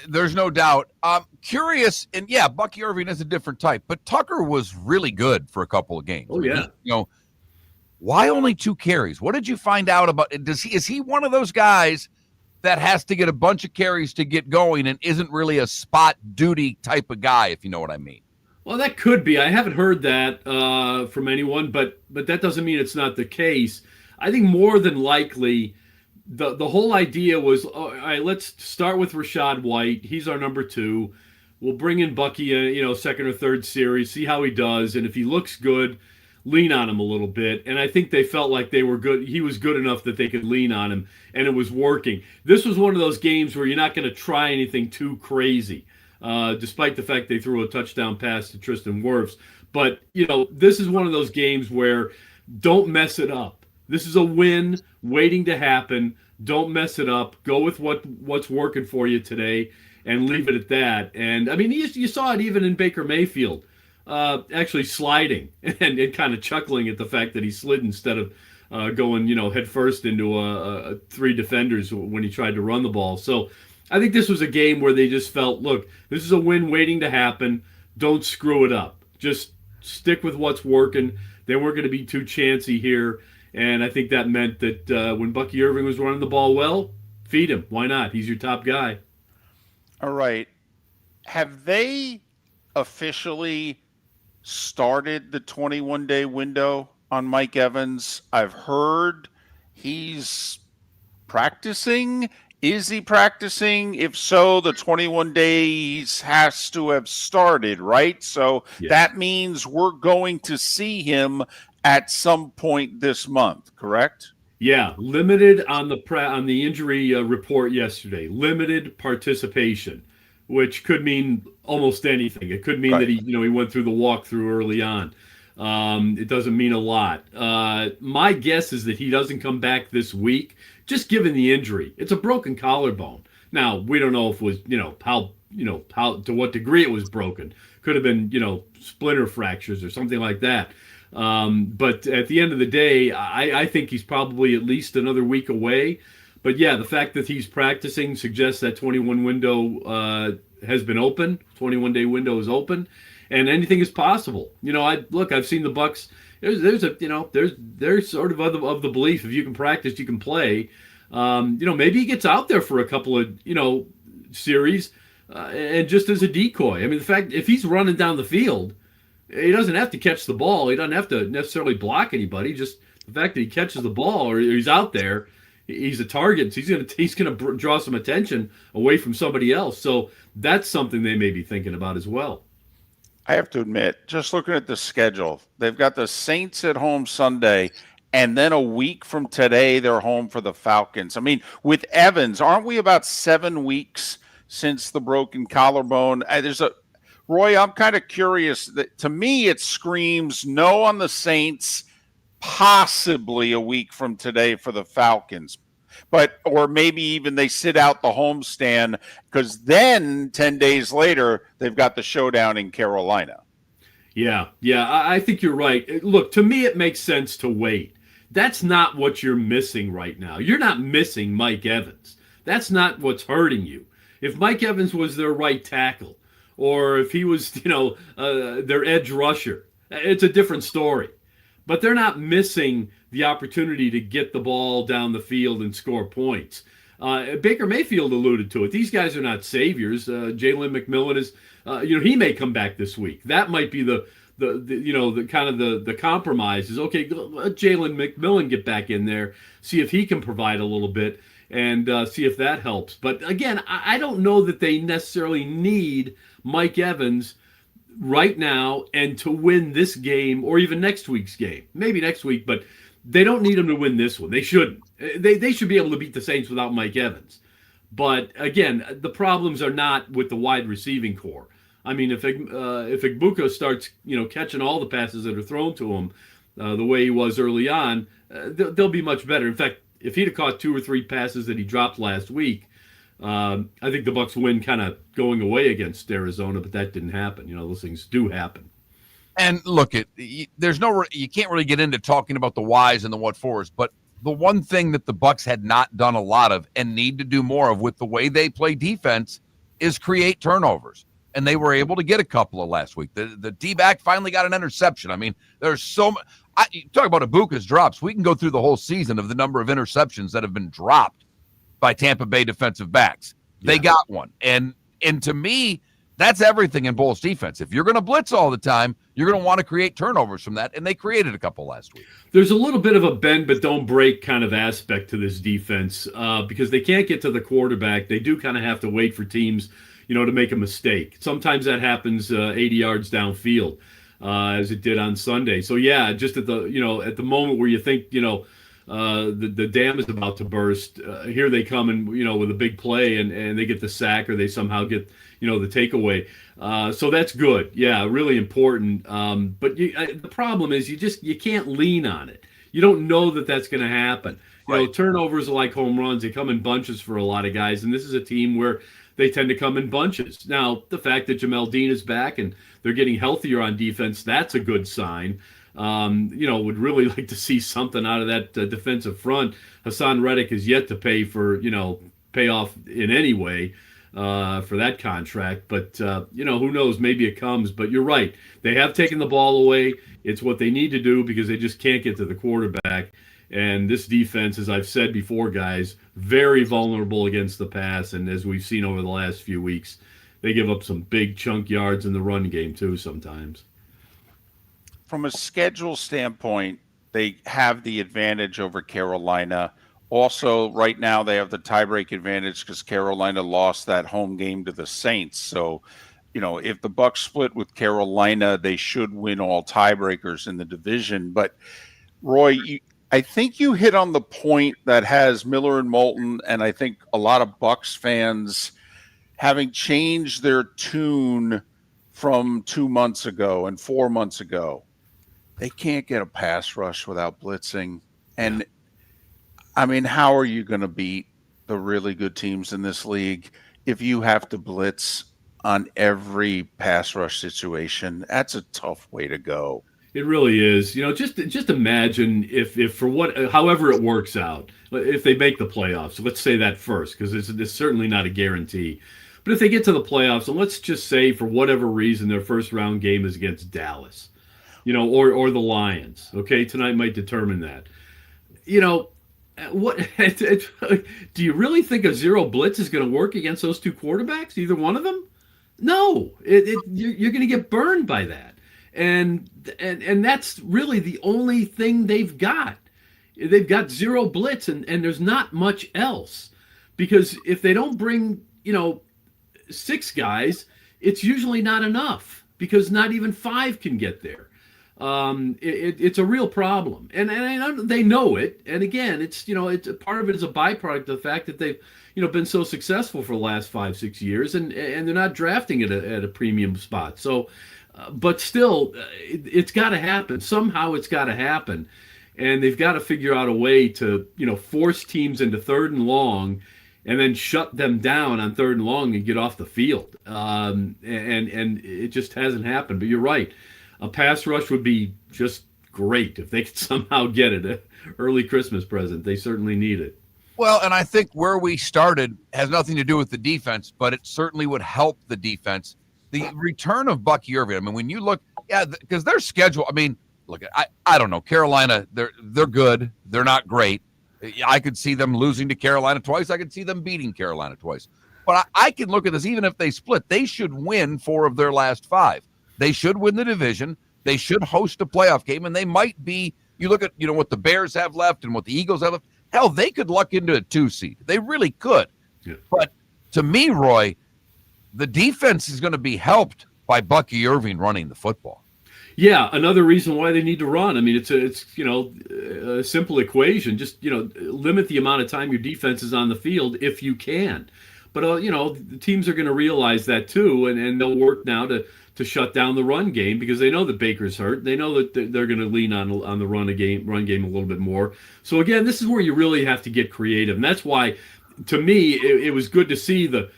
There's no doubt. I'm curious, and yeah, Bucky Irving is a different type, but Tucker was really good for a couple of games. Oh yeah. Why only 2 carries? What did you find out about? Is he one of those guys that has to get a bunch of carries to get going and isn't really a spot duty type of guy, if you know what I mean? Well, that could be. I haven't heard that from anyone, but that doesn't mean it's not the case. I think more than likely, the whole idea was, all right, let's start with Rachaad White. He's our number 2. We'll bring in Bucky, second or third series, see how he does, and if he looks good, lean on him a little bit. And I think they felt like they were good. He was good enough that they could lean on him, and it was working. This was one of those games where you're not going to try anything too crazy, despite the fact they threw a touchdown pass to Tristan Wirfs. But, this is one of those games where don't mess it up. This is a win waiting to happen. Don't mess it up. Go with what's working for you today and leave it at that. And, I mean, you saw it even in Baker Mayfield. Actually sliding and kind of chuckling at the fact that he slid instead of going, head first into 3 defenders when he tried to run the ball. So I think this was a game where they just felt, look, this is a win waiting to happen. Don't screw it up. Just stick with what's working. They weren't going to be too chancy here. And I think that meant that when Bucky Irving was running the ball well, feed him. Why not? He's your top guy. All right. Have they officially started the 21-day window on Mike Evans? I've heard he's practicing. Is he practicing? If so, the 21 days has to have started, right? So that means we're going to see him at some point this month, correct? Yeah, limited on the injury report yesterday. Limited participation, which could mean almost anything. It could mean that he went through the walkthrough early on. It doesn't mean a lot. My guess is that he doesn't come back this week, just given the injury. It's a broken collarbone. Now, we don't know if it was, how to what degree it was broken. Could have been, splinter fractures or something like that. But at the end of the day, I think he's probably at least another week away. But yeah, the fact that he's practicing suggests that 21 window has been open. 21-day window is open, and anything is possible. I've seen the Bucs. There's sort of the belief if you can practice, you can play. Maybe he gets out there for a couple of series, and just as a decoy. I mean, the fact if he's running down the field, he doesn't have to catch the ball. He doesn't have to necessarily block anybody. Just the fact that he catches the ball or he's out there, he's a target. So he's gonna draw some attention away from somebody else. So that's something they may be thinking about as well. I have to admit, just looking at the schedule, they've got the Saints at home Sunday, and then a week from today, they're home for the Falcons. I mean, with Evans, aren't we about 7 weeks since the broken collarbone? Roy, I'm kind of curious. To me, it screams no on the Saints, possibly a week from today for the Falcons. Or maybe even they sit out the homestand because then 10 days later, they've got the showdown in Carolina. Yeah, I think you're right. Look, to me, it makes sense to wait. That's not what you're missing right now. You're not missing Mike Evans. That's not what's hurting you. If Mike Evans was their right tackle, or if he was, their edge rusher, it's a different story. But they're not missing the opportunity to get the ball down the field and score points. Baker Mayfield alluded to it. These guys are not saviors. Jalen McMillan is, he may come back this week. That might be the kind of the compromise is, okay, let Jalen McMillan get back in there, see if he can provide a little bit. and see if that helps. But again, I don't know that they necessarily need Mike Evans right now and to win this game or even next week's game. Maybe next week, but they don't need him to win this one. They shouldn't. They should be able to beat the Saints without Mike Evans. But again, the problems are not with the wide receiving core. I mean, if Igbuka starts, catching all the passes that are thrown to him the way he was early on, they'll be much better. In fact, if he'd have caught 2 or 3 passes that he dropped last week, I think the Bucs win kind of going away against Arizona, but that didn't happen. Those things do happen. And look, you can't really get into talking about the whys and the what fors, but the one thing that the Bucs had not done a lot of and need to do more of with the way they play defense is create turnovers. And they were able to get a couple of last week. The D-back finally got an interception. I mean, there's so much. You talk about Ibuka's drops. We can go through the whole season of the number of interceptions that have been dropped by Tampa Bay defensive backs. Yeah. They got one. And to me, that's everything in Bulls defense. If you're going to blitz all the time, you're going to want to create turnovers from that, and they created a couple last week. There's a little bit of a bend but don't break kind of aspect to this defense because they can't get to the quarterback. They do kind of have to wait for teams, to make a mistake. Sometimes that happens 80 yards downfield, as it did on Sunday. So yeah, just at the moment where you think the dam is about to burst, here they come and with a big play and they get the sack or they somehow get the takeaway. So that's good. Yeah, really important. But the problem is you can't lean on it. You don't know that that's going to happen. Right. Turnovers are like home runs. They come in bunches for a lot of guys, and this is a team where they tend to come in bunches. Now, the fact that Jamel Dean is back and they're getting healthier on defense, that's a good sign. Would really like to see something out of that defensive front. Hassan Reddick is yet to pay off in any way for that contract. But, who knows? Maybe it comes. But you're right. They have taken the ball away. It's what they need to do because they just can't get to the quarterback. And this defense, as I've said before, guys, very vulnerable against the pass. And as we've seen over the last few weeks, they give up some big chunk yards in the run game, too, sometimes. From a schedule standpoint, they have the advantage over Carolina. Also, right now, they have the tiebreak advantage because Carolina lost that home game to the Saints. So, if the Bucs split with Carolina, they should win all tiebreakers in the division. But, Roy, I think you hit on the point that has Miller and Moulton, and I think a lot of Bucs fans having changed their tune from 2 months ago and 4 months ago. They can't get a pass rush without blitzing. And, I mean, how are you going to beat the really good teams in this league if you have to blitz on every pass rush situation? That's a tough way to go. It really is. Just imagine if for however it works out, if they make the playoffs. Let's say that first, because it's certainly not a guarantee. But if they get to the playoffs, and let's just say for whatever reason their first round game is against Dallas, or the Lions. Okay, tonight might determine that. What do you really think a zero blitz is going to work against those two quarterbacks? Either one of them? No, you're going to get burned by that. And that's really the only thing they've got. They've got zero blitz, and there's not much else. Because if they don't bring, 6 guys, it's usually not enough because not even 5 can get there. It's a real problem, and they know it. And again, it's part of it is a byproduct of the fact that they've been so successful for the last 5-6 years, and they're not drafting it at a premium spot. So. But still, it's got to happen. Somehow it's got to happen. And they've got to figure out a way to, force teams into 3rd and long and then shut them down on 3rd and long and get off the field. And it just hasn't happened. But you're right. A pass rush would be just great if they could somehow get it. An early Christmas present. They certainly need it. Well, and I think where we started has nothing to do with the defense, but it certainly would help the defense. The return of Bucky Irving. I mean, when you look, because their schedule. I mean, look, I don't know. Carolina, they're good. They're not great. I could see them losing to Carolina twice. I could see them beating Carolina twice. But I can look at this. Even if they split, they should win 4 of their last 5. They should win the division. They should host a playoff game, and they might be. You look at what the Bears have left and what the Eagles have left. Hell, they could luck into a 2 seed. They really could. Yeah. But to me, Roy, the defense is going to be helped by Bucky Irving running the football. Yeah, another reason why they need to run. I mean, it's a simple equation. Just limit the amount of time your defense is on the field if you can. But the teams are going to realize that too, and they'll work now to shut down the run game because they know that Baker's hurt. They know that they're going to lean on the run game a little bit more. So again, this is where you really have to get creative, and that's why, to me, it was good to see the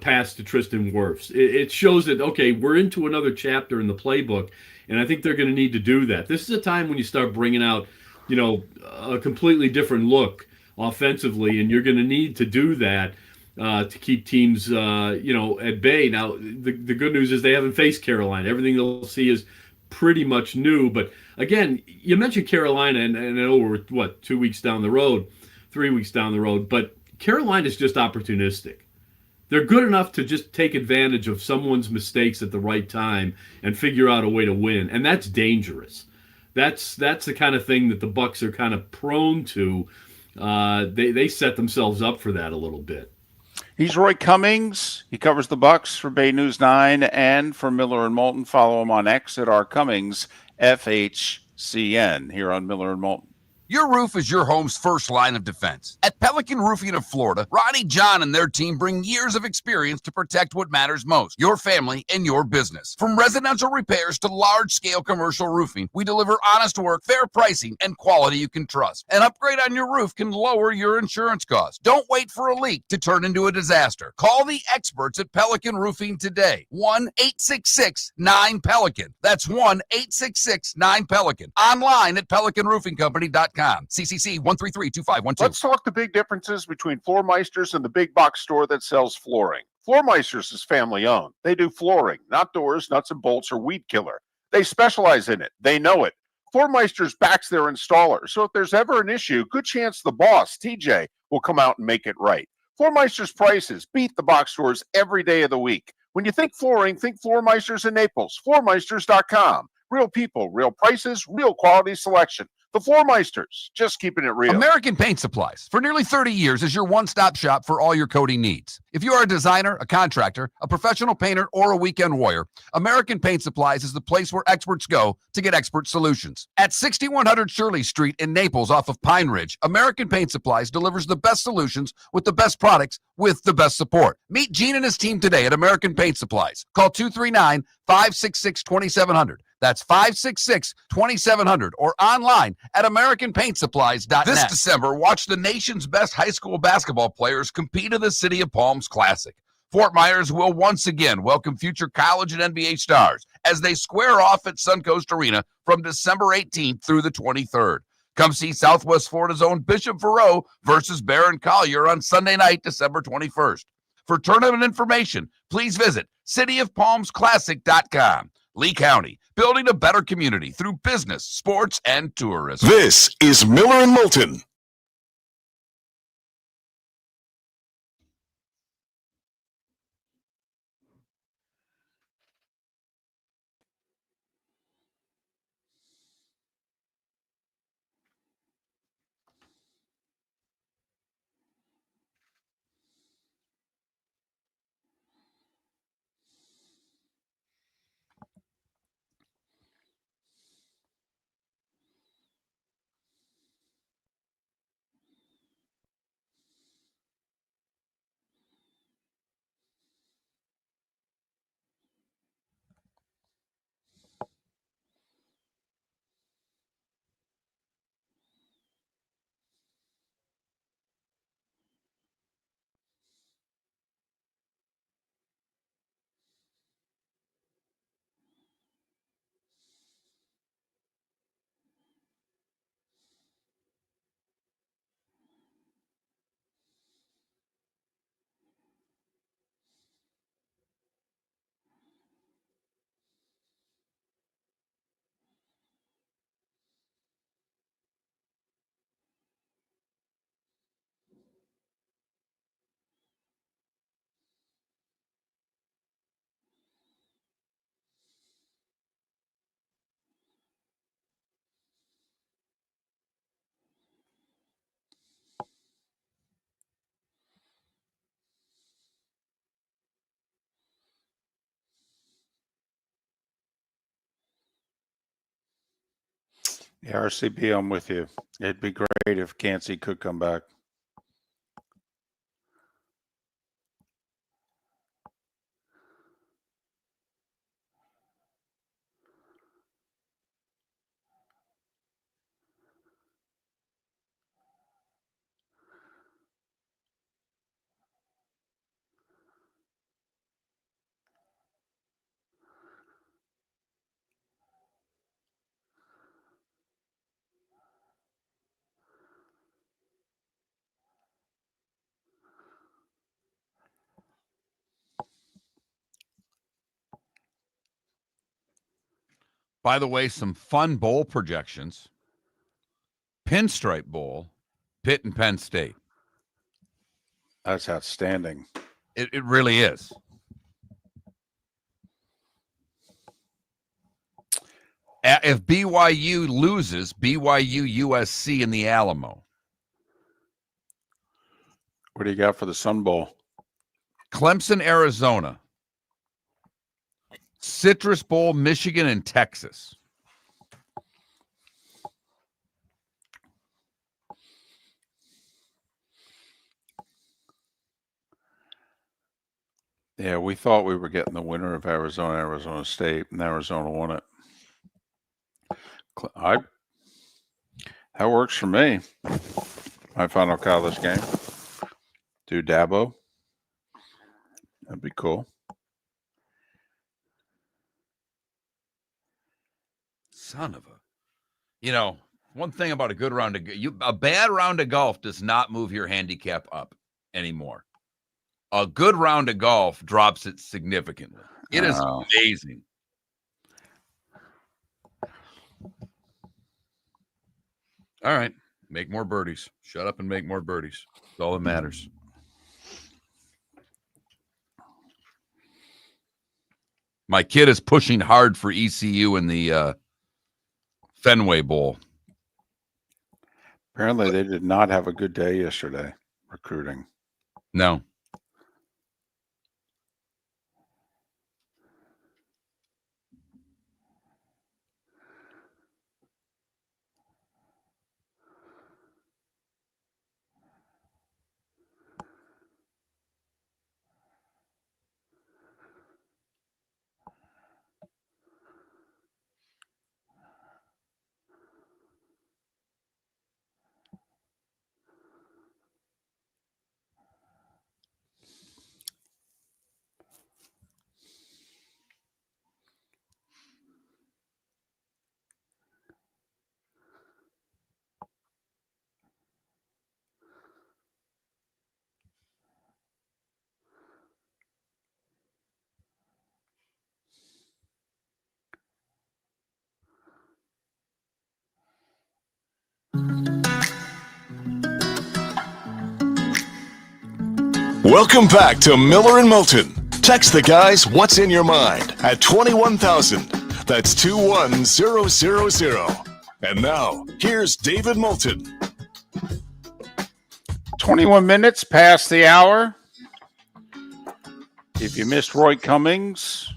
pass to Tristan Wirfs. It shows that, okay, we're into another chapter in the playbook, and I think they're going to need to do that. This is a time when you start bringing out, a completely different look offensively, and you're going to need to do that to keep teams, at bay. Now, the good news is they haven't faced Carolina. Everything they'll see is pretty much new. But again, you mentioned Carolina, and I know we're 2 weeks down the road, 3 weeks down the road, but Carolina's just opportunistic. They're good enough to just take advantage of someone's mistakes at the right time and figure out a way to win, and that's dangerous. That's the kind of thing that the Bucs are kind of prone to. They set themselves up for that a little bit. He's Roy Cummings. He covers the Bucs for Bay News 9 and for Miller and Moulton. Follow him on X at rcummings FHCN here on Miller and Moulton. Your roof is your home's first line of defense. At Pelican Roofing of Florida, Ronnie, John, and their team bring years of experience to protect what matters most, your family and your business. From residential repairs to large-scale commercial roofing, we deliver honest work, fair pricing, and quality you can trust. An upgrade on your roof can lower your insurance costs. Don't wait for a leak to turn into a disaster. Call the experts at Pelican Roofing today. 1-866-9-PELICAN. That's 1-866-9-PELICAN. Online at pelicanroofingcompany.com. CCC 1332512. Let's talk the big differences between Floor Meisters and the big box store that sells flooring. Floor Meisters is family owned. They do flooring, not doors, nuts and bolts, or weed killer. They specialize in it. They know it. Floor Meisters backs their installer, so if there's ever an issue, good chance the boss, TJ, will come out and make it right. Floor Meisters prices beat the box stores every day of the week. When you think flooring, think Floor Meisters in Naples. FloorMeisters.com. Real people, real prices, real quality selection. The Floor Meisters, just keeping it real. American Paint Supplies, for nearly 30 years, is your one-stop shop for all your coating needs. If you are a designer, a contractor, a professional painter, or a weekend warrior, American Paint Supplies is the place where experts go to get expert solutions. At 6100 Shirley Street in Naples off of Pine Ridge, American Paint Supplies delivers the best solutions with the best products with the best support. Meet Gene and his team today at American Paint Supplies. Call 239-566-2700. That's 566-2700 or online at AmericanPaintSupplies.net. This December, watch the nation's best high school basketball players compete in the City of Palms Classic. Fort Myers will once again welcome future college and NBA stars as they square off at Suncoast Arena from December 18th through the 23rd. Come see Southwest Florida's own Bishop Verreau versus Barron Collier on Sunday night, December 21st. For tournament information, please visit cityofpalmsclassic.com. Lee County, building a better community through business, sports, and tourism. This is Miller and Moulton. Yeah, RCP, I'm with you. It'd be great if Cansey could come back. By the way, some fun bowl projections. Pinstripe Bowl, Pitt and Penn State. That's outstanding. It really is. If BYU loses, BYU USC in the Alamo. What do you got for the Sun Bowl? Clemson, Arizona. Citrus Bowl, Michigan and Texas. Yeah, we thought we were getting the winner of Arizona State, and Arizona won it. That works for me. My final college game. Do Dabo. That'd be cool. Son of a. One thing about a good round a bad round of golf does not move your handicap up anymore. A good round of golf drops it significantly. It is amazing. All right. Make more birdies. Shut up and make more birdies. That's all that matters. My kid is pushing hard for ECU in the Fenway Bowl. Apparently, they did not have a good day yesterday recruiting. No. Welcome back to Miller and Moulton. Text the guys what's in your mind at 21,000. That's 21000. And now, here's David Moulton. 21 minutes past the hour. If you missed Roy Cummings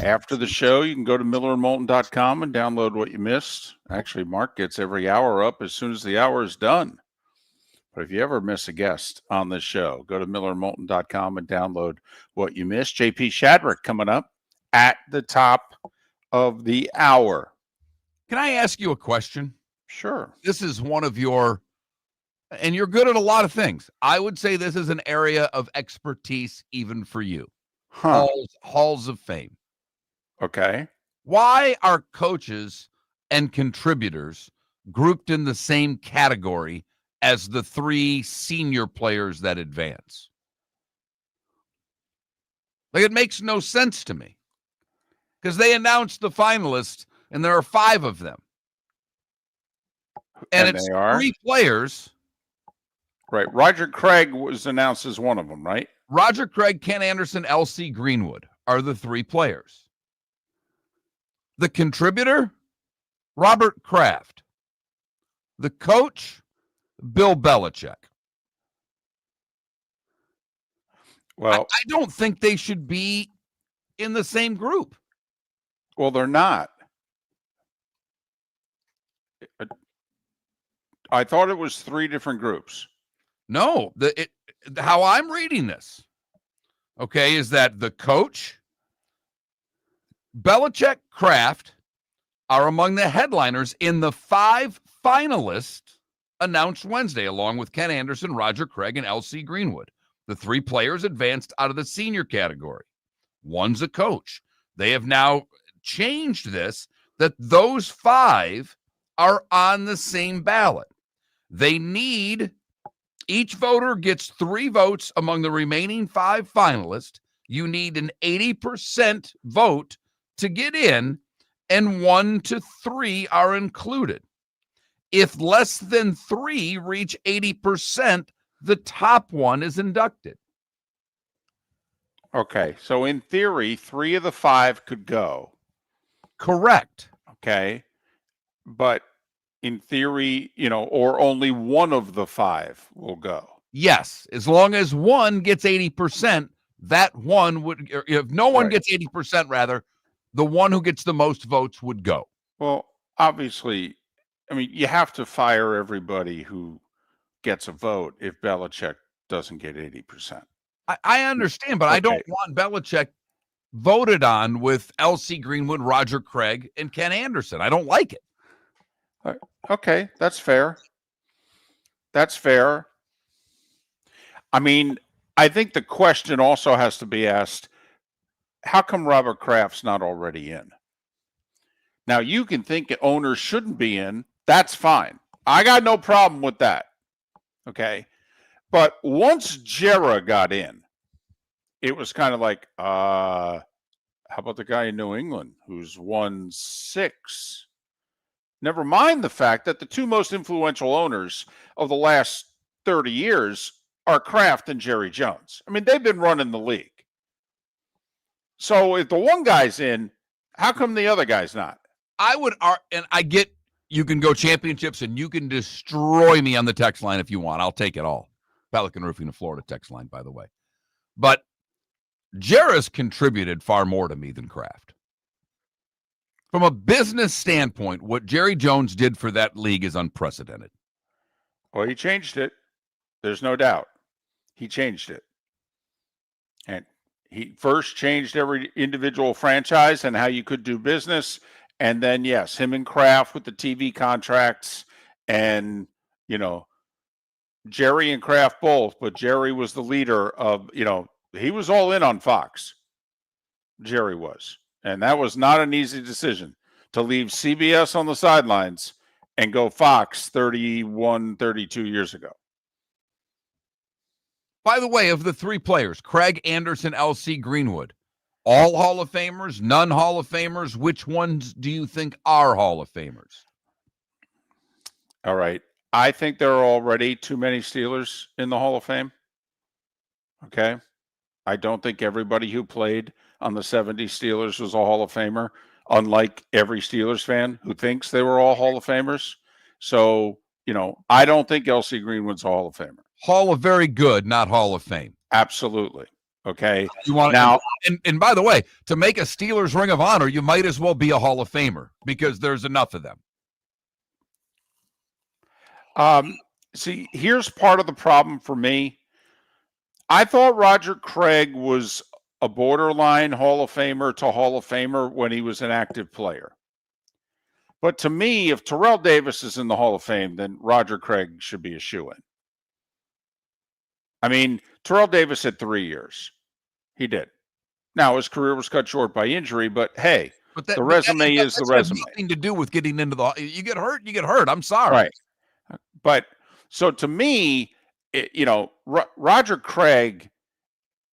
after the show, you can go to millerandmoulton.com and download what you missed. Actually, Mark gets every hour up as soon as the hour is done. But if you ever miss a guest on this show, go to millerandmoulton.com and download what you missed. JP Shadrick coming up at the top of the hour. Can I ask you a question? Sure. This is one of your, and you're good at a lot of things. I would say this is an area of expertise even for you. Halls of Fame. Okay. Why are coaches and contributors grouped in the same category as the three senior players that advance? Like, it makes no sense to me because they announced the finalists and there are 5 of them. And it's 3 players. Right. Roger Craig was announced as one of them, right? Roger Craig, Ken Anderson, LC Greenwood are the 3 players. The contributor, Robert Kraft. The coach, Bill Belichick. Well, I don't think they should be in the same group. Well, they're not. I thought it was 3 different groups. No, how I'm reading this, okay, is that the coach, Belichick, Kraft are among the headliners in the 5 finalists announced Wednesday, along with Ken Anderson, Roger Craig, and L.C. Greenwood. The 3 players advanced out of the senior category. One's a coach. They have now changed this, that those 5 are on the same ballot. They need, each voter gets 3 votes among the remaining 5 finalists. You need an 80% vote to get in, and 1 to 3 are included. If less than 3 reach 80%, the top one is inducted. Okay, so in theory, 3 of the 5 could go. Correct. Okay, but in theory, or only 1 of the 5 will go. Yes, as long as 1 gets 80%, that one would, if no one gets 80%, rather, the one who gets the most votes would go. Well, obviously, I mean, you have to fire everybody who gets a vote if Belichick doesn't get 80%. I understand, but I don't want Belichick voted on with L.C. Greenwood, Roger Craig, and Ken Anderson. I don't like it. Okay, that's fair. That's fair. I mean, I think the question also has to be asked, how come Robert Kraft's not already in? Now, you can think owners shouldn't be in. That's fine. I got no problem with that. Okay. But once Jera got in, it was kind of like, how about the guy in New England who's won 6? Never mind the fact that the 2 most influential owners of the last 30 years are Kraft and Jerry Jones. I mean, they've been running the league. So if the one guy's in, how come the other guy's not? And I get, you can go championships and you can destroy me on the text line if you want. I'll take it all. Pelican Roofing of Florida text line, by the way. But Jera's contributed far more to me than Kraft. From a business standpoint, what Jerry Jones did for that league is unprecedented. Well, he changed it. There's no doubt. He changed it. And he first changed every individual franchise and how you could do business. And then, yes, him and Kraft with the TV contracts and, Jerry and Kraft both, but Jerry was the leader of, he was all in on Fox. Jerry was. And that was not an easy decision to leave CBS on the sidelines and go Fox 31, 32 years ago. By the way, of the 3 players, Craig Anderson, L.C. Greenwood, all Hall of Famers, none Hall of Famers, which ones do you think are Hall of Famers? All right. I think there are already too many Steelers in the Hall of Fame. Okay. I don't think everybody who played on the 70s Steelers was a Hall of Famer, unlike every Steelers fan who thinks they were all Hall of Famers. So, I don't think L.C. Greenwood's a Hall of Famer. Hall of Very Good, not Hall of Fame. Absolutely. Okay. You want now, and by the way, to make a Steelers Ring of Honor, you might as well be a Hall of Famer because there's enough of them. See, here's part of the problem for me. I thought Roger Craig was a borderline Hall of Famer to Hall of Famer when he was an active player. But to me, if Terrell Davis is in the Hall of Fame, then Roger Craig should be a shoo-in. I mean, Terrell Davis had 3 years. He did. Now, his career was cut short by injury, but hey, the resume is the resume. Nothing to do with getting into the. You get hurt. I'm sorry. Right. But so to me, Roger Craig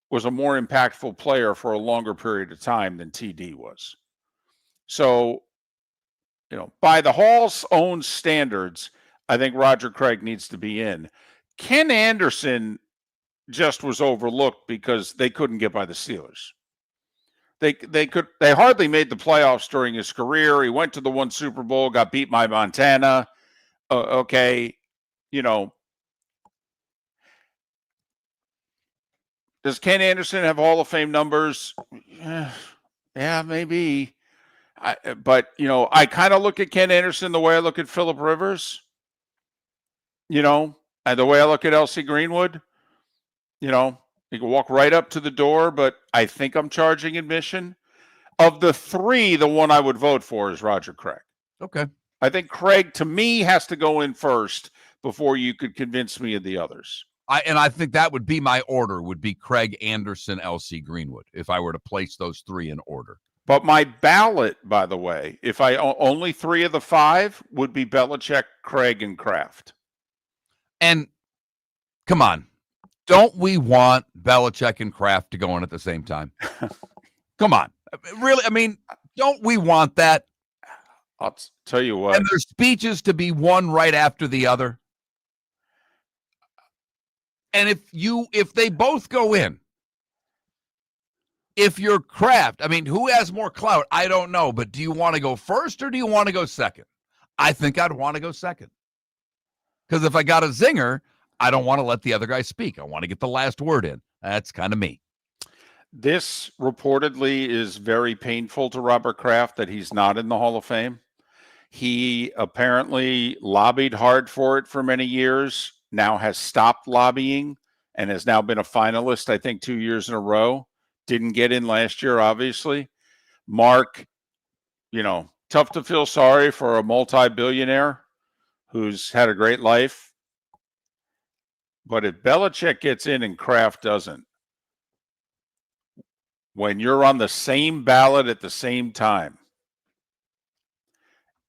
was a more impactful player for a longer period of time than TD was. So, by the Hall's own standards, I think Roger Craig needs to be in. Ken Anderson just was overlooked because they couldn't get by the Steelers. They hardly made the playoffs during his career. He went to the 1 Super Bowl, got beat by Montana. Okay, does Ken Anderson have Hall of Fame numbers? Yeah, maybe. But I kind of look at Ken Anderson the way I look at Phillip Rivers. and the way I look at LC Greenwood, you can walk right up to the door, but I think I'm charging admission. Of the three, the one I would vote for is Roger Craig. Okay. I think Craig, to me, has to go in first before you could convince me of the others. I think that would be my order, would be Craig, Anderson, LC Greenwood, if I were to place those three in order. But my ballot, by the way, if I only 3 of the 5 would be Belichick, Craig, and Kraft. And come on, don't we want Belichick and Kraft to go in at the same time? Come on. Really? I mean, don't we want that? I'll tell you what. And their speeches to be one right after the other. And if they both go in, if you're Kraft, I mean, who has more clout? I don't know. But do you want to go first or do you want to go second? I think I'd want to go second. Because if I got a zinger, I don't want to let the other guy speak. I want to get the last word in. That's kind of me. This reportedly is very painful to Robert Kraft that he's not in the Hall of Fame. He apparently lobbied hard for it for many years, now has stopped lobbying, and has now been a finalist, I think, 2 years in a row. Didn't get in last year, obviously. Mark, tough to feel sorry for a multi-billionaire who's had a great life. But if Belichick gets in and Kraft doesn't, when you're on the same ballot at the same time,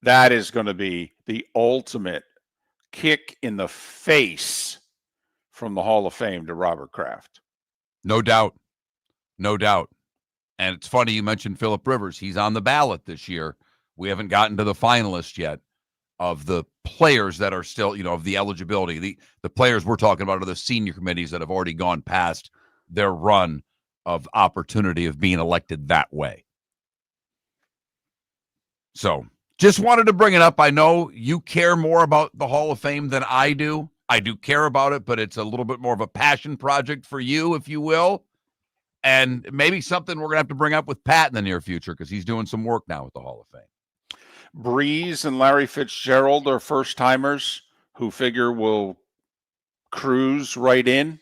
that is going to be the ultimate kick in the face from the Hall of Fame to Robert Kraft. No doubt. No doubt. And it's funny you mentioned Phillip Rivers. He's on the ballot this year. We haven't gotten to the finalists yet of the players that are still, of the eligibility. The players we're talking about are the senior committees that have already gone past their run of opportunity of being elected that way. So just wanted to bring it up. I know you care more about the Hall of Fame than I do. I do care about it, but it's a little bit more of a passion project for you, if you will. And maybe something we're going to have to bring up with Pat in the near future because he's doing some work now with the Hall of Fame. Breeze and Larry Fitzgerald are first-timers who figure will cruise right in.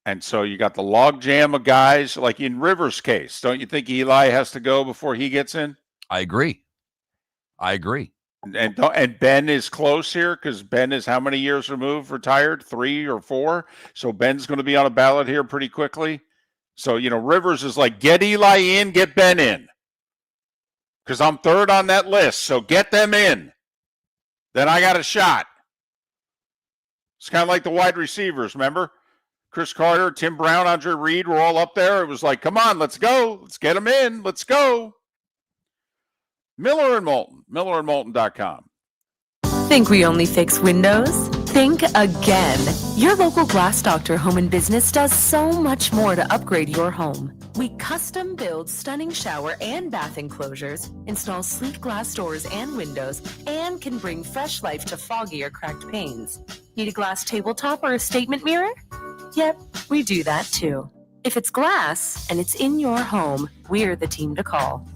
And so you got the logjam of guys, like in Rivers' case. Don't you think Eli has to go before he gets in? I agree. And Ben is close here because Ben is how many years removed, retired? 3 or 4. So Ben's going to be on a ballot here pretty quickly. So, Rivers is like, get Eli in, get Ben in. Because I'm third on that list. So get them in. Then I got a shot. It's kind of like the wide receivers, remember? Chris Carter, Tim Brown, Andre Reed were all up there. It was like, come on, let's go. Let's get them in. Let's go. Miller and Moulton, millerandmoulton.com. Think we only fix windows? Think again. Your local Glass Doctor Home and Business does so much more to upgrade your home. We custom build stunning shower and bath enclosures, install sleek glass doors and windows, and can bring fresh life to foggy or cracked panes. Need a glass tabletop or a statement mirror? Yep, we do that too. If it's glass and it's in your home, we're the team to call.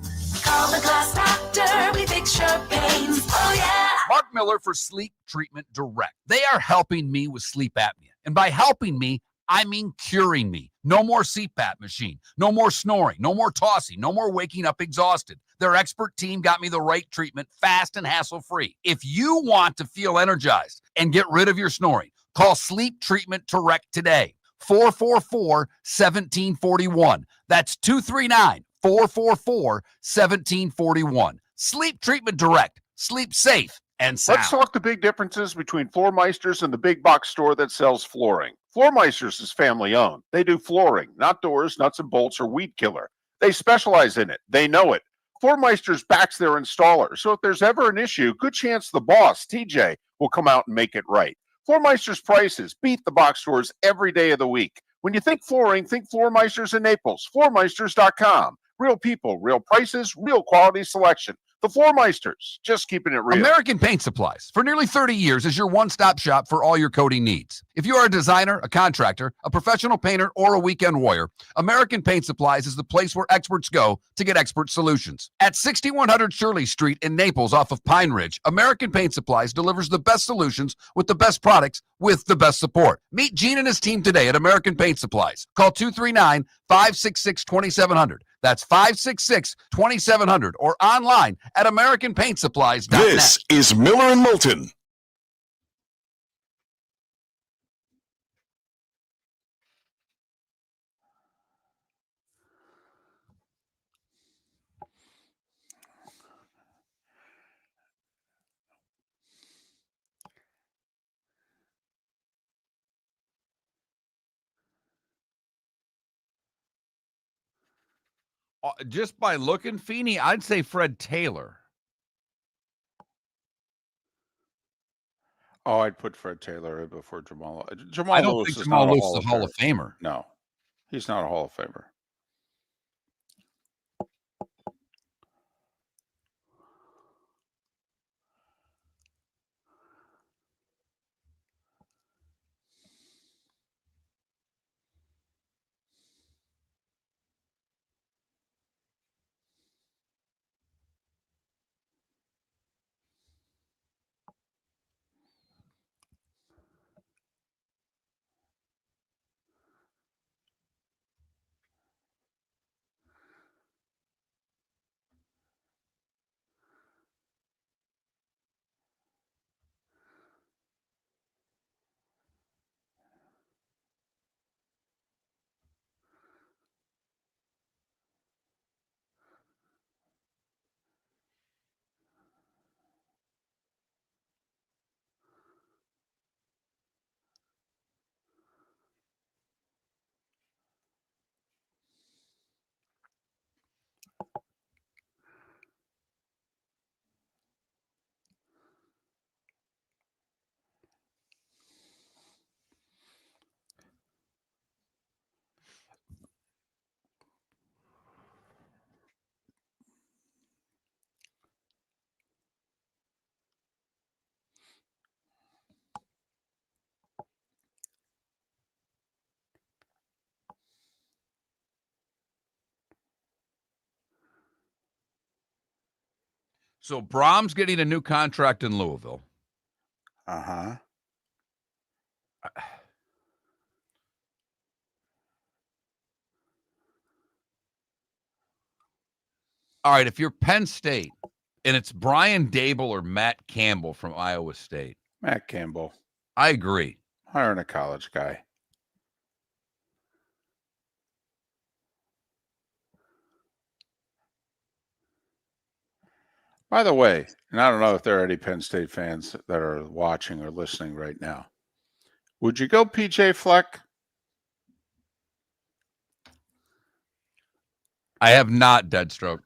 Call the Glass Doctor, we fix your pains. Oh yeah. Mark Miller for Sleep Treatment Direct. They are helping me with sleep apnea. And by helping me, I mean curing me. No more CPAP machine. No more snoring. No more tossing. No more waking up exhausted. Their expert team got me the right treatment fast and hassle-free. If you want to feel energized and get rid of your snoring, call Sleep Treatment Direct today. 444-1741. That's 239-444-1741. Sleep Treatment Direct. Sleep safe and sound. Let's talk the big differences between Floor Meisters and the big box store that sells flooring. Floor Meisters is family owned. They do flooring, not doors, nuts and bolts, or weed killer. They specialize in it. They know it. Floor Meisters backs their installer. So if there's ever an issue, good chance the boss, TJ, will come out and make it right. Floor Meisters prices beat the box stores every day of the week. When you think flooring, think Floor Meisters in Naples. FloorMeisters.com. Real people, real prices, real quality selection. The Floormeisters, just keeping it real. American Paint Supplies, for nearly 30 years, is your one-stop shop for all your coating needs. If you are a designer, a contractor, a professional painter, or a weekend warrior, American Paint Supplies is the place where experts go to get expert solutions. At 6100 Shirley Street in Naples off of Pine Ridge, American Paint Supplies delivers the best solutions with the best products with the best support. Meet Gene and his team today at American Paint Supplies. Call 239-566-2700. That's 566-2700 or online at AmericanPaintSupplies.net. This is Miller and Moulton. Just by looking, Feeney, I'd say Fred Taylor. Oh, I'd put Fred Taylor in before Jamal. Jamal I don't Lewis think is Jamal not Lewis is a Hall of Famer. No, he's not a Hall of Famer. So Brahms getting a new contract in Louisville. Uh-huh. All right, if you're Penn State and it's Brian Dable or Matt Campbell from Iowa State. Matt Campbell. I agree. Hiring a college guy. By the way, and I don't know if there are any Penn State fans that are watching or listening right now. Would you go PJ Fleck? I have not, Deadstroke.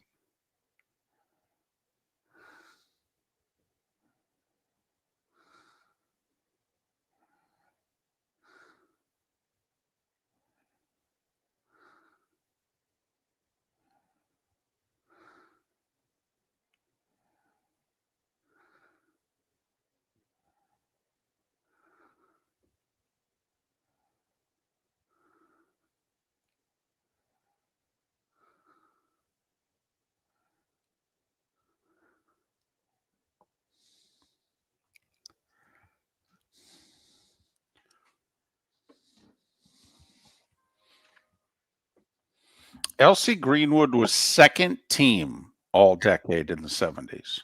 L.C. Greenwood was second team all decade in the 70s.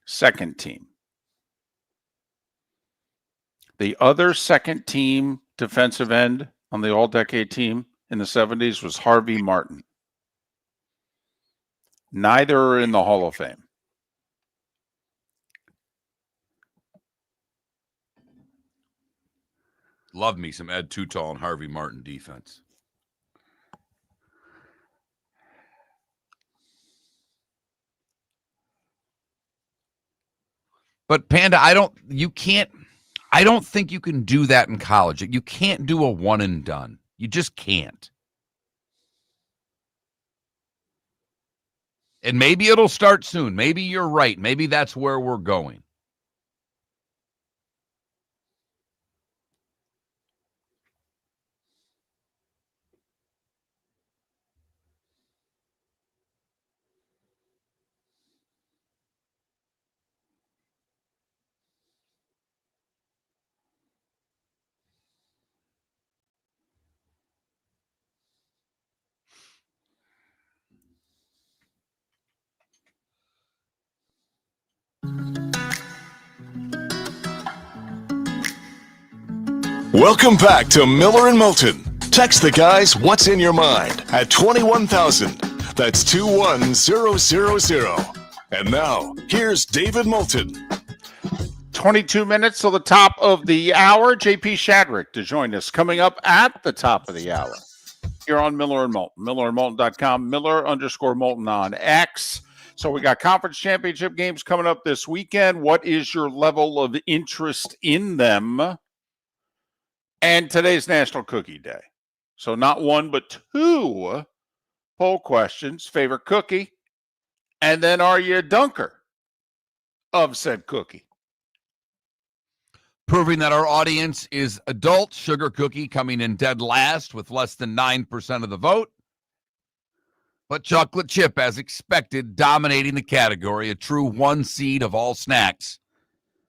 Second team. The other second team defensive end on the all decade team in the 70s was Harvey Martin. Neither are in the Hall of Fame. Love me some Ed Tuttle and Harvey Martin defense. But Panda, I don't think you can do that in college. You can't do a one and done. You just can't. And maybe it'll start soon. Maybe you're right. Maybe that's where we're going. Welcome back to Miller and Moulton. Text the guys what's in your mind at 21,000. That's 21000. And now, here's David Moulton. 22 minutes till the top of the hour. JP Shadrick to join us coming up at the top of the hour. Here on Miller and Moulton. MillerandMoulton.com. Miller_Moulton on X. So we got conference championship games coming up this weekend. What is your level of interest in them? And today's National Cookie Day. So not one, but two poll questions. Favorite cookie? And then are you a dunker of said cookie? Proving that our audience is adult, sugar cookie coming in dead last with less than 9% of the vote. But chocolate chip, as expected, dominating the category, a true one seed of all snacks,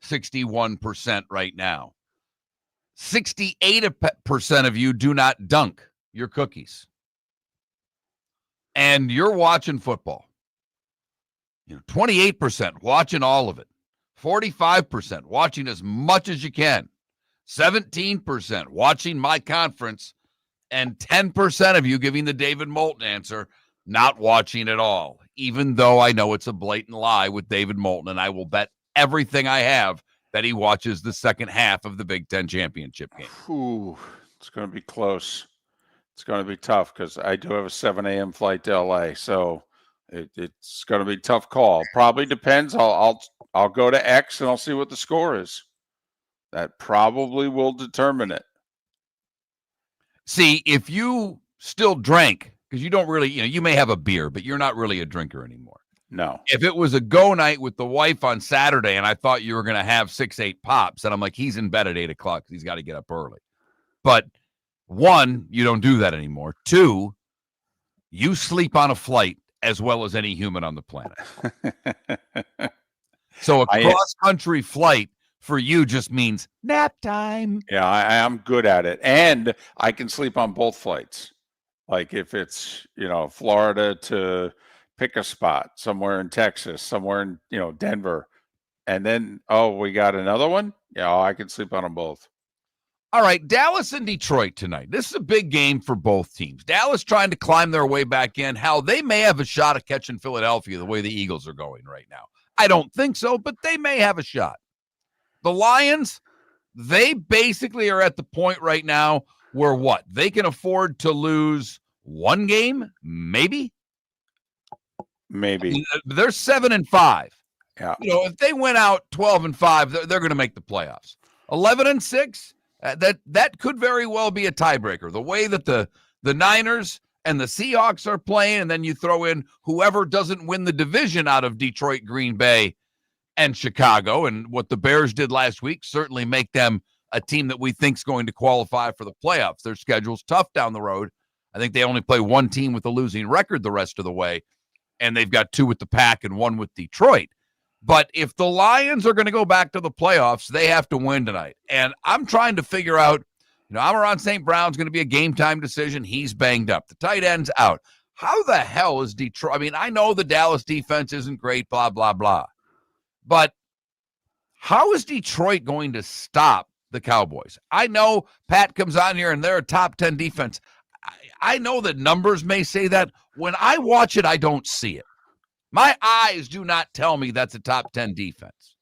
61% right now. 68% of you do not dunk your cookies. And you're watching football. 28% watching all of it. 45% watching as much as you can. 17% watching my conference. And 10% of you giving the David Moulton answer, not watching at all. Even though I know it's a blatant lie with David Moulton, and I will bet everything I have that he watches the second half of the Big Ten championship game. Ooh, it's going to be close. It's going to be tough because I do have a 7 a.m. flight to LA, so it's going to be a tough call. Probably depends. I'll go to X and I'll see what the score is. That probably will determine it. See, if you still drank, because you don't really, you may have a beer, but you're not really a drinker anymore. No. If it was a go night with the wife on Saturday and I thought you were going to have 6-8 pops, and I'm like, he's in bed at 8 o'clock. He's got to get up early. But one, you don't do that anymore. Two, you sleep on a flight as well as any human on the planet. So a cross-country flight for you just means nap time. Yeah, I am good at it. And I can sleep on both flights. Like if it's, Florida to pick a spot somewhere in Texas, somewhere in, Denver. And then, we got another one? Yeah, I can sleep on them both. All right, Dallas and Detroit tonight. This is a big game for both teams. Dallas trying to climb their way back in. Hell, they may have a shot at catching Philadelphia the way the Eagles are going right now. I don't think so, but they may have a shot. The Lions, they basically are at the point right now where what? They can afford to lose one game, maybe? Maybe. They're 7-5. Yeah. If they went out 12-5, they're going to make the playoffs. 11-6, that could very well be a tiebreaker. The way that the Niners and the Seahawks are playing, and then you throw in whoever doesn't win the division out of Detroit, Green Bay, and Chicago, and what the Bears did last week certainly make them a team that we think is going to qualify for the playoffs. Their schedule's tough down the road. I think they only play one team with a losing record the rest of the way, and they've got two with the Pack and one with Detroit. But if the Lions are going to go back to the playoffs, they have to win tonight. And I'm trying to figure out, Amon St. Brown's going to be a game-time decision. He's banged up. The tight end's out. How the hell is Detroit? I mean, I know the Dallas defense isn't great, blah, blah, blah. But how is Detroit going to stop the Cowboys? I know Pat comes on here and they're a top 10 defense. I know that numbers may say that. When I watch it, I don't see it. My eyes do not tell me that's a top 10 defense.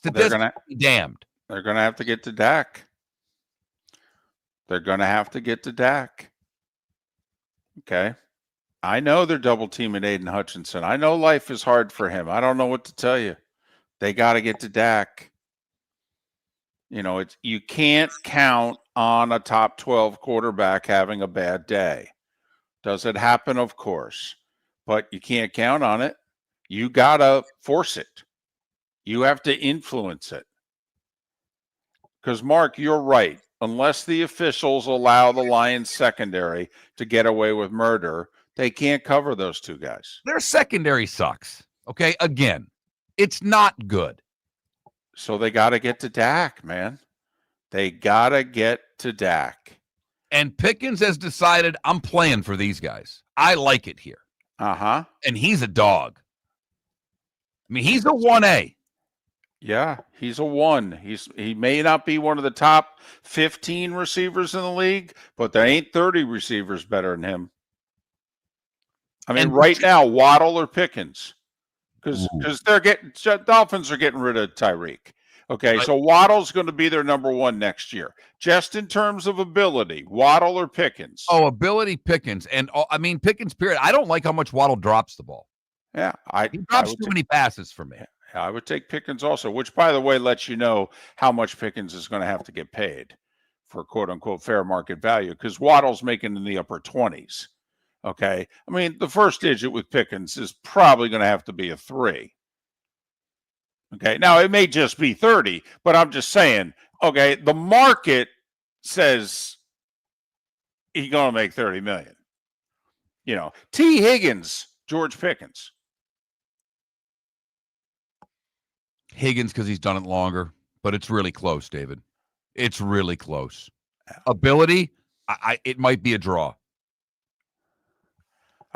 They're gonna be damned. They're going to have to get to Dak. Okay. I know they're double teaming Aiden Hutchinson. I know life is hard for him. I don't know what to tell you. They got to get to Dak. You can't count on a top 12 quarterback having a bad day. Does it happen? Of course. but you can't count on it. You got to force it. You have to influence it. Because, Mark, you're right. Unless the officials allow the Lions secondary to get away with murder, they can't cover those two guys. Their secondary sucks. Okay, again, it's not good. So they got to get to Dak, man. They got to get to Dak. And Pickens has decided, I'm playing for these guys. I like it here. Uh-huh. And he's a dog. I mean, he's a 1A. Yeah, he's a 1. He may not be one of the top 15 receivers in the league, but there ain't 30 receivers better than him. I mean, right now, Waddle or Pickens. Because Dolphins are getting rid of Tyreek. Okay, so Waddle's going to be their number 1 next year. Just in terms of ability, Waddle or Pickens? Oh, ability, Pickens. And, I mean, Pickens, period. I don't like how much Waddle drops the ball. Yeah. He drops too many passes for me. I would take Pickens also, which, by the way, lets you know how much Pickens is going to have to get paid for quote-unquote fair market value, because Waddle's making in the upper 20s. Okay? I mean, the first digit with Pickens is probably going to have to be a 3. Okay? Now, it may just be 30, but I'm just saying, okay, the market says he's going to make 30 million. You know, T. Higgins, George Pickens. Higgins, because he's done it longer, but it's really close, David. It's really close. Ability, it might be a draw.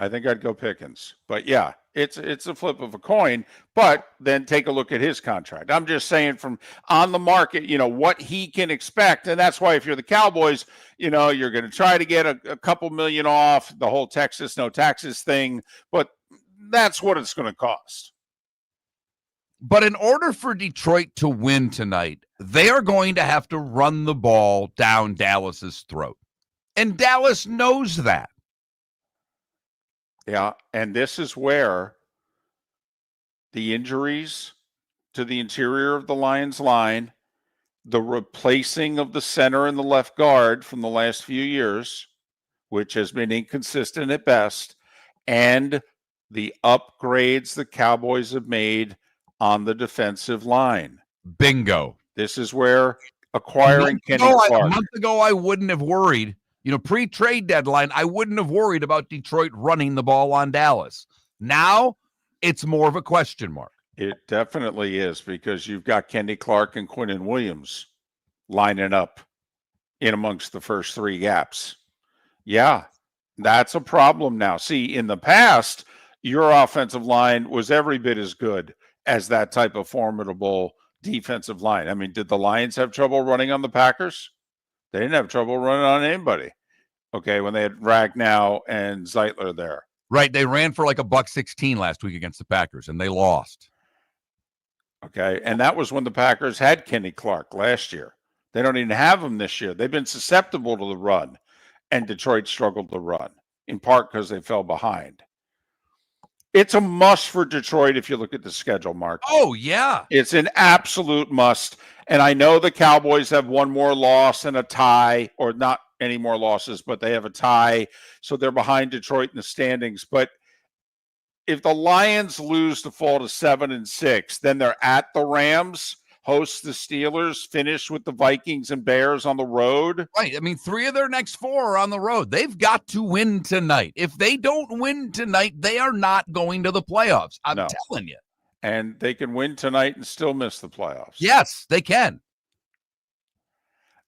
I think I'd go Pickens. But yeah, it's a flip of a coin. But then take a look at his contract. I'm just saying from on the market, you know, what he can expect. And that's why if you're the Cowboys, you know, you're going to try to get a couple million off the whole Texas no taxes thing. But that's what it's going to cost. But in order for Detroit to win tonight, they are going to have to run the ball down Dallas's throat. And Dallas knows that. Yeah, and this is where the injuries to the interior of the Lions line, the replacing of the center and the left guard from the last few years, which has been inconsistent at best, and the upgrades the Cowboys have made on the defensive line. Bingo. This is where acquiring Kenny Clark. A month ago, I wouldn't have worried. You know, pre-trade deadline, I wouldn't have worried about Detroit running the ball on Dallas. Now, it's more of a question mark. It definitely is, because you've got Kenny Clark and Quinnen Williams lining up in amongst the first 3 gaps. Yeah, that's a problem now. See, in the past, your offensive line was every bit as good as that type of formidable defensive line. I mean, did the Lions have trouble running on the Packers? They didn't have trouble running on anybody. Okay, when they had Ragnow and Zeitler there. Right, they ran for like a $1.16 last week against the Packers, and they lost. Okay, and that was when the Packers had Kenny Clark last year. They don't even have him this year. They've been susceptible to the run, and Detroit struggled to run, in part because they fell behind. It's a must for Detroit if you look at the schedule, Mark. Oh, yeah. It's an absolute must. And I know the Cowboys have one more loss and a tie, or not any more losses, but they have a tie. So they're behind Detroit in the standings. But if the Lions lose to fall to 7-6, then they're at the Rams, host the Steelers, finish with the Vikings and Bears on the road. Right. I mean, 3 of their next 4 are on the road. They've got to win tonight. If they don't win tonight, they are not going to the playoffs. I'm telling you. And they can win tonight and still miss the playoffs. Yes, they can.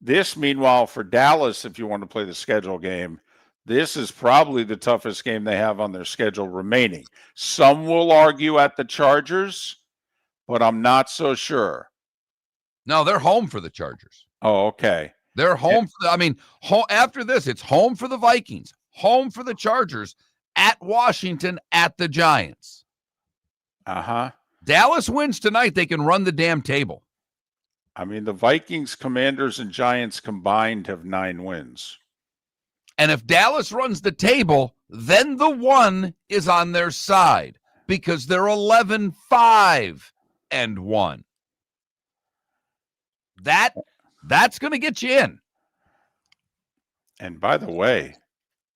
This, meanwhile, for Dallas, if you want to play the schedule game, this is probably the toughest game they have on their schedule remaining. Some will argue at the Chargers, but I'm not so sure. No, they're home for the Chargers. Oh, okay. They're home. After this, it's home for the Vikings, home for the Chargers, at Washington, at the Giants. Uh-huh. Dallas wins tonight, they can run the damn table. I mean, the Vikings, Commanders, and Giants combined have 9 wins. And if Dallas runs the table, then the 1 is on their side, because they're 11-5-1. That's going to get you in. And by the way,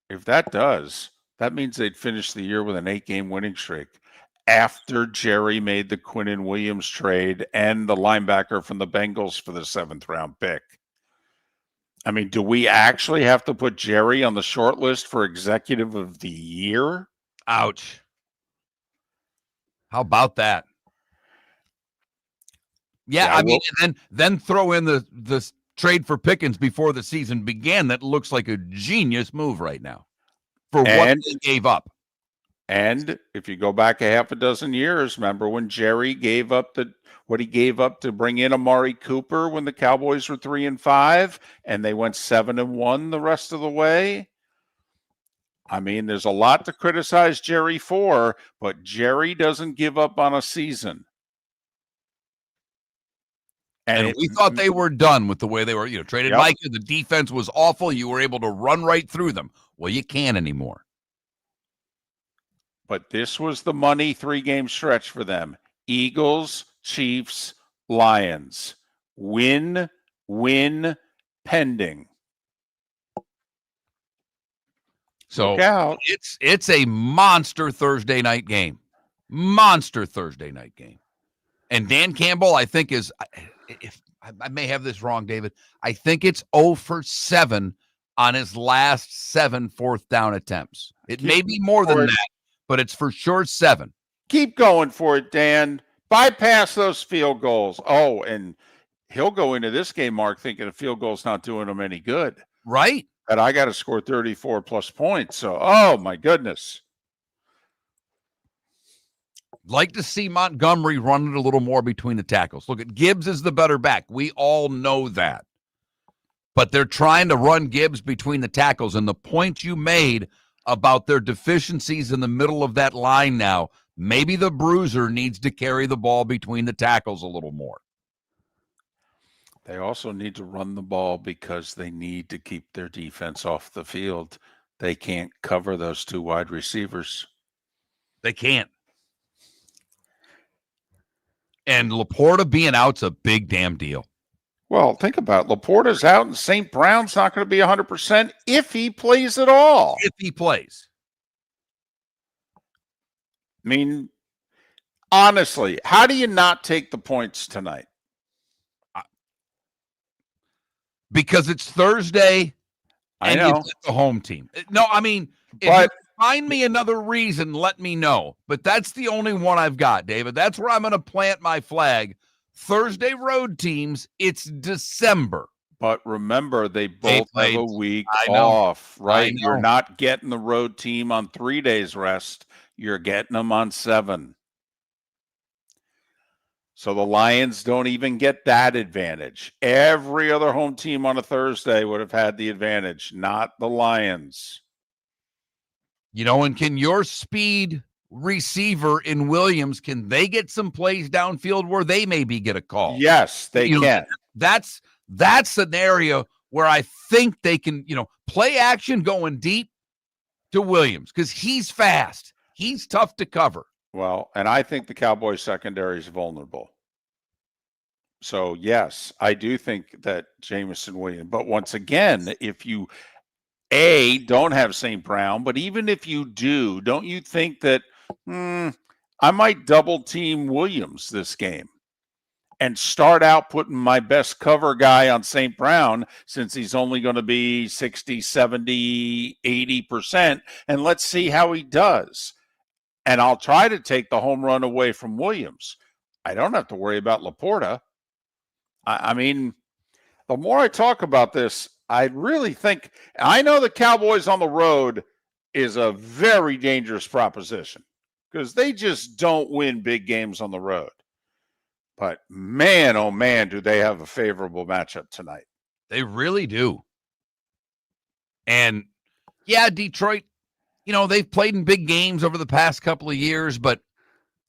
if that does, That means they'd finish the year with an 8-game winning streak after Jerry made the Quinnen Williams trade and the linebacker from the Bengals for the 7th-round pick. I mean, do we actually have to put Jerry on the short list for Executive of the Year? Ouch. How about that? Yeah, I mean, and then throw in the trade for Pickens before the season began. That looks like a genius move right now for what they gave up. And if you go back a half a dozen years, remember when Jerry gave up what he gave up to bring in Amari Cooper when the Cowboys were 3-5 and they went 7-1 the rest of the way? I mean, there's a lot to criticize Jerry for, but Jerry doesn't give up on a season. And we thought they were done with the way they were, traded Micah. The defense was awful. You were able to run right through them. Well, you can't anymore. But this was the money 3-game stretch for them. Eagles, Chiefs, Lions. Win, pending. So it's a monster Thursday night game. Monster Thursday night game. And Dan Campbell, I think, if I may have this wrong, David, I think it's 0 for 7 on his last 7 4th-down attempts. It may be more than that, but it's for sure 7. Keep going for it, Dan. Bypass those field goals. Oh, and he'll go into this game, Mark, thinking a field goal's not doing him any good. Right. And I got to score 34-plus points. So, oh, my goodness. Like to see Montgomery run it a little more between the tackles. Look, Gibbs is the better back. We all know that. But they're trying to run Gibbs between the tackles. And the point you made about their deficiencies in the middle of that line now, maybe the bruiser needs to carry the ball between the tackles a little more. They also need to run the ball because they need to keep their defense off the field. They can't cover those 2 wide receivers. They can't. And Laporta being out's a big damn deal. Well, think about it. Laporta's out, and St. Brown's not going to be 100% if he plays at all. If he plays. I mean, honestly, how do you not take the points tonight? Because it's Thursday and you get the home team. No, I mean, if you find me another reason, let me know. But that's the only one I've got, David. That's where I'm going to plant my flag. Thursday road teams, it's December. But remember, they both have a week off, right? You're not getting the road team on 3 days rest. You're getting them on 7. So the Lions don't even get that advantage. Every other home team on a Thursday would have had the advantage, not the Lions. And can your speed receiver in Williams, can they get some plays downfield where they maybe get a call? Yes, they can. That's an area where I think they can, play action going deep to Williams because he's fast. He's tough to cover. Well, and I think the Cowboys secondary is vulnerable. So, yes, I do think that Jameson Williams. But once again, if you, don't have St. Brown, but even if you do, don't you think that I might double team Williams this game and start out putting my best cover guy on St. Brown since he's only going to be 60, 70, 80%, and let's see how he does. And I'll try to take the home run away from Williams. I don't have to worry about Laporta. I mean, the more I talk about this, I really think – I know the Cowboys on the road is a very dangerous proposition because they just don't win big games on the road. But, man, oh, man, do they have a favorable matchup tonight. They really do. And, yeah, Detroit, they've played in big games over the past couple of years, but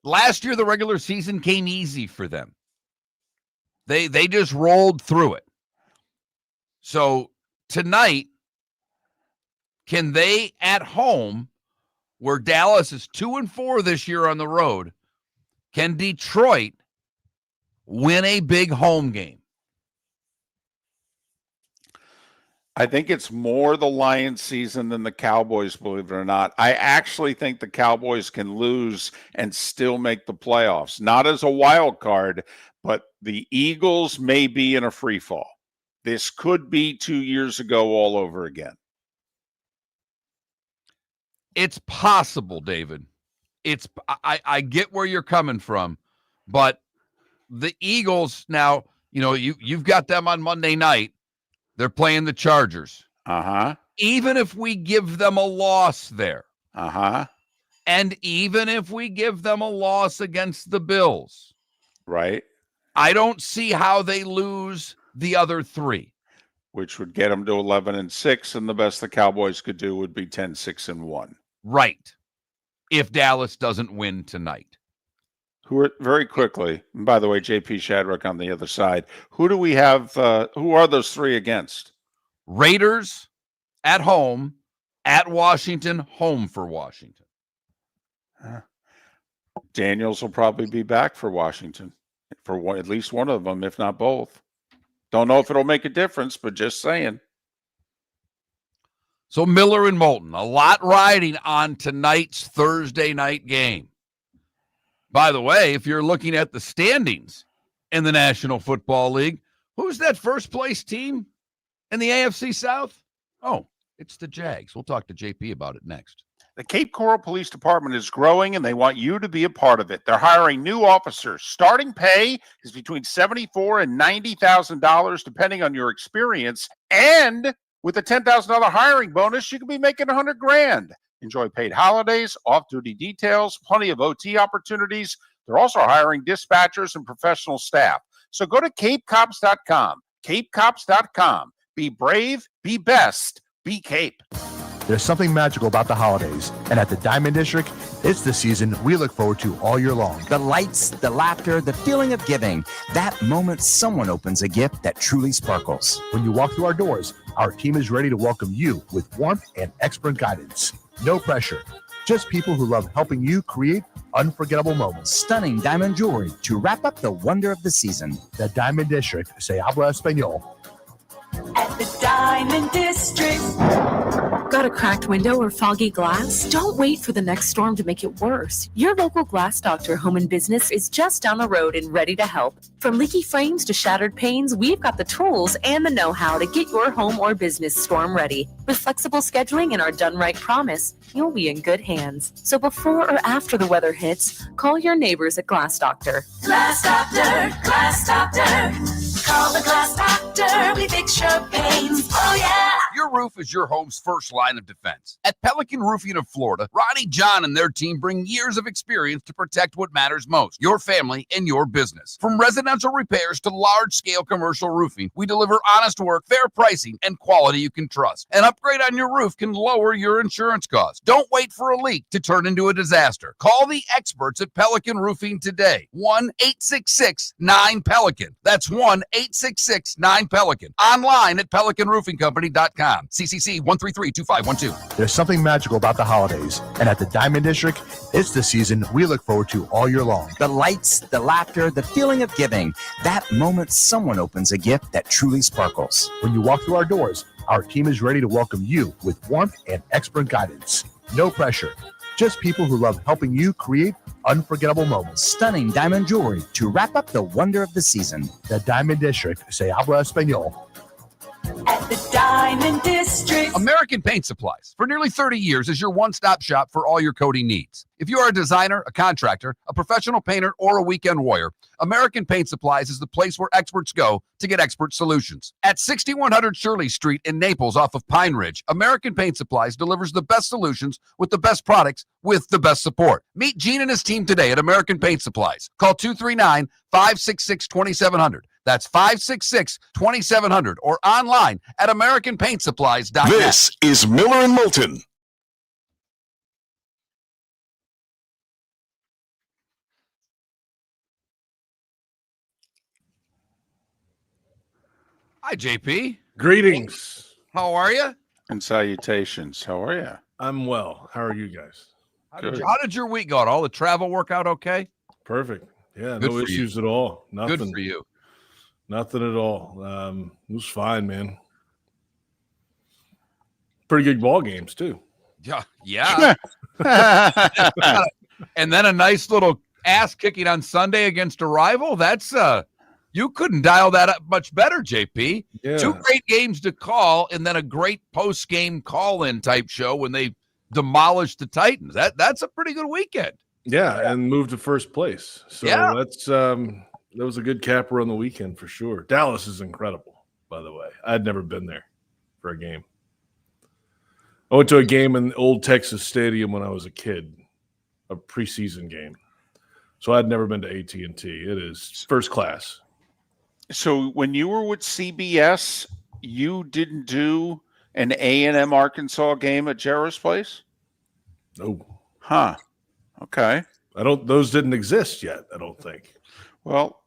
last year the regular season came easy for them. They just rolled through it. So tonight, can they at home, where Dallas is 2-4 this year on the road, can Detroit win a big home game? I think it's more the Lions season than the Cowboys, believe it or not. I actually think the Cowboys can lose and still make the playoffs, not as a wild card, but the Eagles may be in a free fall. This could be 2 years ago all over again. It's possible, David. I get where you're coming from, but the Eagles now, you've got them on Monday night. They're playing the Chargers. Even if we give them a loss there. And even if we give them a loss against the Bills. Right. I don't see how they lose the other three. Which would get them to 11-6, and the best the Cowboys could do would be 10-6-1. Right. If Dallas doesn't win tonight. Who are very quickly, and by the way, JP Shadrick on the other side. Who do we have? Who are those three against? Raiders at home, at Washington, home for Washington. Daniels will probably be back for Washington for at least one of them, if not both. Don't know if it'll make a difference, but just saying. So Miller and Moulton, a lot riding on tonight's Thursday night game. By the way, if you're looking at the standings in the National Football League, who's that first place team in the AFC South? Oh, it's the Jags. We'll talk to JP about it next. The Cape Coral Police Department is growing, and they want you to be a part of it. They're hiring new officers. Starting pay is between $74,000 and $90,000, depending on your experience. And with a $10,000 hiring bonus, you could be making $100,000. Enjoy paid holidays, off-duty details, plenty of OT opportunities. They're also hiring dispatchers and professional staff. So go to capecops.com. Capecops.com. Be brave, be best, be Cape. There's something magical about the holidays, and at the Diamond District, it's the season we look forward to all year long. The lights, the laughter, the feeling of giving. That moment someone opens a gift that truly sparkles. When you walk through our doors, our team is ready to welcome you with warmth and expert guidance. No pressure, just people who love helping you create unforgettable moments. Stunning diamond jewelry to wrap up the wonder of the season. The Diamond District, se habla español. At the Diamond District. Got a cracked window or foggy glass? Don't wait for the next storm to make it worse. Your local Glass Doctor Home and Business is just down the road and ready to help. From leaky frames to shattered panes, we've got the tools and the know-how to get your home or business storm ready. With flexible scheduling and our done right promise, you'll be in good hands. So before or after the weather hits, call your neighbors at Glass Doctor. Glass Doctor, Glass Doctor. Call the Glass Doctor. We fix your pains. Oh, yeah. Your roof is your home's first line of defense. At Pelican Roofing of Florida, Ronnie John and their team bring years of experience to protect what matters most, your family and your business. From residential repairs to large-scale commercial roofing, we deliver honest work, fair pricing, and quality you can trust. An upgrade on your roof can lower your insurance costs. Don't wait for a leak to turn into a disaster. Call the experts at Pelican Roofing today. 1-866-9-PELICAN. That's 1-866-9-PELICAN. Online at PelicanRoofingCompany.com. CCC 1332512. There's something magical about the holidays, and at the Diamond District, it's the season we look forward to all year long. The lights, the laughter, the feeling of giving. That moment someone opens a gift that truly sparkles. When you walk through our doors, our team is ready to welcome you with warmth and expert guidance. No pressure, just people who love helping you create unforgettable moments. Stunning diamond jewelry to wrap up the wonder of the season. The Diamond District, se habla español. At the Diamond District. American Paint Supplies, for nearly 30 years, is your one-stop shop for all your coating needs. If you are a designer, a contractor, a professional painter, or a weekend warrior, American Paint Supplies is the place where experts go to get expert solutions. At 6100 Shirley Street in Naples off of Pine Ridge, American Paint Supplies delivers the best solutions with the best products with the best support. Meet Gene and his team today at American Paint Supplies. Call 239-566-2700. That's 566-2700 or online at AmericanPaintSupplies.net. This is Miller and Moulton. Hi, JP. Greetings. How are you? And salutations. How are you? I'm well. How are you guys? How did your week go? All the travel work out okay? Perfect. Yeah, Good no for issues at all. Nothing. Good for you. Nothing at all. It was fine, man. Pretty good ball games too. Yeah. And then a nice little ass kicking on Sunday against a rival. That's you couldn't dial that up much better, JP. Yeah. 2 great games to call, and then a great post-game call-in type show when they demolished the Titans. That's a pretty good weekend. Yeah, and moved to first place. So Yeah. that's that was a good capper on the weekend for sure. Dallas is incredible, by the way. I'd never been there for a game. I went to a game in Old Texas Stadium when I was a kid, a preseason game. So I'd never been to AT&T. It is first class. So when you were with CBS, you didn't do an A&M Arkansas game at Jarrah's place? No. Huh. Okay. Those didn't exist yet, I don't think. Well,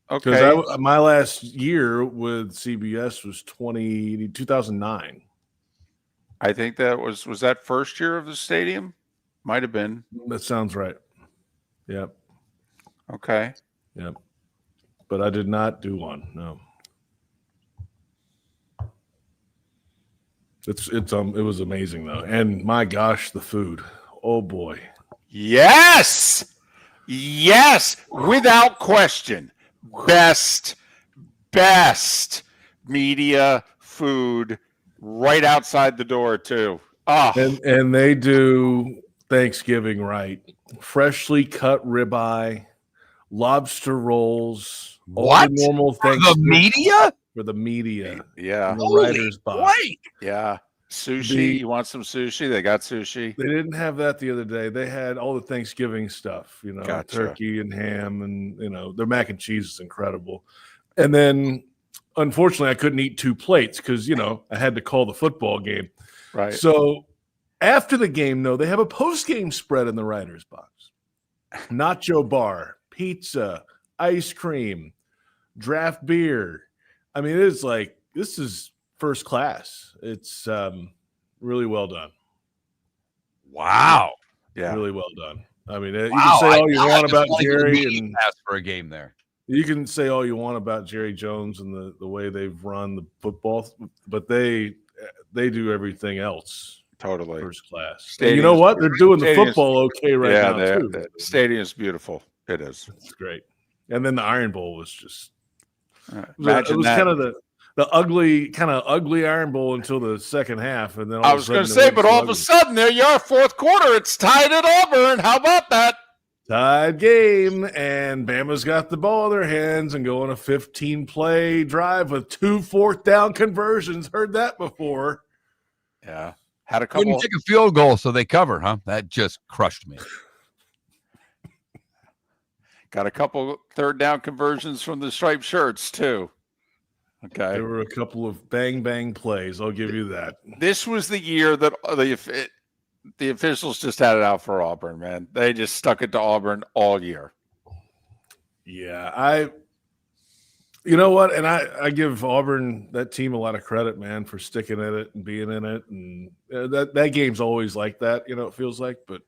okay. Because my last year with CBS was 2009. I think that was that first year of the stadium? Might have been. That sounds right. Yep. Okay. Yep. But I did not do one. No. It was amazing though. And my gosh, the food. Oh boy. Yes. Yes, without question. Best media food right outside the door too. Oh. And they do Thanksgiving right. Freshly cut ribeye, lobster rolls, all the normal things. For the media? For the media. Yeah. In the writer's box. Wait. Yeah. Sushi. You want some sushi? They got sushi. They didn't have that the other day. They had all the Thanksgiving stuff, Gotcha. Turkey and ham, and their mac and cheese is incredible. And then unfortunately I couldn't eat 2 plates because I had to call the football game. Right. So after the game, though, they have a post-game spread in the writer's box. Nacho bar, pizza, ice cream, draft beer. I mean, it's like, this is first class. It's really well done. Wow. Yeah. Really well done. I mean, you can say all you want about Jerry and ask for a game there. You can say all you want about Jerry Jones and the way they've run the football, but they do everything else. Totally. First class. And you know what? They're doing the football okay right now, too. The stadium's beautiful. It is. It's great. And then the Iron Bowl was just it imagine was that. kind of the ugly Iron Bowl until the second half. And then I was going to say, but all of a sudden, there you are, fourth quarter. It's tied at Auburn. How about that? Tied game, and Bama's got the ball in their hands and go on a 15-play drive with 2 4th-down conversions. Heard that before. Yeah. Had a couple. Couldn't kick a field goal, so they covered, huh? That just crushed me. Got a couple 3rd-down conversions from the striped shirts, too. Okay. There were a couple of bang plays. I'll give you that. This was the year that the officials just had it out for Auburn, man. They just stuck it to Auburn all year. Yeah, you know what? And I give Auburn, that team, a lot of credit, man, for sticking at it and being in it. And that game's always like that, it feels like. But,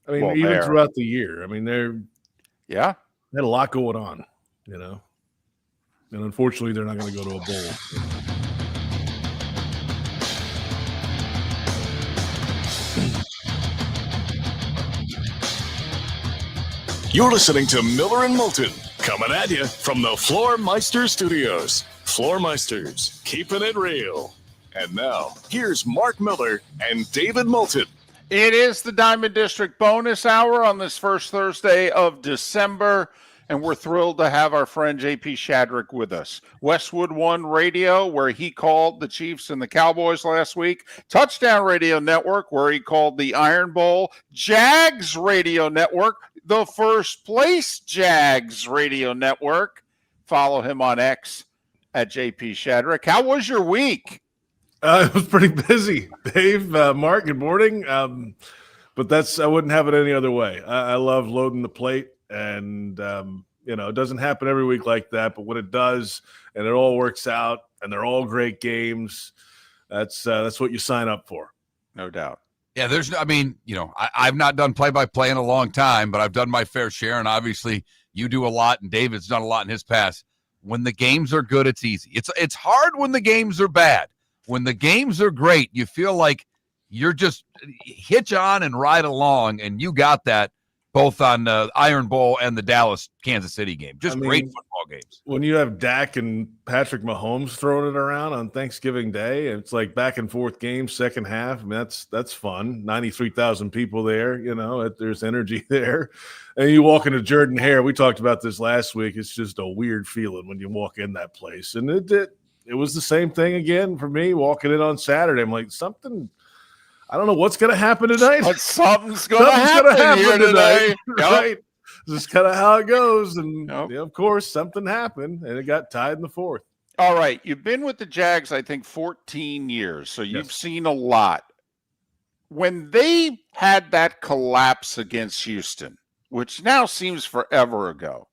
I mean, even throughout the year, I mean, they had a lot going on, And unfortunately, they're not going to go to a bowl. You're listening to Miller and Moulton, coming at you from the Floor Meister Studios. Floor Meisters, keeping it real. And now, here's Mark Miller and David Moulton. It is the Diamond District bonus hour on this first Thursday of December, and we're thrilled to have our friend JP Shadrick with us. Westwood One Radio, where he called the Chiefs and the Cowboys last week. Touchdown Radio Network, where he called the Iron Bowl. Jags Radio Network, the First Place Jags Radio Network. Follow him on X at JP Shadrick. How was your week? It was pretty busy, Dave. Mark, good morning. But I wouldn't have it any other way. I love loading the plate, and it doesn't happen every week like that. But when it does, and it all works out, and they're all great games, that's what you sign up for. No doubt. Yeah, I've not done play-by-play in a long time, but I've done my fair share, and obviously you do a lot, and David's done a lot in his past. When the games are good, it's easy. It's hard when the games are bad. When the games are great, you feel like you're just hitch on and ride along, and you got that both on Iron Bowl and the Dallas-Kansas City game. Just great football games. When you have Dak and Patrick Mahomes throwing it around on Thanksgiving Day, it's like back and forth games, second half. I mean, that's fun. 93,000 people there, there's energy there. And you walk into Jordan Hare. We talked about this last week. It's just a weird feeling when you walk in that place. And it was the same thing again for me walking in on Saturday. I'm like, I don't know what's going to happen tonight. But something's going to happen here today. Right? This is kind of how it goes. And, of course, something happened, and it got tied in the fourth. All right. You've been with the Jags, I think, 14 years, so you've seen a lot. When they had that collapse against Houston, which now seems forever ago,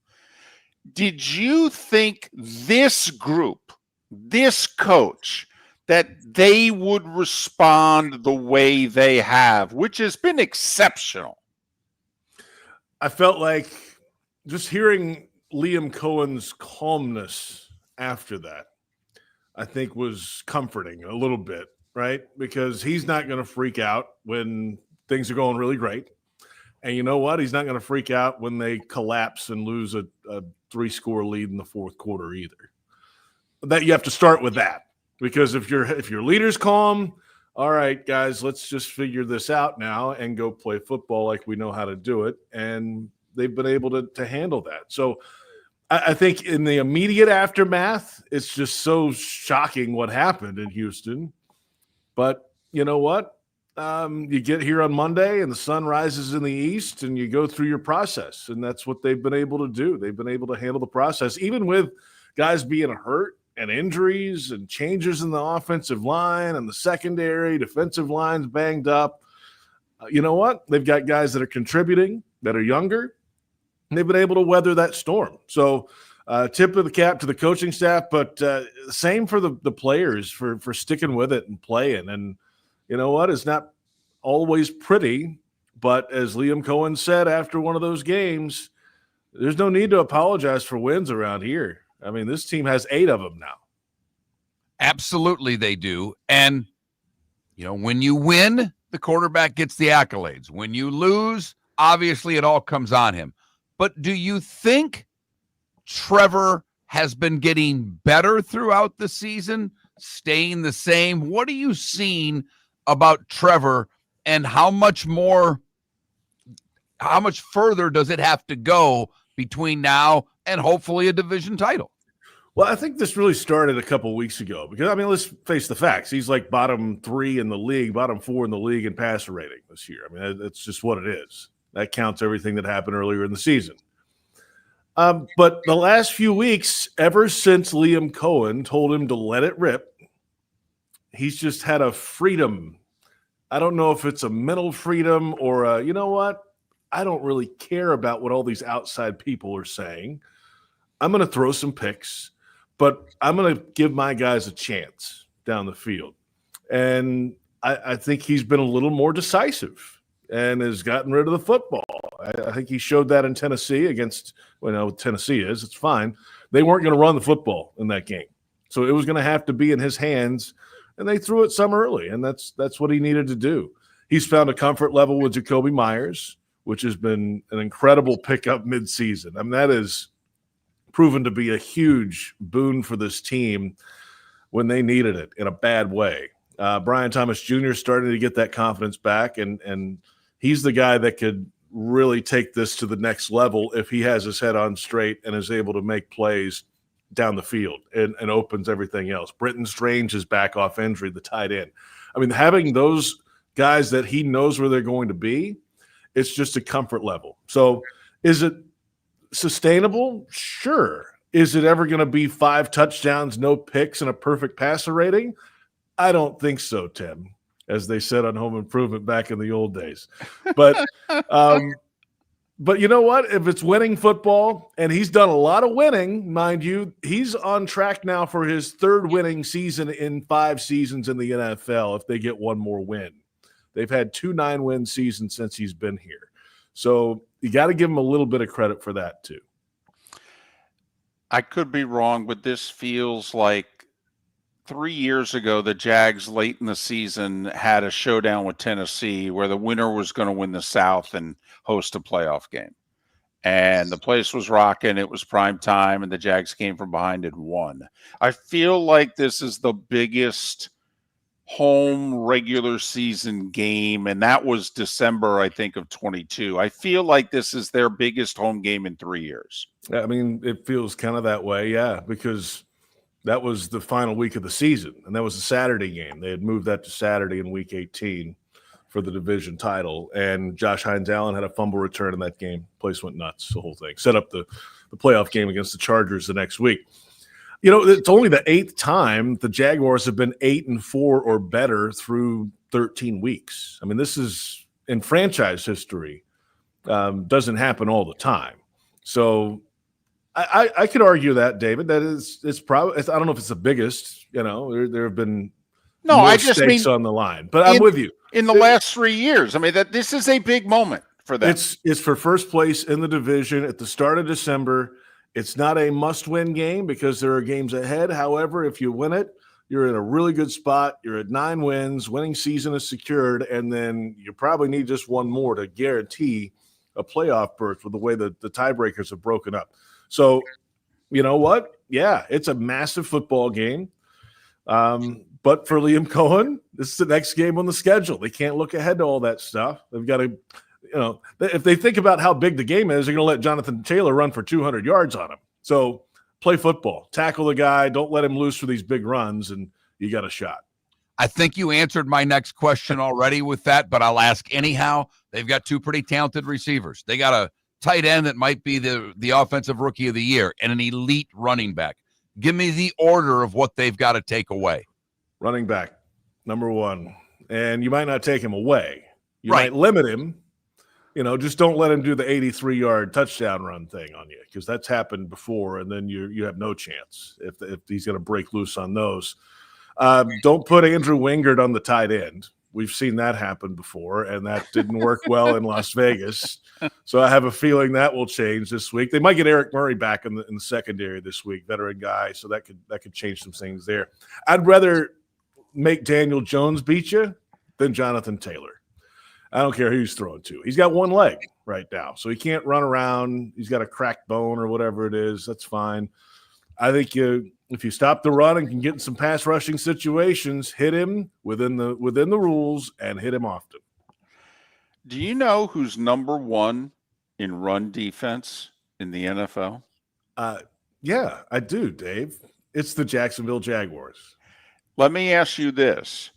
did you think this group, this coach, that they would respond the way they have, which has been exceptional? I felt like just hearing Liam Cohen's calmness after that, I think was comforting a little bit, right? Because he's not going to freak out when things are going really great. And you know what? He's not going to freak out when they collapse and lose a 3-score lead in the fourth quarter either. That you have to start with that. Because if your leader's calm, all right, guys, let's just figure this out now and go play football like we know how to do it. And they've been able to handle that. So I think in the immediate aftermath, it's just so shocking what happened in Houston. But you know what? You get here on Monday and the sun rises in the east and you go through your process. And that's what they've been able to do. They've been able to handle the process, even with guys being hurt and injuries and changes in the offensive line and the secondary, defensive lines banged up. You know what? They've got guys that are contributing, that are younger, and they've been able to weather that storm. So tip of the cap to the coaching staff, but same for the players for sticking with it and playing. And you know what? It's not always pretty, but as Liam Cohen said after one of those games, there's no need to apologize for wins around here. I mean, this team has 8 of them now. Absolutely they do. And, when you win, the quarterback gets the accolades. When you lose, obviously it all comes on him. But do you think Trevor has been getting better throughout the season, staying the same? What are you seeing about Trevor, and how much further does it have to go between now and hopefully a division title? Well, I think this really started a couple weeks ago because, let's face the facts. He's like bottom 3 in the league, bottom 4 in the league in passer rating this year. That's just what it is. That counts everything that happened earlier in the season. But the last few weeks, ever since Liam Cohen told him to let it rip, he's just had a freedom. I don't know if it's a mental freedom or you know what? I don't really care about what all these outside people are saying. I'm going to throw some picks, but I'm going to give my guys a chance down the field. And I think he's been a little more decisive and has gotten rid of the football. I think he showed that in Tennessee against, Tennessee is. It's fine. They weren't going to run the football in that game. So it was going to have to be in his hands, and they threw it some early, and that's what he needed to do. He's found a comfort level with Jacoby Myers, which has been an incredible pickup midseason. That is proven to be a huge boon for this team when they needed it in a bad way. Brian Thomas Jr. started to get that confidence back, and he's the guy that could really take this to the next level if he has his head on straight and is able to make plays down the field and opens everything else. Brenton Strange is back off injury, the tight end. Having those guys that he knows where they're going to be, it's just a comfort level. So is it sustainable? Sure. Is it ever going to be 5 touchdowns, no picks, and a perfect passer rating? I don't think so, Tim, as they said on Home Improvement back in the old days. But but you know what? If it's winning football, and he's done a lot of winning, mind you, he's on track now for his 3rd winning season in 5 seasons in the NFL if they get one more win. They've had 2 9-win seasons since he's been here. So you got to give him a little bit of credit for that too. I could be wrong, but this feels like 3 years ago, the Jags late in the season had a showdown with Tennessee where the winner was going to win the South and host a playoff game. And the place was rocking. It was prime time, and the Jags came from behind and won. I feel like this is the biggest home regular season game, and that was December, I think, of 22. I feel like this is their biggest home game in 3 years. I mean, it feels kind of that way, yeah, because that was the final week of the season, and that was a Saturday game. They had moved that to Saturday in Week 18 for the division title, and Josh Hines-Allen had a fumble return in that game. Place went nuts, the whole thing. Set up the playoff game against the Chargers the next week. You know, it's only the 8th time the Jaguars have been 8-4 or better through 13 weeks. I mean, this is in franchise history. Doesn't happen all the time. So I could argue that, David, that it's probably, I don't know if it's the biggest, you know, there have been stakes on the line, but I'm with you. In the last 3 years, I mean, that this is a big moment for them. It's for first place in the division at the start of December. It's not a must-win game because there are games ahead. However, if you win it, you're in a really good spot. You're at 9 wins. Winning season is secured, and then you probably need just one more to guarantee a playoff berth with the way that the tiebreakers have broken up. So, you know what? Yeah, it's a massive football game. But for Liam Cohen, this is the next game on the schedule. They can't look ahead to all that stuff. They've got to, you know, if they think about how big the game is, they're going to let Jonathan Taylor run for 200 yards on him. So play football, tackle the guy, don't let him loose for these big runs, and you got a shot. I think you answered my next question already with that, but I'll ask anyhow. They've got 2 pretty talented receivers. They got a tight end that might be the offensive rookie of the year and an elite running back. Give me the order of what they've got to take away. Running back, number 1. And you might not take him away. You Right. might limit him. You know, just don't let him do the 83-yard touchdown run thing on you, because that's happened before, and then you have no chance if he's going to break loose on those. Don't put Andrew Wingard on the tight end. We've seen that happen before, and that didn't work well in Las Vegas. So I have a feeling that will change this week. They might get Eric Murray back in the secondary this week, veteran guy, so that could change some things there. I'd rather make Daniel Jones beat you than Jonathan Taylor. I don't care who he's throwing to. He's got one leg right now, so he can't run around. He's got a cracked bone or whatever it is. That's fine. I think if you stop the run and can get in some pass rushing situations, hit him within the rules and hit him often. Do you know who's number 1 in run defense in the NFL? Yeah, I do, Dave. It's the Jacksonville Jaguars. Let me ask you this.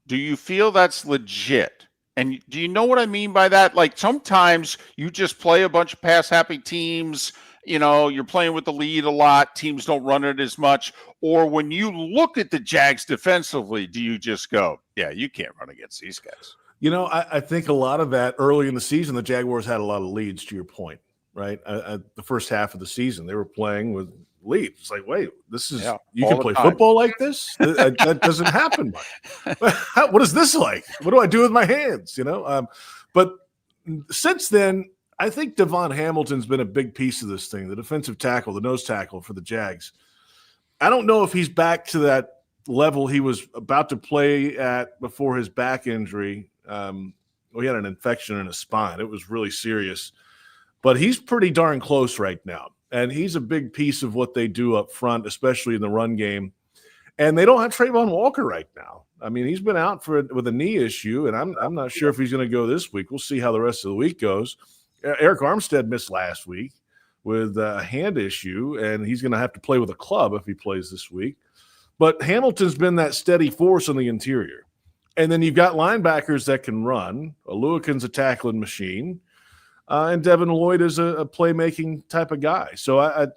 Do you feel that's legit? And do you know what I mean by that? Like, sometimes you just play a bunch of pass-happy teams. You know, you're playing with the lead a lot. Teams don't run it as much. Or when you look at the Jags defensively, do you just go, yeah, you can't run against these guys? You know, I think a lot of that early in the season, the Jaguars had a lot of leads, to your point, right? The first half of the season, they were playing with leads. It's like, wait, this is you can play football like this? That doesn't happen much. What is this like? What do I do with my hands? You know, but since then, I think Devon Hamilton's been a big piece of this thing, the defensive tackle, the nose tackle for the Jags. I don't know if he's back to that level he was about to play at before his back injury. He had an infection in his spine. It was really serious. But he's pretty darn close right now. And he's a big piece of what they do up front, especially in the run game. And they don't have Trayvon Walker right now. I mean, he's been out with a knee issue, and I'm not sure if he's going to go this week. We'll see how the rest of the week goes. Eric Armstead missed last week with a hand issue, and he's going to have to play with a club if he plays this week. But Hamilton's been that steady force on the interior. And then you've got linebackers that can run. Aluakin's a tackling machine. And Devin Lloyd is a playmaking type of guy. So I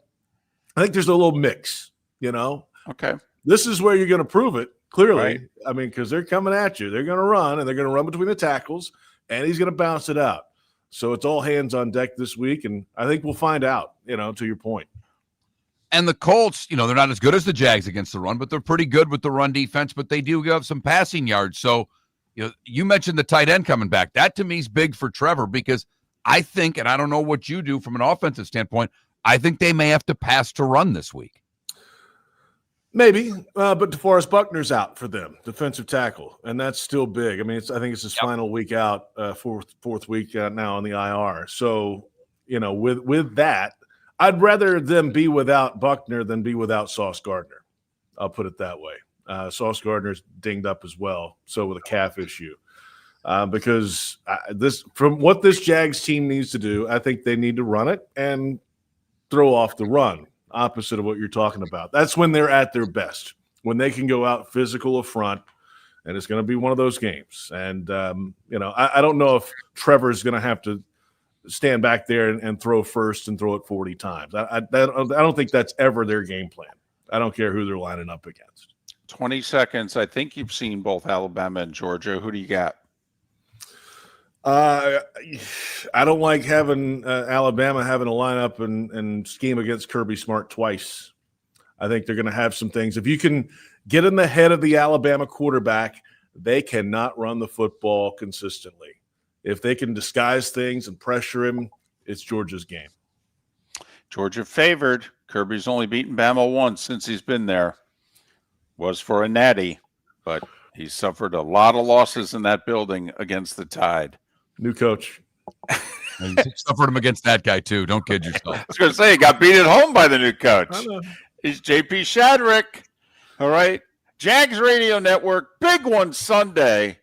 think there's a little mix, you know. Okay. This is where you're going to prove it, clearly. Right. I mean, because they're coming at you. They're going to run, and they're going to run between the tackles, and he's going to bounce it out. So it's all hands on deck this week, and I think we'll find out, you know, to your point. And the Colts, you know, they're not as good as the Jags against the run, but they're pretty good with the run defense, but they do give up some passing yards. So, you know, you mentioned the tight end coming back. That to me is big for Trevor because I think, and I don't know what you do from an offensive standpoint, I think they may have to pass to run this week. Maybe, but DeForest Buckner's out for them, defensive tackle, and that's still big. I mean, I think it's his final week out, fourth week now on the IR. So, with that, I'd rather them be without Buckner than be without Sauce Gardner. I'll put it that way. Sauce Gardner's dinged up as well, so with a calf issue. Because from what this Jags team needs to do, I think they need to run it and throw off the run. Opposite of what you're talking about. That's when they're at their best, when they can go out physical up front, and it's going to be one of those games. And, I don't know if Trevor's going to have to stand back there and throw first and throw it 40 times. I don't think that's ever their game plan. I don't care who they're lining up against. 20 seconds. I think you've seen both Alabama and Georgia. Who do you got? I don't like having Alabama having to line up and scheme against Kirby Smart twice. I think they're going to have some things. If you can get in the head of the Alabama quarterback, they cannot run the football consistently. If they can disguise things and pressure him, it's Georgia's game. Georgia favored. Kirby's only beaten Bama once since he's been there. Was for a natty, but he suffered a lot of losses in that building against the Tide. New coach. You suffered him against that guy, too. Don't kid yourself. I was going to say, he got beat at home by the new coach. He's JP Shadrick. All right. Jags Radio Network, big one Sunday.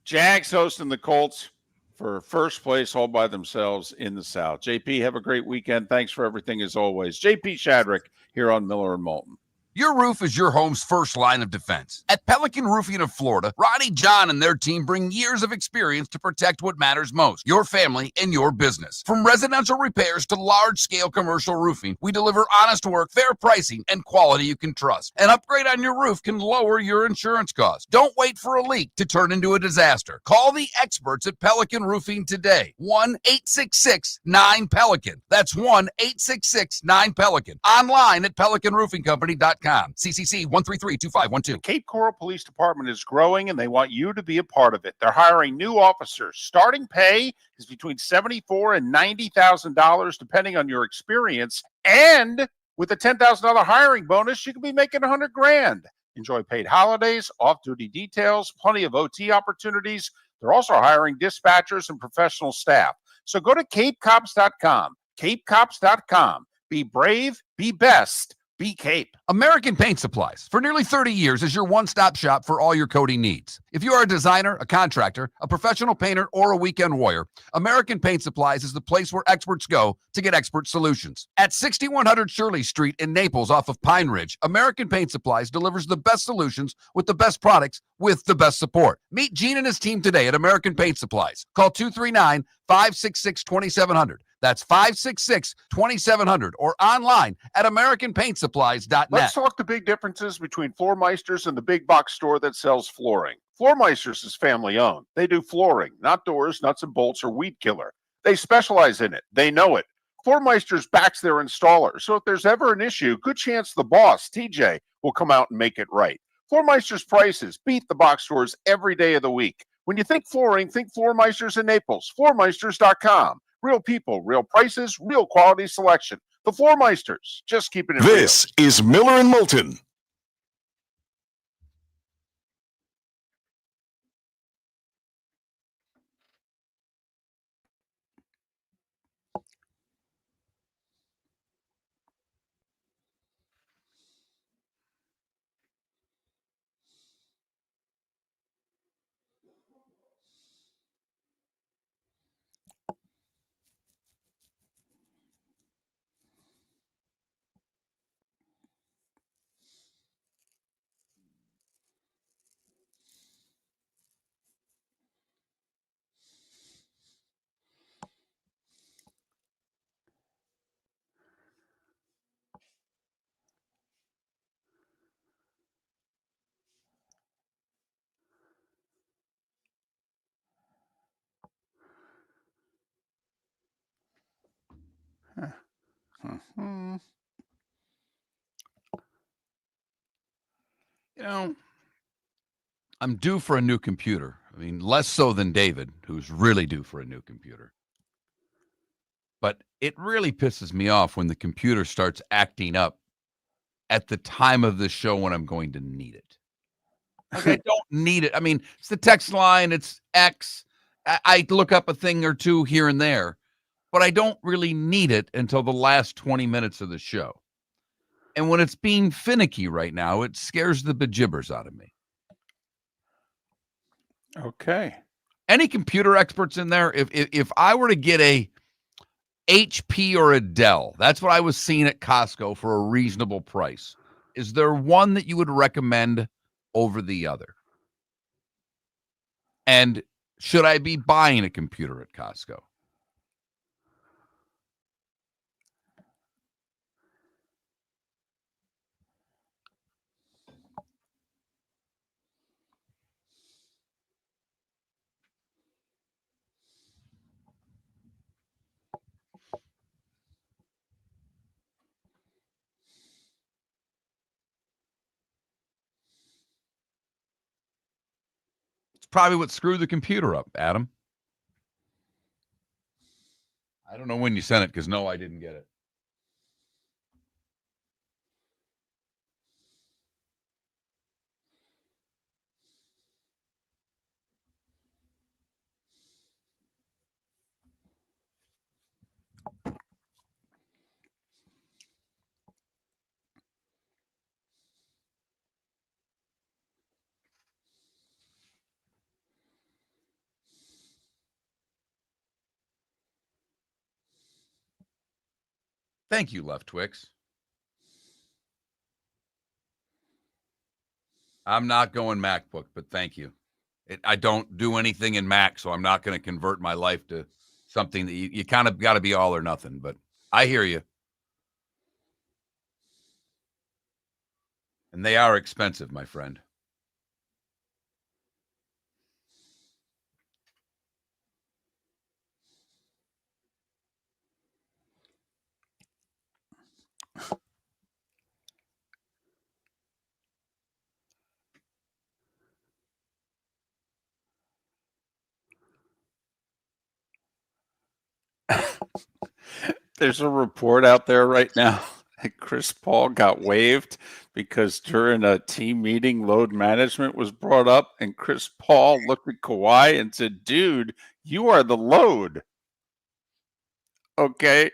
Jags hosting the Colts for first place all by themselves in the South. JP, have a great weekend. Thanks for everything as always. JP Shadrick here on Miller and Moulton. Your roof is your home's first line of defense. At Pelican Roofing of Florida, Ronnie John and their team bring years of experience to protect what matters most, your family and your business. From residential repairs to large-scale commercial roofing, we deliver honest work, fair pricing, and quality you can trust. An upgrade on your roof can lower your insurance costs. Don't wait for a leak to turn into a disaster. Call the experts at Pelican Roofing today. 1-866-9-PELICAN. That's 1-866-9-PELICAN. Online at pelicanroofingcompany.com. CCC 1332512. Cape Coral Police Department is growing, and they want you to be a part of it. They're hiring new officers. Starting pay is between $74,000 and $90,000, depending on your experience. And with a $10,000 hiring bonus, you could be making $100,000. Enjoy paid holidays, off-duty details, plenty of OT opportunities. They're also hiring dispatchers and professional staff. So go to capecops.com. Capecops.com. Be brave, be best. Be Cape. American Paint Supplies, for nearly 30 years, is your one-stop shop for all your coating needs. If you are a designer, a contractor, a professional painter, or a weekend warrior, American Paint Supplies is the place where experts go to get expert solutions. At 6100 Shirley Street in Naples off of Pine Ridge, American Paint Supplies delivers the best solutions with the best products with the best support. Meet Gene and his team today at American Paint Supplies. Call 239-566-2700. That's 566-2700 or online at AmericanPaintSupplies.net. Let's talk the big differences between Floor Meisters and the big box store that sells flooring. Floor Meisters is family owned. They do flooring, not doors, nuts and bolts, or weed killer. They specialize in it. They know it. Floor Meisters backs their installer. So if there's ever an issue, good chance the boss, TJ, will come out and make it right. Floor Meisters prices beat the box stores every day of the week. When you think flooring, think Floor Meisters in Naples. FloorMeisters.com. Real people, real prices, real quality selection. The Floor Meisters, just keeping it real. This is Miller and Moulton. You know, I'm due for a new computer. I mean, less so than David, who's really due for a new computer. But it really pisses me off when the computer starts acting up at the time of the show when I'm going to need it. Like, I don't need it. I mean, it's the text line, it's X. I look up a thing or two here and there, but I don't really need it until the last 20 minutes of the show. And when it's being finicky right now, it scares the bejibbers out of me. Okay. Any computer experts in there? If I were to get a HP or a Dell, that's what I was seeing at Costco for a reasonable price. Is there one that you would recommend over the other? And should I be buying a computer at Costco? It's probably what screwed the computer up, Adam. I don't know when you sent it because no, I didn't get it. Thank you, Left Twix. I'm not going MacBook, but thank you. I don't do anything in Mac, so I'm not going to convert my life to something that you kind of got to be all or nothing. But I hear you. And they are expensive, my friend. There's a report out there right now that Chris Paul got waived because during a team meeting, load management was brought up, and Chris Paul looked at Kawhi and said, "Dude, you are the load." Okay.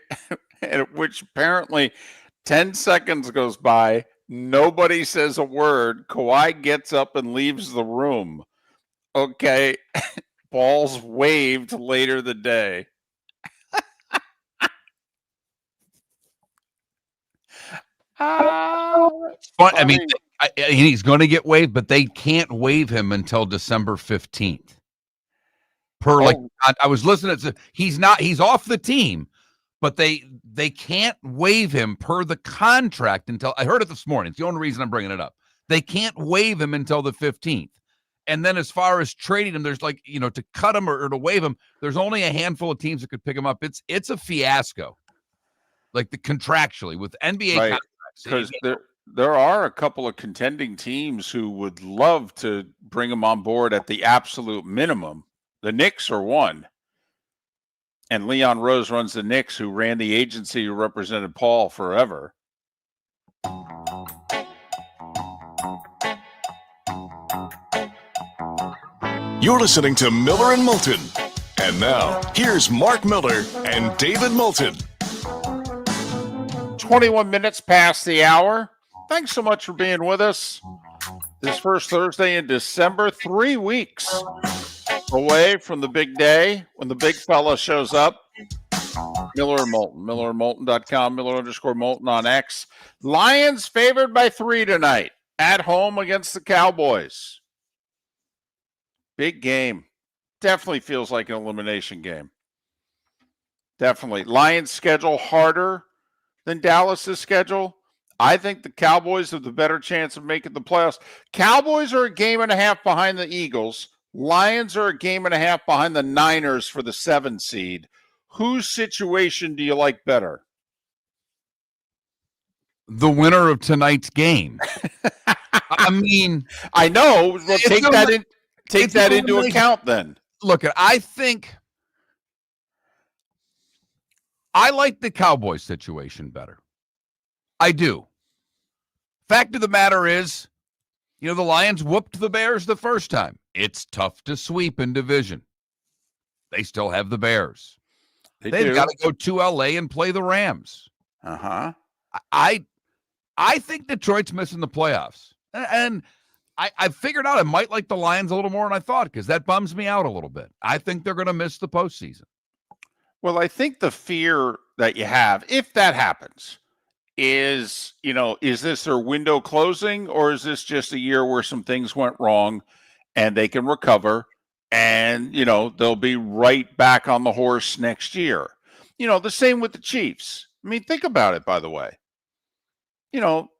And which apparently 10 seconds goes by. Nobody says a word. Kawhi gets up and leaves the room. Okay. Ball's waived later the day. I mean, he's going to get waived, but they can't waive him until December 15th. I was listening to, he's off the team, but they can't waive him per the contract until, I heard it this morning. It's the only reason I'm bringing it up. They can't waive him until the 15th. And then as far as trading him, there's to cut him or to waive him, there's only a handful of teams that could pick him up. It's a fiasco. Like contractually with NBA right. contracts. Because there are a couple of contending teams who would love to bring him on board at the absolute minimum. The Knicks are one. And Leon Rose runs the Knicks, who ran the agency who represented Paul forever. You're listening to Miller and Moulton. And now, here's Mark Miller and David Moulton. 21 minutes past the hour. Thanks so much for being with us. This first Thursday in December, 3 weeks away from the big day when the big fella shows up. Miller and Moulton, millerandmoulton.com, Miller_Moulton on X. Lions favored by 3 tonight at home against the Cowboys. Big game. Definitely feels like an elimination game. Definitely. Lions schedule harder than Dallas's schedule. I think the Cowboys have the better chance of making the playoffs. Cowboys are a game and a half behind the Eagles. Lions are a game and a half behind the Niners for the 7 seed. Whose situation do you like better? The winner of tonight's game. I mean, I know. Well, take that into account then. Look, I think I like the Cowboys situation better. I do. Fact of the matter is, the Lions whooped the Bears the first time. It's tough to sweep in division. They still have the Bears. They've got to go to L.A. and play the Rams. Uh-huh. I think Detroit's missing the playoffs. And I figured out I might like the Lions a little more than I thought because that bums me out a little bit. I think they're going to miss the postseason. Well, I think the fear that you have, if that happens, is this their window closing, or is this just a year where some things went wrong and they can recover and, they'll be right back on the horse next year? The same with the Chiefs. I mean, think about it, by the way.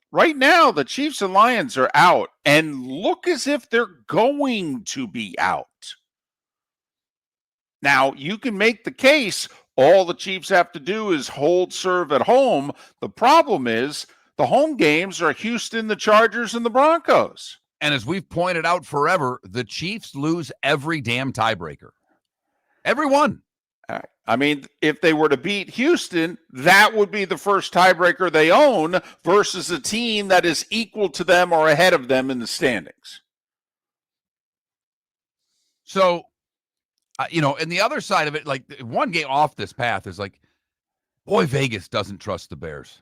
Right now, the Chiefs and Lions are out and look as if they're going to be out. Now, you can make the case all the Chiefs have to do is hold serve at home. The problem is the home games are Houston, the Chargers, and the Broncos. And as we've pointed out forever, the Chiefs lose every damn tiebreaker. Every one. I mean, if they were to beat Houston, that would be the first tiebreaker they own versus a team that is equal to them or ahead of them in the standings. So, and the other side of it, like one game off this path is like, boy, Vegas doesn't trust the Bears.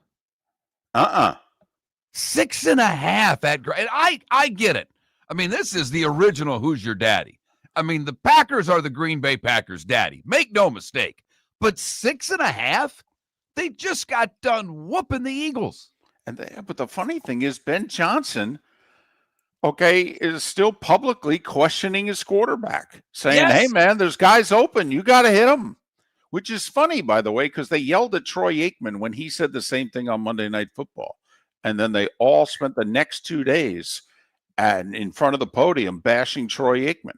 6.5 at, and I get it. I mean, this is the original Who's Your Daddy? I mean, the Packers are the Green Bay Packers' daddy. Make no mistake. But 6.5? They just got done whooping the Eagles. But the funny thing is Ben Johnson, is still publicly questioning his quarterback, saying, hey, man, there's guys open. You got to hit them. Which is funny, by the way, because they yelled at Troy Aikman when he said the same thing on Monday Night Football. And then they all spent the next 2 days in front of the podium bashing Troy Aikman.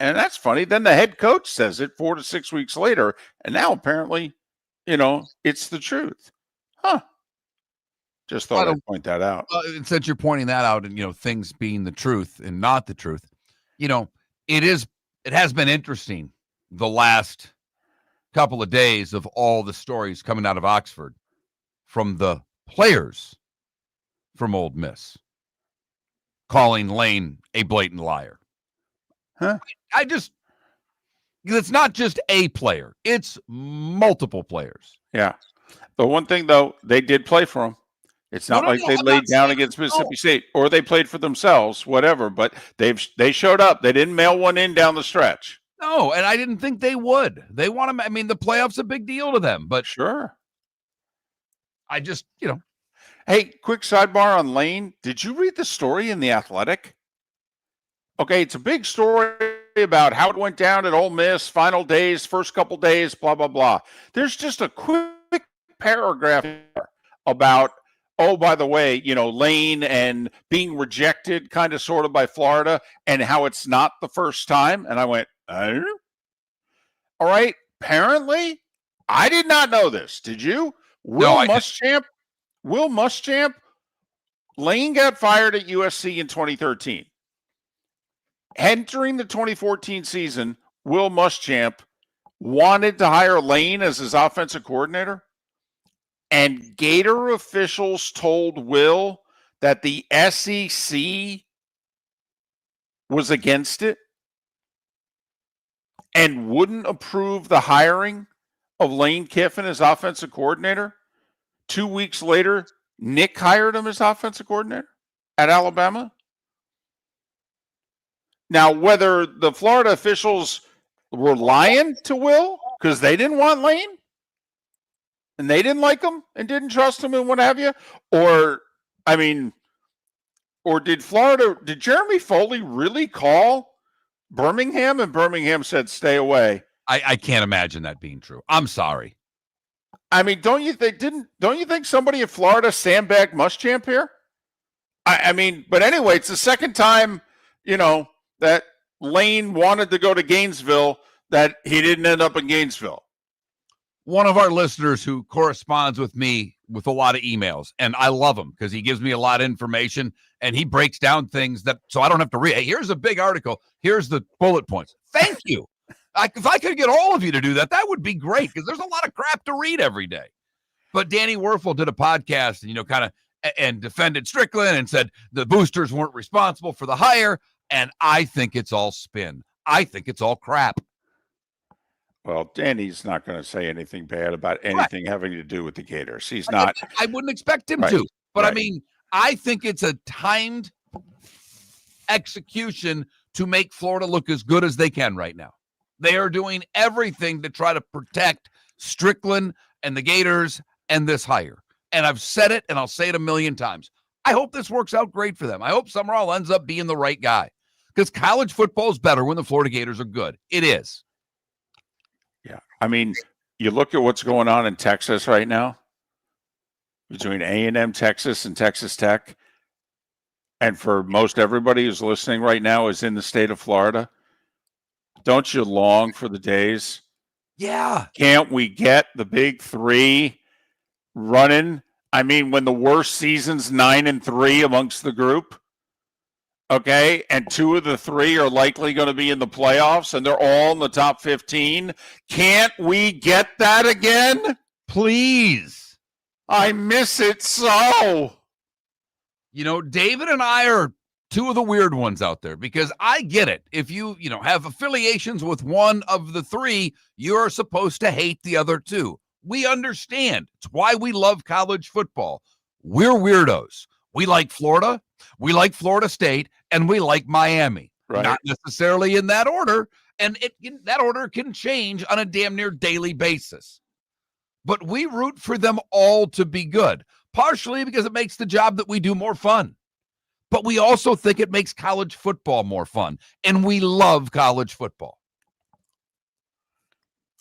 And that's funny. Then the head coach says it 4 to 6 weeks later. And now apparently, it's the truth. Huh. Just thought I'd point that out. Since you're pointing that out and, things being the truth and not the truth, it has been interesting the last couple of days of all the stories coming out of Oxford from the players from Ole Miss calling Lane a blatant liar. Huh? It's not just a player. It's multiple players. Yeah. The one thing, though, they did play for him. It's not like they laid down against Mississippi State or they played for themselves, whatever, but they showed up. They didn't mail one in down the stretch. No, and I didn't think they would. They want to, the playoffs a big deal to them, but sure. I just, Hey, quick sidebar on Lane. Did you read the story in The Athletic? Okay, it's a big story about how it went down at Ole Miss, final days, first couple days, blah, blah, blah. There's just a quick paragraph about, oh, by the way, Lane and being rejected kind of sort of by Florida and how it's not the first time. And I went, all right, apparently, I did not know this. Did you? Will Muschamp, Lane got fired at USC in 2013. Entering the 2014 season, Will Muschamp wanted to hire Lane as his offensive coordinator, and Gator officials told Will that the SEC was against it and wouldn't approve the hiring of Lane Kiffin as offensive coordinator. 2 weeks later, Nick hired him as offensive coordinator at Alabama. Now, whether the Florida officials were lying to Will because they didn't want Lane and they didn't like him and didn't trust him and what have you, or did Jeremy Foley really call Birmingham and Birmingham said, stay away? I can't imagine that being true. I'm sorry. Don't you think somebody in Florida sandbagged Muschamp here? But anyway, it's the second time, that Lane wanted to go to Gainesville that he didn't end up in Gainesville. One of our listeners who corresponds with me with a lot of emails, and I love him because he gives me a lot of information and he breaks down things so I don't have to read. Hey, here's a big article. Here's the bullet points. Thank you. If I could get all of you to do that, that would be great because there's a lot of crap to read every day. But Danny Werfel did a podcast and, kind of and defended Strickland and said the boosters weren't responsible for the hire. And I think it's all spin. I think it's all crap. Well, Danny's not going to say anything bad about anything having to do with the Gators. He's not. I wouldn't expect him Right. to. But I Right. mean, I think it's a timed execution to make Florida look as good as they can right now. They are doing everything to try to protect Strickland and the Gators and this hire. And I've said it, and I'll say it a million times. I hope this works out great for them. I hope Summerall ends up being the right guy, because college football is better when the Florida Gators are good. It is. Yeah. I mean, you look at what's going on in Texas right now between A&M Texas and Texas Tech. And for most everybody who's listening right now is in the state of Florida. Don't you long for the days? Yeah. Can't we get the big three running? I mean, when the worst season's 9-3 amongst the group, okay, and 2 of the 3 are likely going to be in the playoffs, and they're all in the top 15. Can't we get that again? Please. I miss it so. You know, David and I are two of the weird ones out there, because I get it. If you have affiliations with one of the 3, you're supposed to hate the other 2. We understand. It's why we love college football. We're weirdos. We like Florida, we like Florida State, and we like Miami. Right. Not necessarily in that order, and that order can change on a damn near daily basis. But we root for them all to be good, partially because it makes the job that we do more fun. But we also think it makes college football more fun, and we love college football.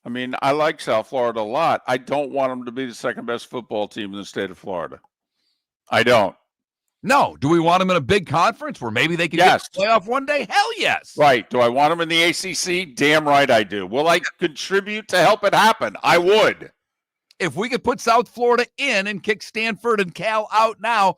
I mean, I like South Florida a lot. I don't want them to be the second best football team in the state of Florida. I don't. No. Do we want them in a big conference where maybe they can get to the playoff one day? Hell yes. Right. Do I want them in the ACC? Damn right I do. Will I contribute to help it happen? I would. If we could put South Florida in and kick Stanford and Cal out now,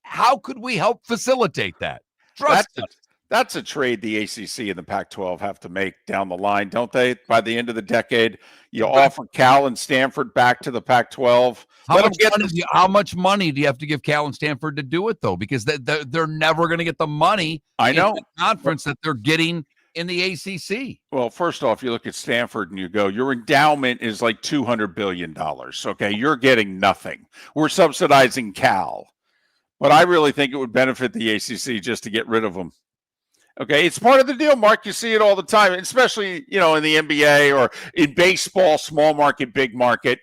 how could we help facilitate that? Trust us. That's a trade the ACC and the Pac-12 have to make down the line, don't they? By the end of the decade, you offer Cal and Stanford back to the Pac-12. How much money do you have to give Cal and Stanford to do it, though? Because they're never going to get the money in the conference that they're getting in the ACC. Well, first off, you look at Stanford and you go, your endowment is like $200 billion. Okay, you're getting nothing. We're subsidizing Cal. But I really think it would benefit the ACC just to get rid of them. Okay, it's part of the deal, Mark. You see it all the time, especially, in the NBA or in baseball, small market, big market.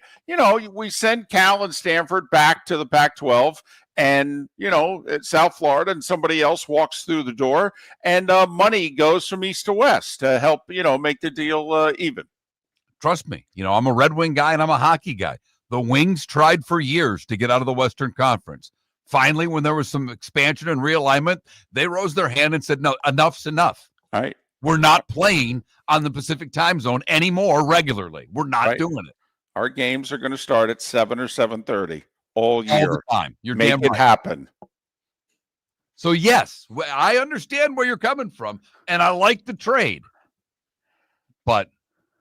We send Cal and Stanford back to the Pac-12 and, South Florida, and somebody else walks through the door, and money goes from east to west to help, make the deal even. Trust me, I'm a Red Wing guy and I'm a hockey guy. The Wings tried for years to get out of the Western Conference. Finally, when there was some expansion and realignment, they rose their hand and said, no, enough's enough. All right. We're not playing on the Pacific time zone anymore regularly. We're not doing it. Our games are going to start at 7 or 7:30 all year. All the time. You're Make damn it right. happen. So, yes, I understand where you're coming from, and I like the trade. But,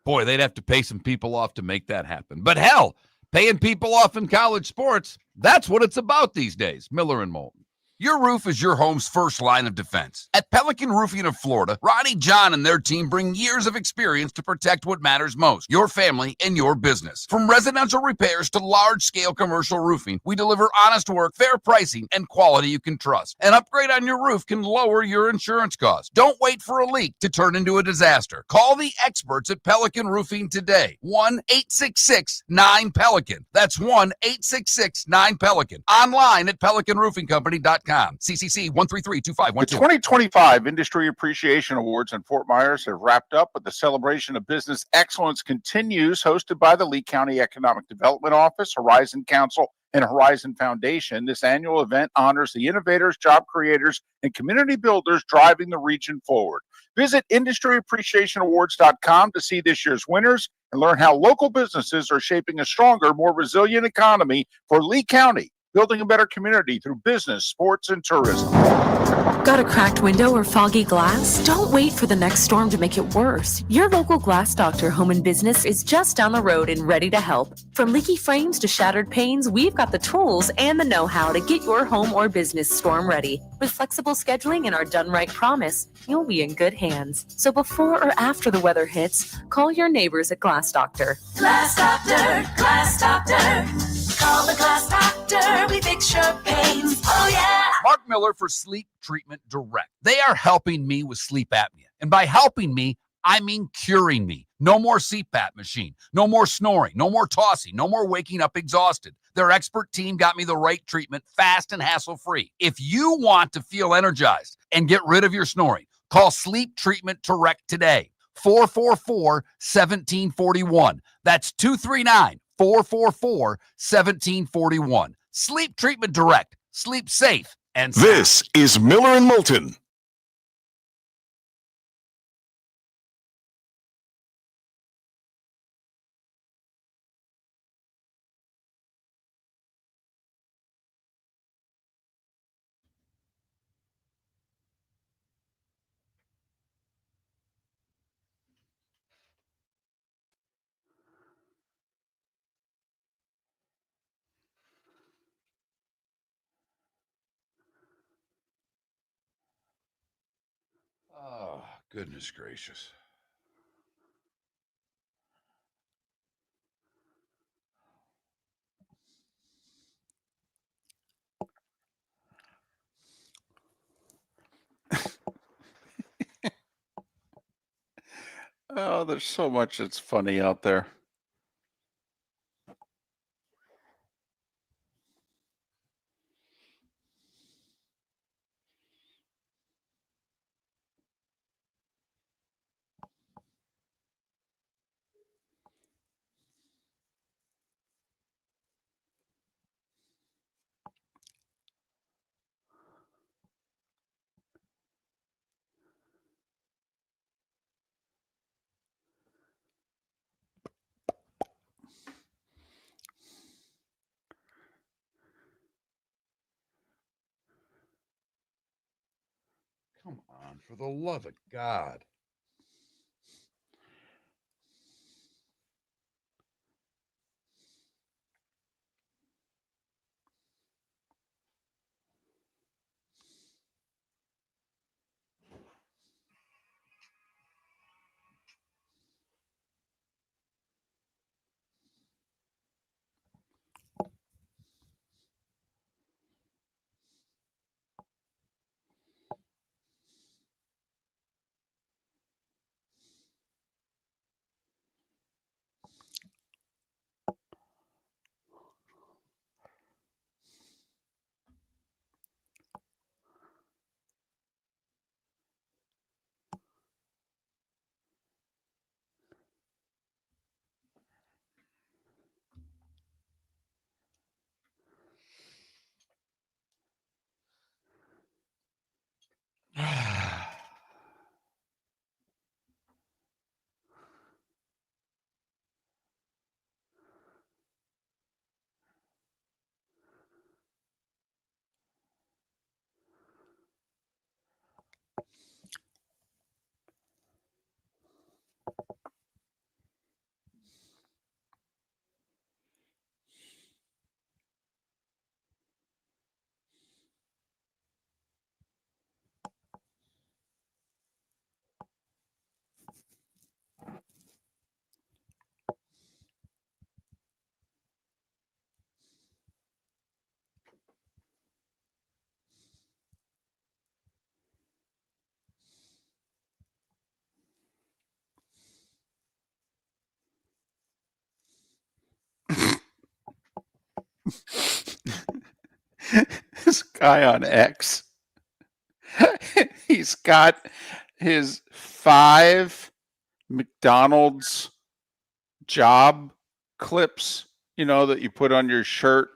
boy, they'd have to pay some people off to make that happen. But, hell, paying people off in college sports, that's what it's about these days. Miller and Moulton. Your roof is your home's first line of defense. At Pelican Roofing of Florida, Ronnie John and their team bring years of experience to protect what matters most, your family and your business. From residential repairs to large-scale commercial roofing, we deliver honest work, fair pricing, and quality you can trust. An upgrade on your roof can lower your insurance costs. Don't wait for a leak to turn into a disaster. Call the experts at Pelican Roofing today. 1-866-9-PELICAN. That's 1-866-9-PELICAN. Online at pelicanroofingcompany.com. CCC 1332512. The 2025 Industry Appreciation Awards in Fort Myers have wrapped up, but the celebration of business excellence continues, hosted by the Lee County Economic Development Office, Horizon Council, and Horizon Foundation. This annual event honors the innovators, job creators, and community builders driving the region forward. Visit industryappreciationawards.com to see this year's winners and learn how local businesses are shaping a stronger, more resilient economy for Lee County. building a better community through business, sports, and tourism. Got a cracked window or foggy glass? Don't wait for the next storm to make it worse. Your local Glass Doctor Home and Business is just down the road and ready to help. From leaky frames to shattered panes, we've got the tools and the know-how to get your home or business storm ready. With flexible scheduling and our done right promise, you'll be in good hands. So before or after the weather hits, call your neighbors at Glass Doctor. Glass Doctor, Glass Doctor. Call the Glass Doctor. We fix your pains. Oh, yeah. Mark Miller for Sleep Treatment Direct. They are helping me with sleep apnea. And by helping me, I mean curing me. No more CPAP machine. No more snoring. No more tossing. No more waking up exhausted. Their expert team got me the right treatment, fast and hassle-free. If you want to feel energized and get rid of your snoring, call Sleep Treatment Direct today. 444-1741. That's 239-444-1741. Sleep Treatment Direct. Sleep safe and sound. This is Miller and Moulton. Oh, goodness gracious. Oh, there's so much that's funny out there. Come on, for the love of God. This guy on X, he's got his 5 McDonald's job clips, that you put on your shirt,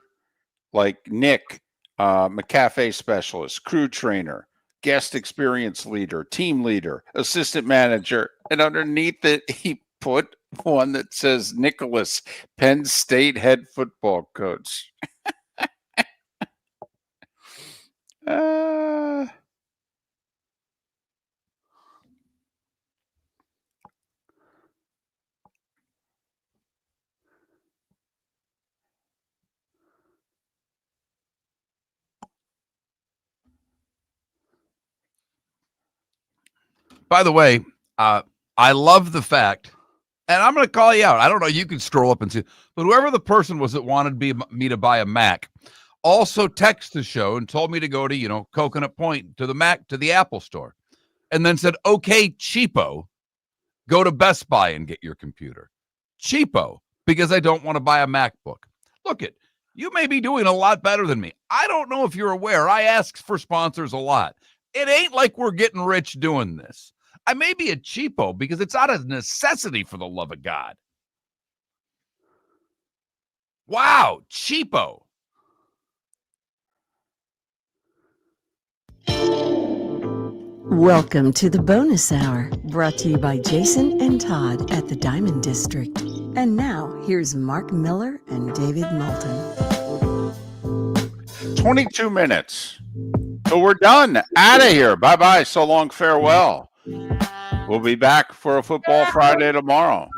like Nick, McCafe specialist, crew trainer, guest experience leader, team leader, assistant manager. And underneath it, he put one that says Nicholas, Penn State head football coach. By the way, I love the fact, and I'm going to call you out. I don't know. You can scroll up and see, but whoever the person was that wanted me to buy a Mac also texted the show and told me to go to, Coconut Point to the Apple store, and then said, "Okay, cheapo, go to Best Buy and get your computer." Cheapo, because I don't want to buy a MacBook. Look it, you may be doing a lot better than me. I don't know if you're aware. I ask for sponsors a lot. It ain't like we're getting rich doing this. I may be a cheapo because it's out of necessity, for the love of God. Wow, cheapo. Welcome to the bonus hour, brought to you by Jason and Todd at the Diamond District. And now, here's Mark Miller and David Moulton. 22 minutes. So we're done. Out of here. Bye-bye. So long. Farewell. We'll be back for a Football Friday tomorrow.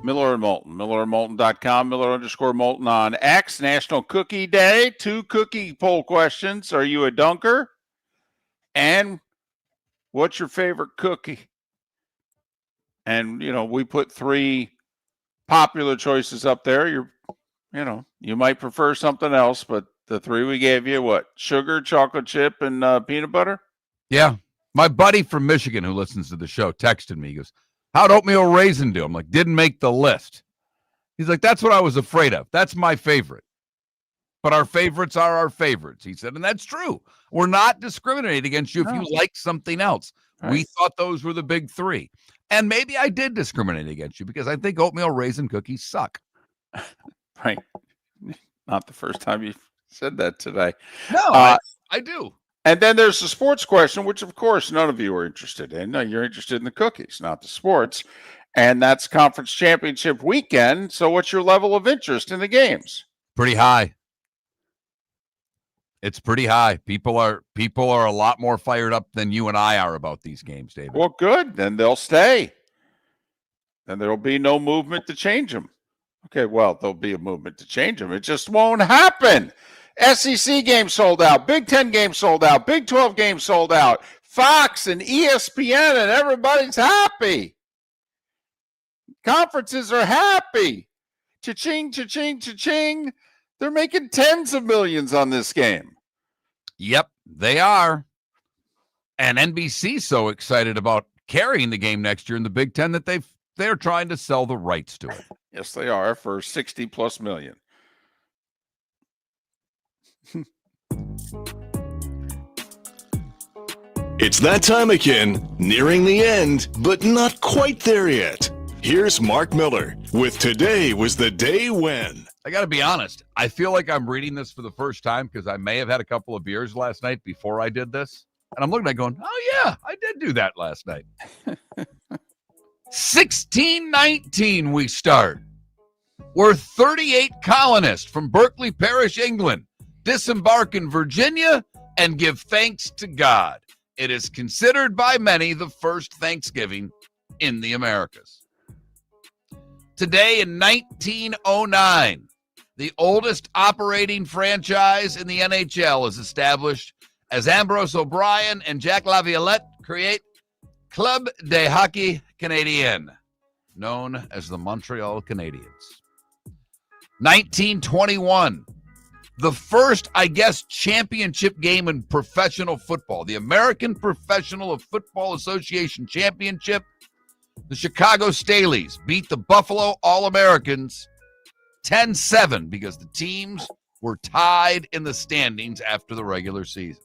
Miller and Moulton. MillerandMoulton.com. Miller_Moulton on X. National Cookie Day. 2 cookie poll questions. Are you a dunker? And what's your favorite cookie? And, we put 3 popular choices up there. You might prefer something else, but the 3 we gave you, what? Sugar, chocolate chip, and peanut butter? Yeah. My buddy from Michigan who listens to the show texted me. He goes, "How'd oatmeal raisin do?" I'm like, "Didn't make the list." He's like, "That's what I was afraid of. That's my favorite. But our favorites are our favorites," he said. And that's true. We're not discriminating against you if you like something else. Right. We thought those were the big 3. And maybe I did discriminate against you because I think oatmeal raisin cookies suck. Right. Not the first time you've said that today. No, I do. And then there's the sports question, which, of course, none of you are interested in. No, you're interested in the cookies, not the sports. And that's conference championship weekend. So what's your level of interest in the games? Pretty high. It's pretty high. People are a lot more fired up than you and I are about these games, David. Well, good. Then they'll stay. Then there'll be no movement to change them. Okay, well, there'll be a movement to change them. It just won't happen. SEC game sold out. Big 10 game sold out. Big 12 game sold out. Fox and ESPN, and everybody's happy. Conferences are happy. Cha-ching, cha-ching, cha-ching. They're making tens of millions on this game. Yep, they are. And NBC's so excited about carrying the game next year in the Big Ten that they're trying to sell the rights to it. Yes, they are, for $60+ million. It's that time again, nearing the end, but not quite there yet. Here's Mark Miller with Today Was the Day When. I got to be honest. I feel like I'm reading this for the first time because I may have had a couple of beers last night before I did this. And I'm looking at it going, oh, yeah, I did do that last night. 1619 we start. We're 38 colonists from Berkeley Parish, England, disembark in Virginia and give thanks to God. It is considered by many the first Thanksgiving in the Americas. Today in 1909, the oldest operating franchise in the NHL is established as Ambrose O'Brien and Jack Laviolette create Club de Hockey Canadien, known as the Montreal Canadiens. 1921, the first, championship game in professional football, the American Professional Football Association Championship. The Chicago Staleys beat the Buffalo All-Americans 10-7 because the teams were tied in the standings after the regular season.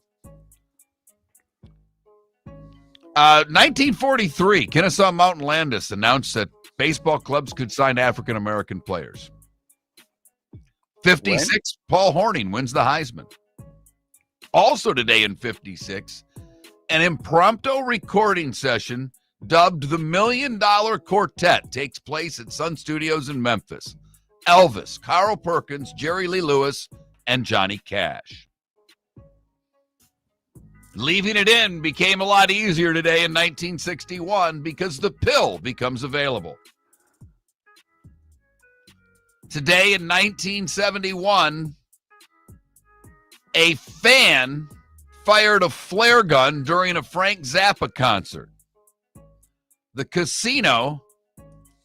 1943, Kennesaw Mountain Landis announced that baseball clubs could sign African-American players. 56, Paul Hornung wins the Heisman. Also today in 56, an impromptu recording session dubbed the $1 Million Quartet takes place at Sun Studios in Memphis. Elvis, Carl Perkins, Jerry Lee Lewis, and Johnny Cash. Leaving it in became a lot easier today in 1961 because the pill becomes available. Today in 1971, a fan fired a flare gun during a Frank Zappa concert. The casino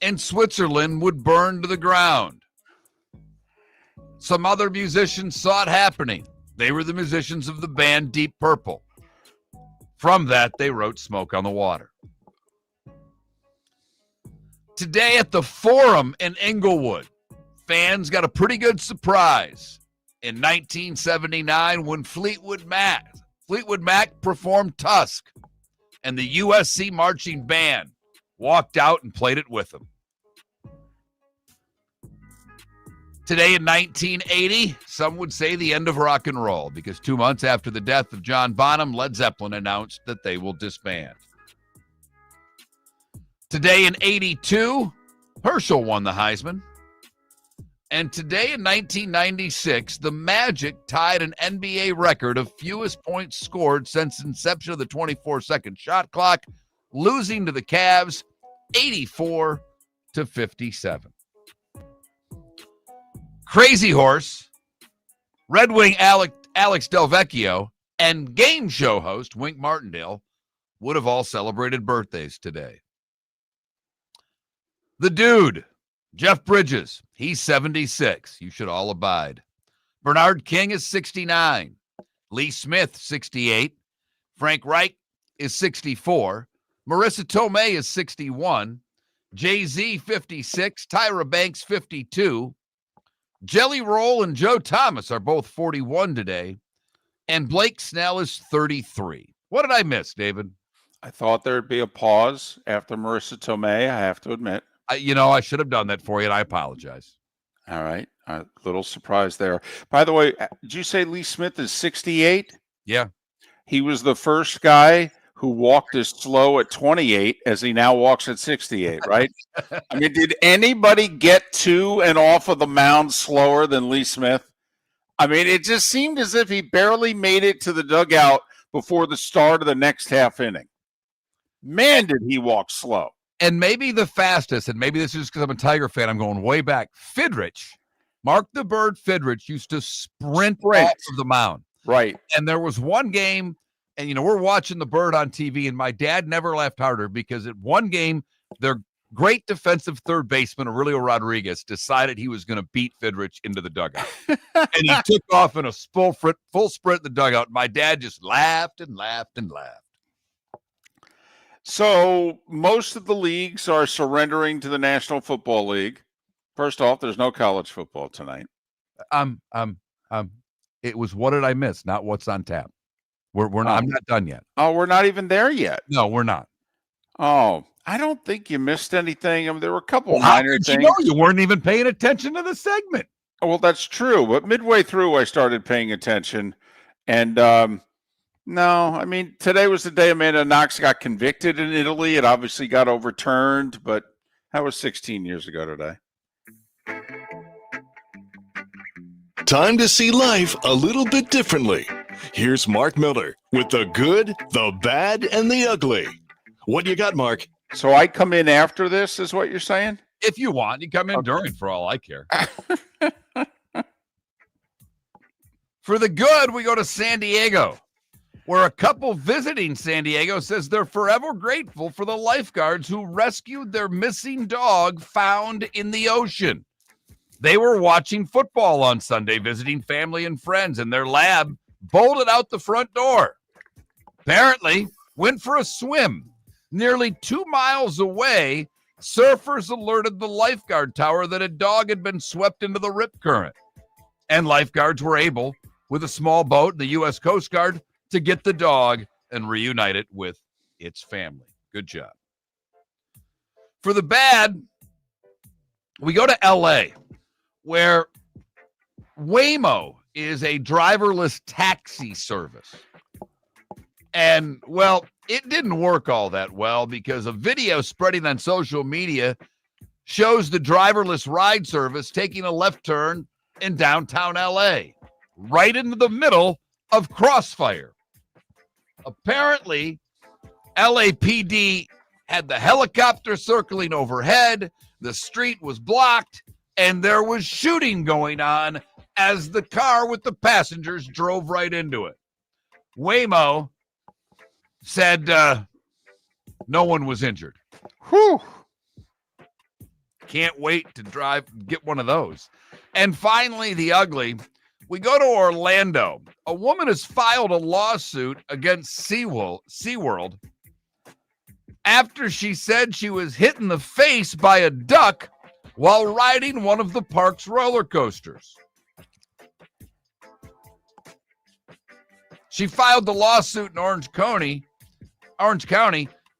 in Switzerland would burn to the ground. Some other musicians saw it happening. They were the musicians of the band Deep Purple. From that, they wrote Smoke on the Water. Today at the Forum in Inglewood, fans got a pretty good surprise in 1979 when Fleetwood Mac performed Tusk, and the USC marching band walked out and played it with them. Today in 1980, some would say the end of rock and roll, because 2 months after the death of John Bonham, Led Zeppelin announced that they will disband. Today in 82, Herschel won the Heisman. And today in 1996, the Magic tied an NBA record of fewest points scored since inception of the 24-second shot clock, losing to the Cavs 84-57. Crazy Horse, Red Wing Alex Del Vecchio, and game show host Wink Martindale would have all celebrated birthdays today. The Dude, Jeff Bridges, he's 76. You should all abide. Bernard King is 69. Lee Smith, 68. Frank Reich is 64. Marissa Tomei is 61. Jay-Z, 56. Tyra Banks, 52. Jelly Roll and Joe Thomas are both 41 today. And Blake Snell is 33. What did I miss, David? I thought there'd be a pause after Marissa Tomei, I have to admit. I should have done that for you, and I apologize. All right. A little surprise there. By the way, did you say Lee Smith is 68? Yeah. He was the first guy who walked as slow at 28 as he now walks at 68, right? I mean, did anybody get to and off of the mound slower than Lee Smith? I mean, it just seemed as if he barely made it to the dugout before the start of the next half inning. Man, did he walk slow. And maybe the fastest, and maybe this is because I'm a Tiger fan, I'm going way back. Fidrich, Mark the Bird Fidrich used to sprint off of the mound. Right. And there was one game, and, we're watching the Bird on TV, and my dad never laughed harder because at one game, their great defensive third baseman, Aurelio Rodriguez, decided he was going to beat Fidrich into the dugout. And he took off in a full sprint in the dugout. My dad just laughed and laughed and laughed. So most of the leagues are surrendering to the National Football League. First off, there's no college football tonight. It was what did I miss, not what's on tap. We're not. I'm not done yet. Oh, we're not even there yet. No, we're not. Oh, I don't think you missed anything. I mean, there were a couple minor things. You weren't even paying attention to the segment. Oh, well, that's true. But midway through, I started paying attention, and no, I mean, today was the day Amanda Knox got convicted in Italy. It obviously got overturned, but that was 16 years ago today. Time to see life a little bit differently. Here's Mark Miller with the good, the bad, and the ugly. What do you got, Mark? So I come in after this, is what you're saying? If you want, you come in during, for all I care. For the good, we go to San Diego, where a couple visiting San Diego says they're forever grateful for the lifeguards who rescued their missing dog found in the ocean. They were watching football on Sunday, visiting family and friends, and their lab bolted out the front door. Apparently, went for a swim. Nearly 2 miles away, surfers alerted the lifeguard tower that a dog had been swept into the rip current. And lifeguards were able, with a small boat, the U.S. Coast Guard, to get the dog and reunite it with its family. Good job. For the bad, we go to L.A., where Waymo is a driverless taxi service. And, well, it didn't work all that well because a video spreading on social media shows the driverless ride service taking a left turn in downtown L.A., right into the middle of Crossfire. Apparently, LAPD had the helicopter circling overhead, the street was blocked, and there was shooting going on as the car with the passengers drove right into it. Waymo said no one was injured. Whew. Can't wait to get one of those. And finally, the ugly. We go to Orlando. A woman has filed a lawsuit against SeaWorld after she said she was hit in the face by a duck while riding one of the park's roller coasters. She filed the lawsuit in Orange County.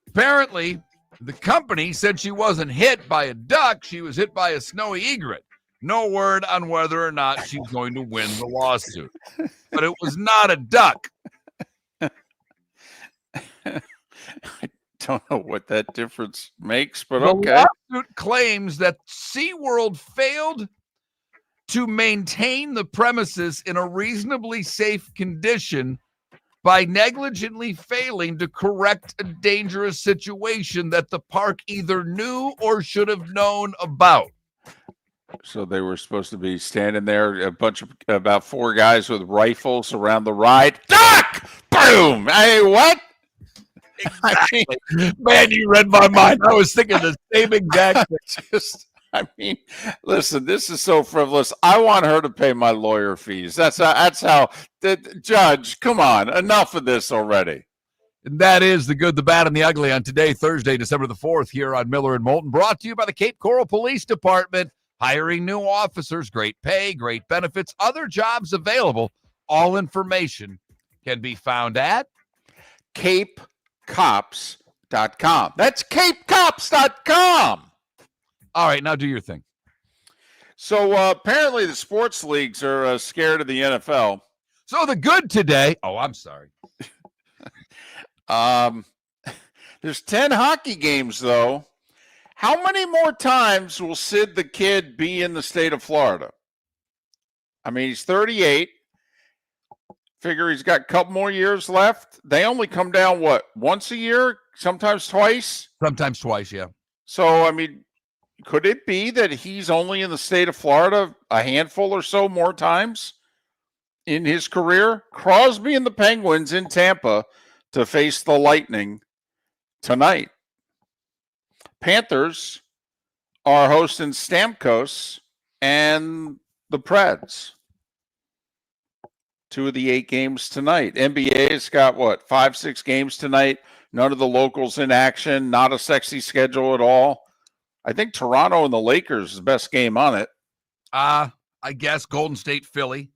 Apparently, the company said she wasn't hit by a duck. She was hit by a snowy egret. No word on whether or not she's going to win the lawsuit. But it was not a duck. I don't know what that difference makes, but the okay. lawsuit claims that SeaWorld failed to maintain the premises in a reasonably safe condition by negligently failing to correct a dangerous situation that the park either knew or should have known about. So they were supposed to be standing there, about 4 guys with rifles around the ride. Duck! Boom! Hey, what? Exactly. Man, you read my mind. I was thinking the same exact thing. Listen, this is so frivolous. I want her to pay my lawyer fees. That's how the judge, come on, enough of this already. And that is the good, the bad, and the ugly on today, Thursday, December the 4th, here on Miller and Moulton, brought to you by the Cape Coral Police Department. Hiring new officers, great pay, great benefits, other jobs available. All information can be found at CapeCops.com. That's CapeCops.com. All right, now do your thing. So apparently the sports leagues are scared of the NFL. So the good today. Oh, I'm sorry. There's 10 hockey games, though. How many more times will Sid the Kid be in the state of Florida? I mean, he's 38. Figure he's got a couple more years left. They only come down, what, once a year? Sometimes twice? Sometimes twice, yeah. So, I mean, could it be that he's only in the state of Florida a handful or so more times in his career? Crosby and the Penguins in Tampa to face the Lightning tonight. Panthers are hosting Stamkos and the Preds. 2 of the 8 games tonight. NBA's got, 5-6 games tonight. None of the locals in action. Not a sexy schedule at all. I think Toronto and the Lakers is the best game on it. I guess Golden State, Philly.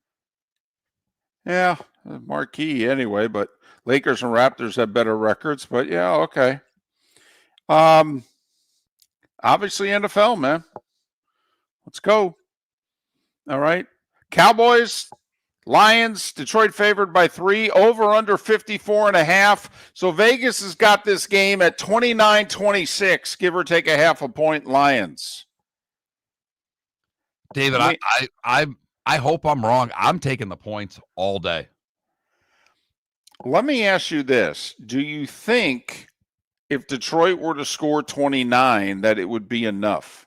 Yeah, marquee anyway, but Lakers and Raptors have better records. But, yeah, okay. Obviously NFL, man. Let's go. All right. Cowboys, Lions, Detroit favored by 3, over under 54.5. So Vegas has got this game at 29-26, give or take a half a point, Lions. David, I hope I'm wrong. I'm taking the points all day. Let me ask you this. Do you think if Detroit were to score 29, that it would be enough?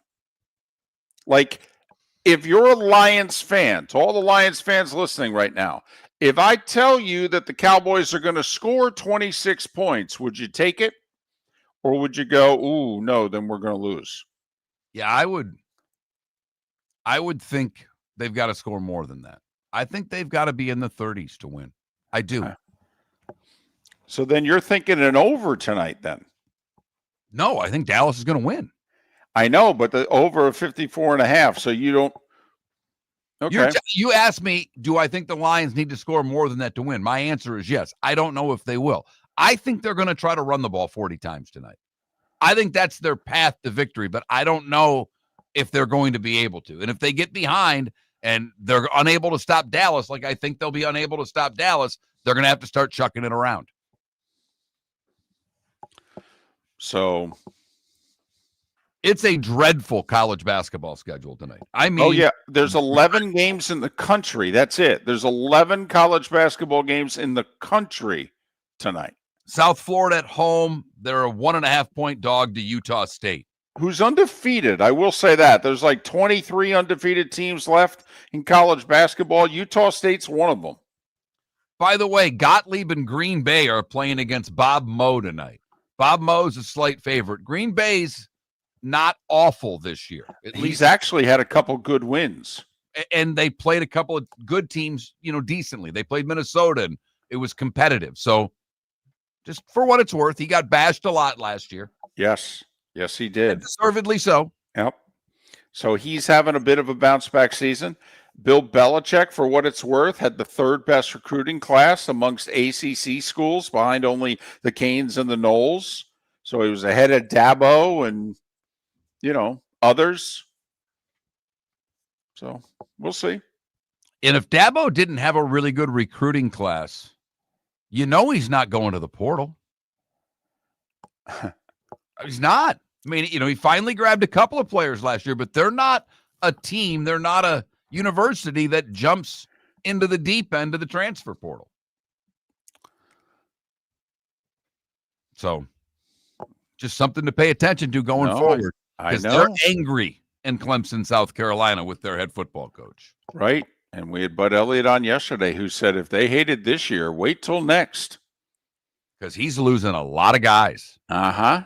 Like, if you're a Lions fan, to all the Lions fans listening right now, if I tell you that the Cowboys are going to score 26 points, would you take it? Or would you go, ooh, no, then we're going to lose? Yeah, I would think they've got to score more than that. I think they've got to be in the 30s to win. I do. So then you're thinking an over tonight then? No, I think Dallas is going to win. I know, but the over 54.5. So you don't. Okay. You asked me, do I think the Lions need to score more than that to win? My answer is yes. I don't know if they will. I think they're going to try to run the ball 40 times tonight. I think that's their path to victory, but I don't know if they're going to be able to. And if they get behind and they're unable to stop Dallas, like I think they'll be unable to stop Dallas, they're going to have to start chucking it around. So it's a dreadful college basketball schedule tonight. I mean, oh yeah, there's 11 games in the country. That's it. There's 11 college basketball games in the country tonight. South Florida at home. They're a 1.5-point dog to Utah State, who's undefeated. I will say that. There's like 23 undefeated teams left in college basketball. Utah State's one of them. By the way, Gottlieb and Green Bay are playing against Bob Moe tonight. Bob Moe's a slight favorite. Green Bay's not awful this year. He's actually had a couple good wins. And they played a couple of good teams, decently. They played Minnesota, and it was competitive. So just for what it's worth, he got bashed a lot last year. Yes, he did. And deservedly so. Yep. So he's having a bit of a bounce-back season. Bill Belichick, for what it's worth, had the third best recruiting class amongst ACC schools, behind only the Canes and the Knowles. So he was ahead of Dabo and, others. So we'll see. And if Dabo didn't have a really good recruiting class, he's not going to the portal. He's not. I mean, he finally grabbed a couple of players last year, but they're not a team. They're not a university that jumps into the deep end of the transfer portal. So just something to pay attention to going forward. Because they're angry in Clemson, South Carolina with their head football coach. Right. And we had Bud Elliott on yesterday who said if they hated this year, wait till next. Because he's losing a lot of guys. Uh-huh.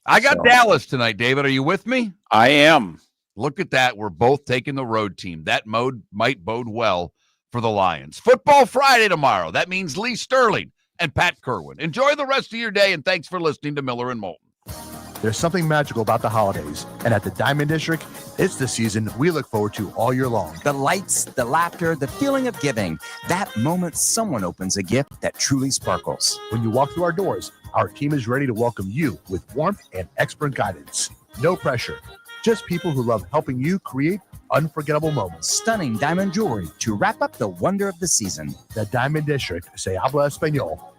I got Dallas tonight, David. Are you with me? I am. Look at that. We're both taking the road team. That might bode well for the Lions. Football Friday tomorrow. That means Lee Sterling and Pat Kerwin. Enjoy the rest of your day, and thanks for listening to Miller and Moulton. There's something magical about the holidays, and at the Diamond District, it's the season we look forward to all year long. The lights, the laughter, the feeling of giving. That moment someone opens a gift that truly sparkles. When you walk through our doors, our team is ready to welcome you with warmth and expert guidance. No pressure, just people who love helping you create unforgettable moments. Stunning diamond jewelry to wrap up the wonder of the season. The Diamond District, se habla español.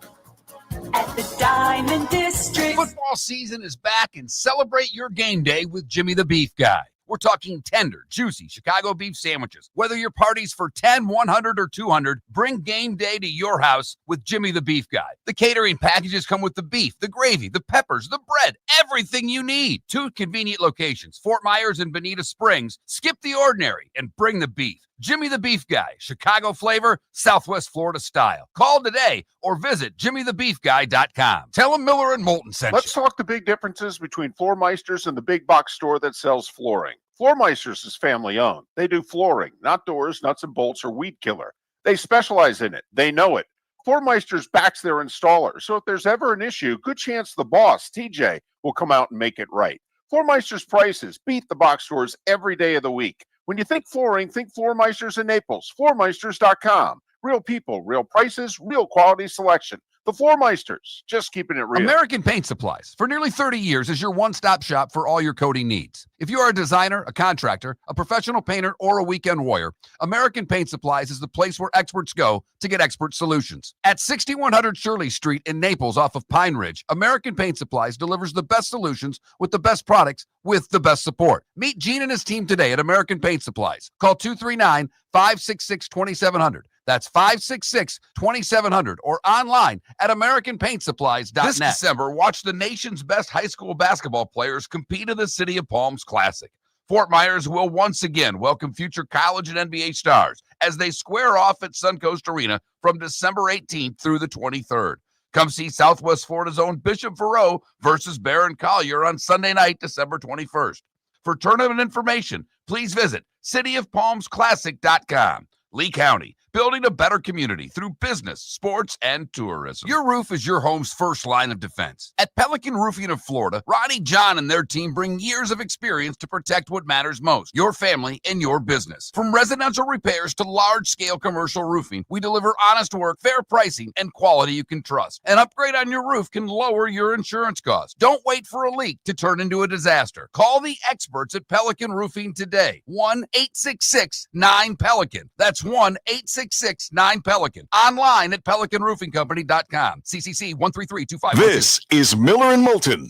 At the Diamond District. Football season is back, and celebrate your game day with Jimmy the Beef Guy. We're talking tender, juicy Chicago beef sandwiches. Whether your party's for 10, 100, or 200, bring game day to your house with Jimmy the Beef Guy. The catering packages come with the beef, the gravy, the peppers, the bread, everything you need. 2 convenient locations, Fort Myers and Bonita Springs. Skip the ordinary and bring the beef. Jimmy the Beef Guy, Chicago flavor, Southwest Florida style. Call today or visit jimmythebeefguy.com. Tell him Miller and Moulton sent you. Let's talk the big differences between Floor Meisters and the big box store that sells flooring. Floor Meisters is family owned. They do flooring, not doors, nuts and bolts, or weed killer. They specialize in it. They know it. Floor Meisters backs their installer, so if there's ever an issue, good chance the boss, TJ, will come out and make it right. Floor Meisters prices beat the box stores every day of the week. When you think flooring, think Floor Meisters in Naples. FloorMeisters.com. Real people, real prices, real quality selection. The Floor Meisters, just keeping it real. American Paint Supplies, for nearly 30 years, is your one-stop shop for all your coating needs. If you are a designer, a contractor, a professional painter, or a weekend warrior, American Paint Supplies is the place where experts go to get expert solutions. At 6100 Shirley Street in Naples off of Pine Ridge, American Paint Supplies delivers the best solutions with the best products with the best support. Meet Gene and his team today at American Paint Supplies. Call 239-566-2700. That's 566-2700 or online at AmericanPaintSupplies.net. This December, watch the nation's best high school basketball players compete in the City of Palms Classic. Fort Myers will once again welcome future college and NBA stars as they square off at Suncoast Arena from December 18th through the 23rd. Come see Southwest Florida's own Bishop Verreau versus Barron Collier on Sunday night, December 21st. For tournament information, please visit cityofpalmsclassic.com. Lee County, building a better community through business, sports, and tourism. Your roof is your home's first line of defense. At Pelican Roofing of Florida, Ronnie John and their team bring years of experience to protect what matters most, your family and your business. From residential repairs to large-scale commercial roofing, we deliver honest work, fair pricing, and quality you can trust. An upgrade on your roof can lower your insurance costs. Don't wait for a leak to turn into a disaster. Call the experts at Pelican Roofing today. 1-866-9-PELICAN. That's 1-866-9-PELICAN. Online at PelicanRoofingCompany.com. CCC 13325. This is Miller and Moulton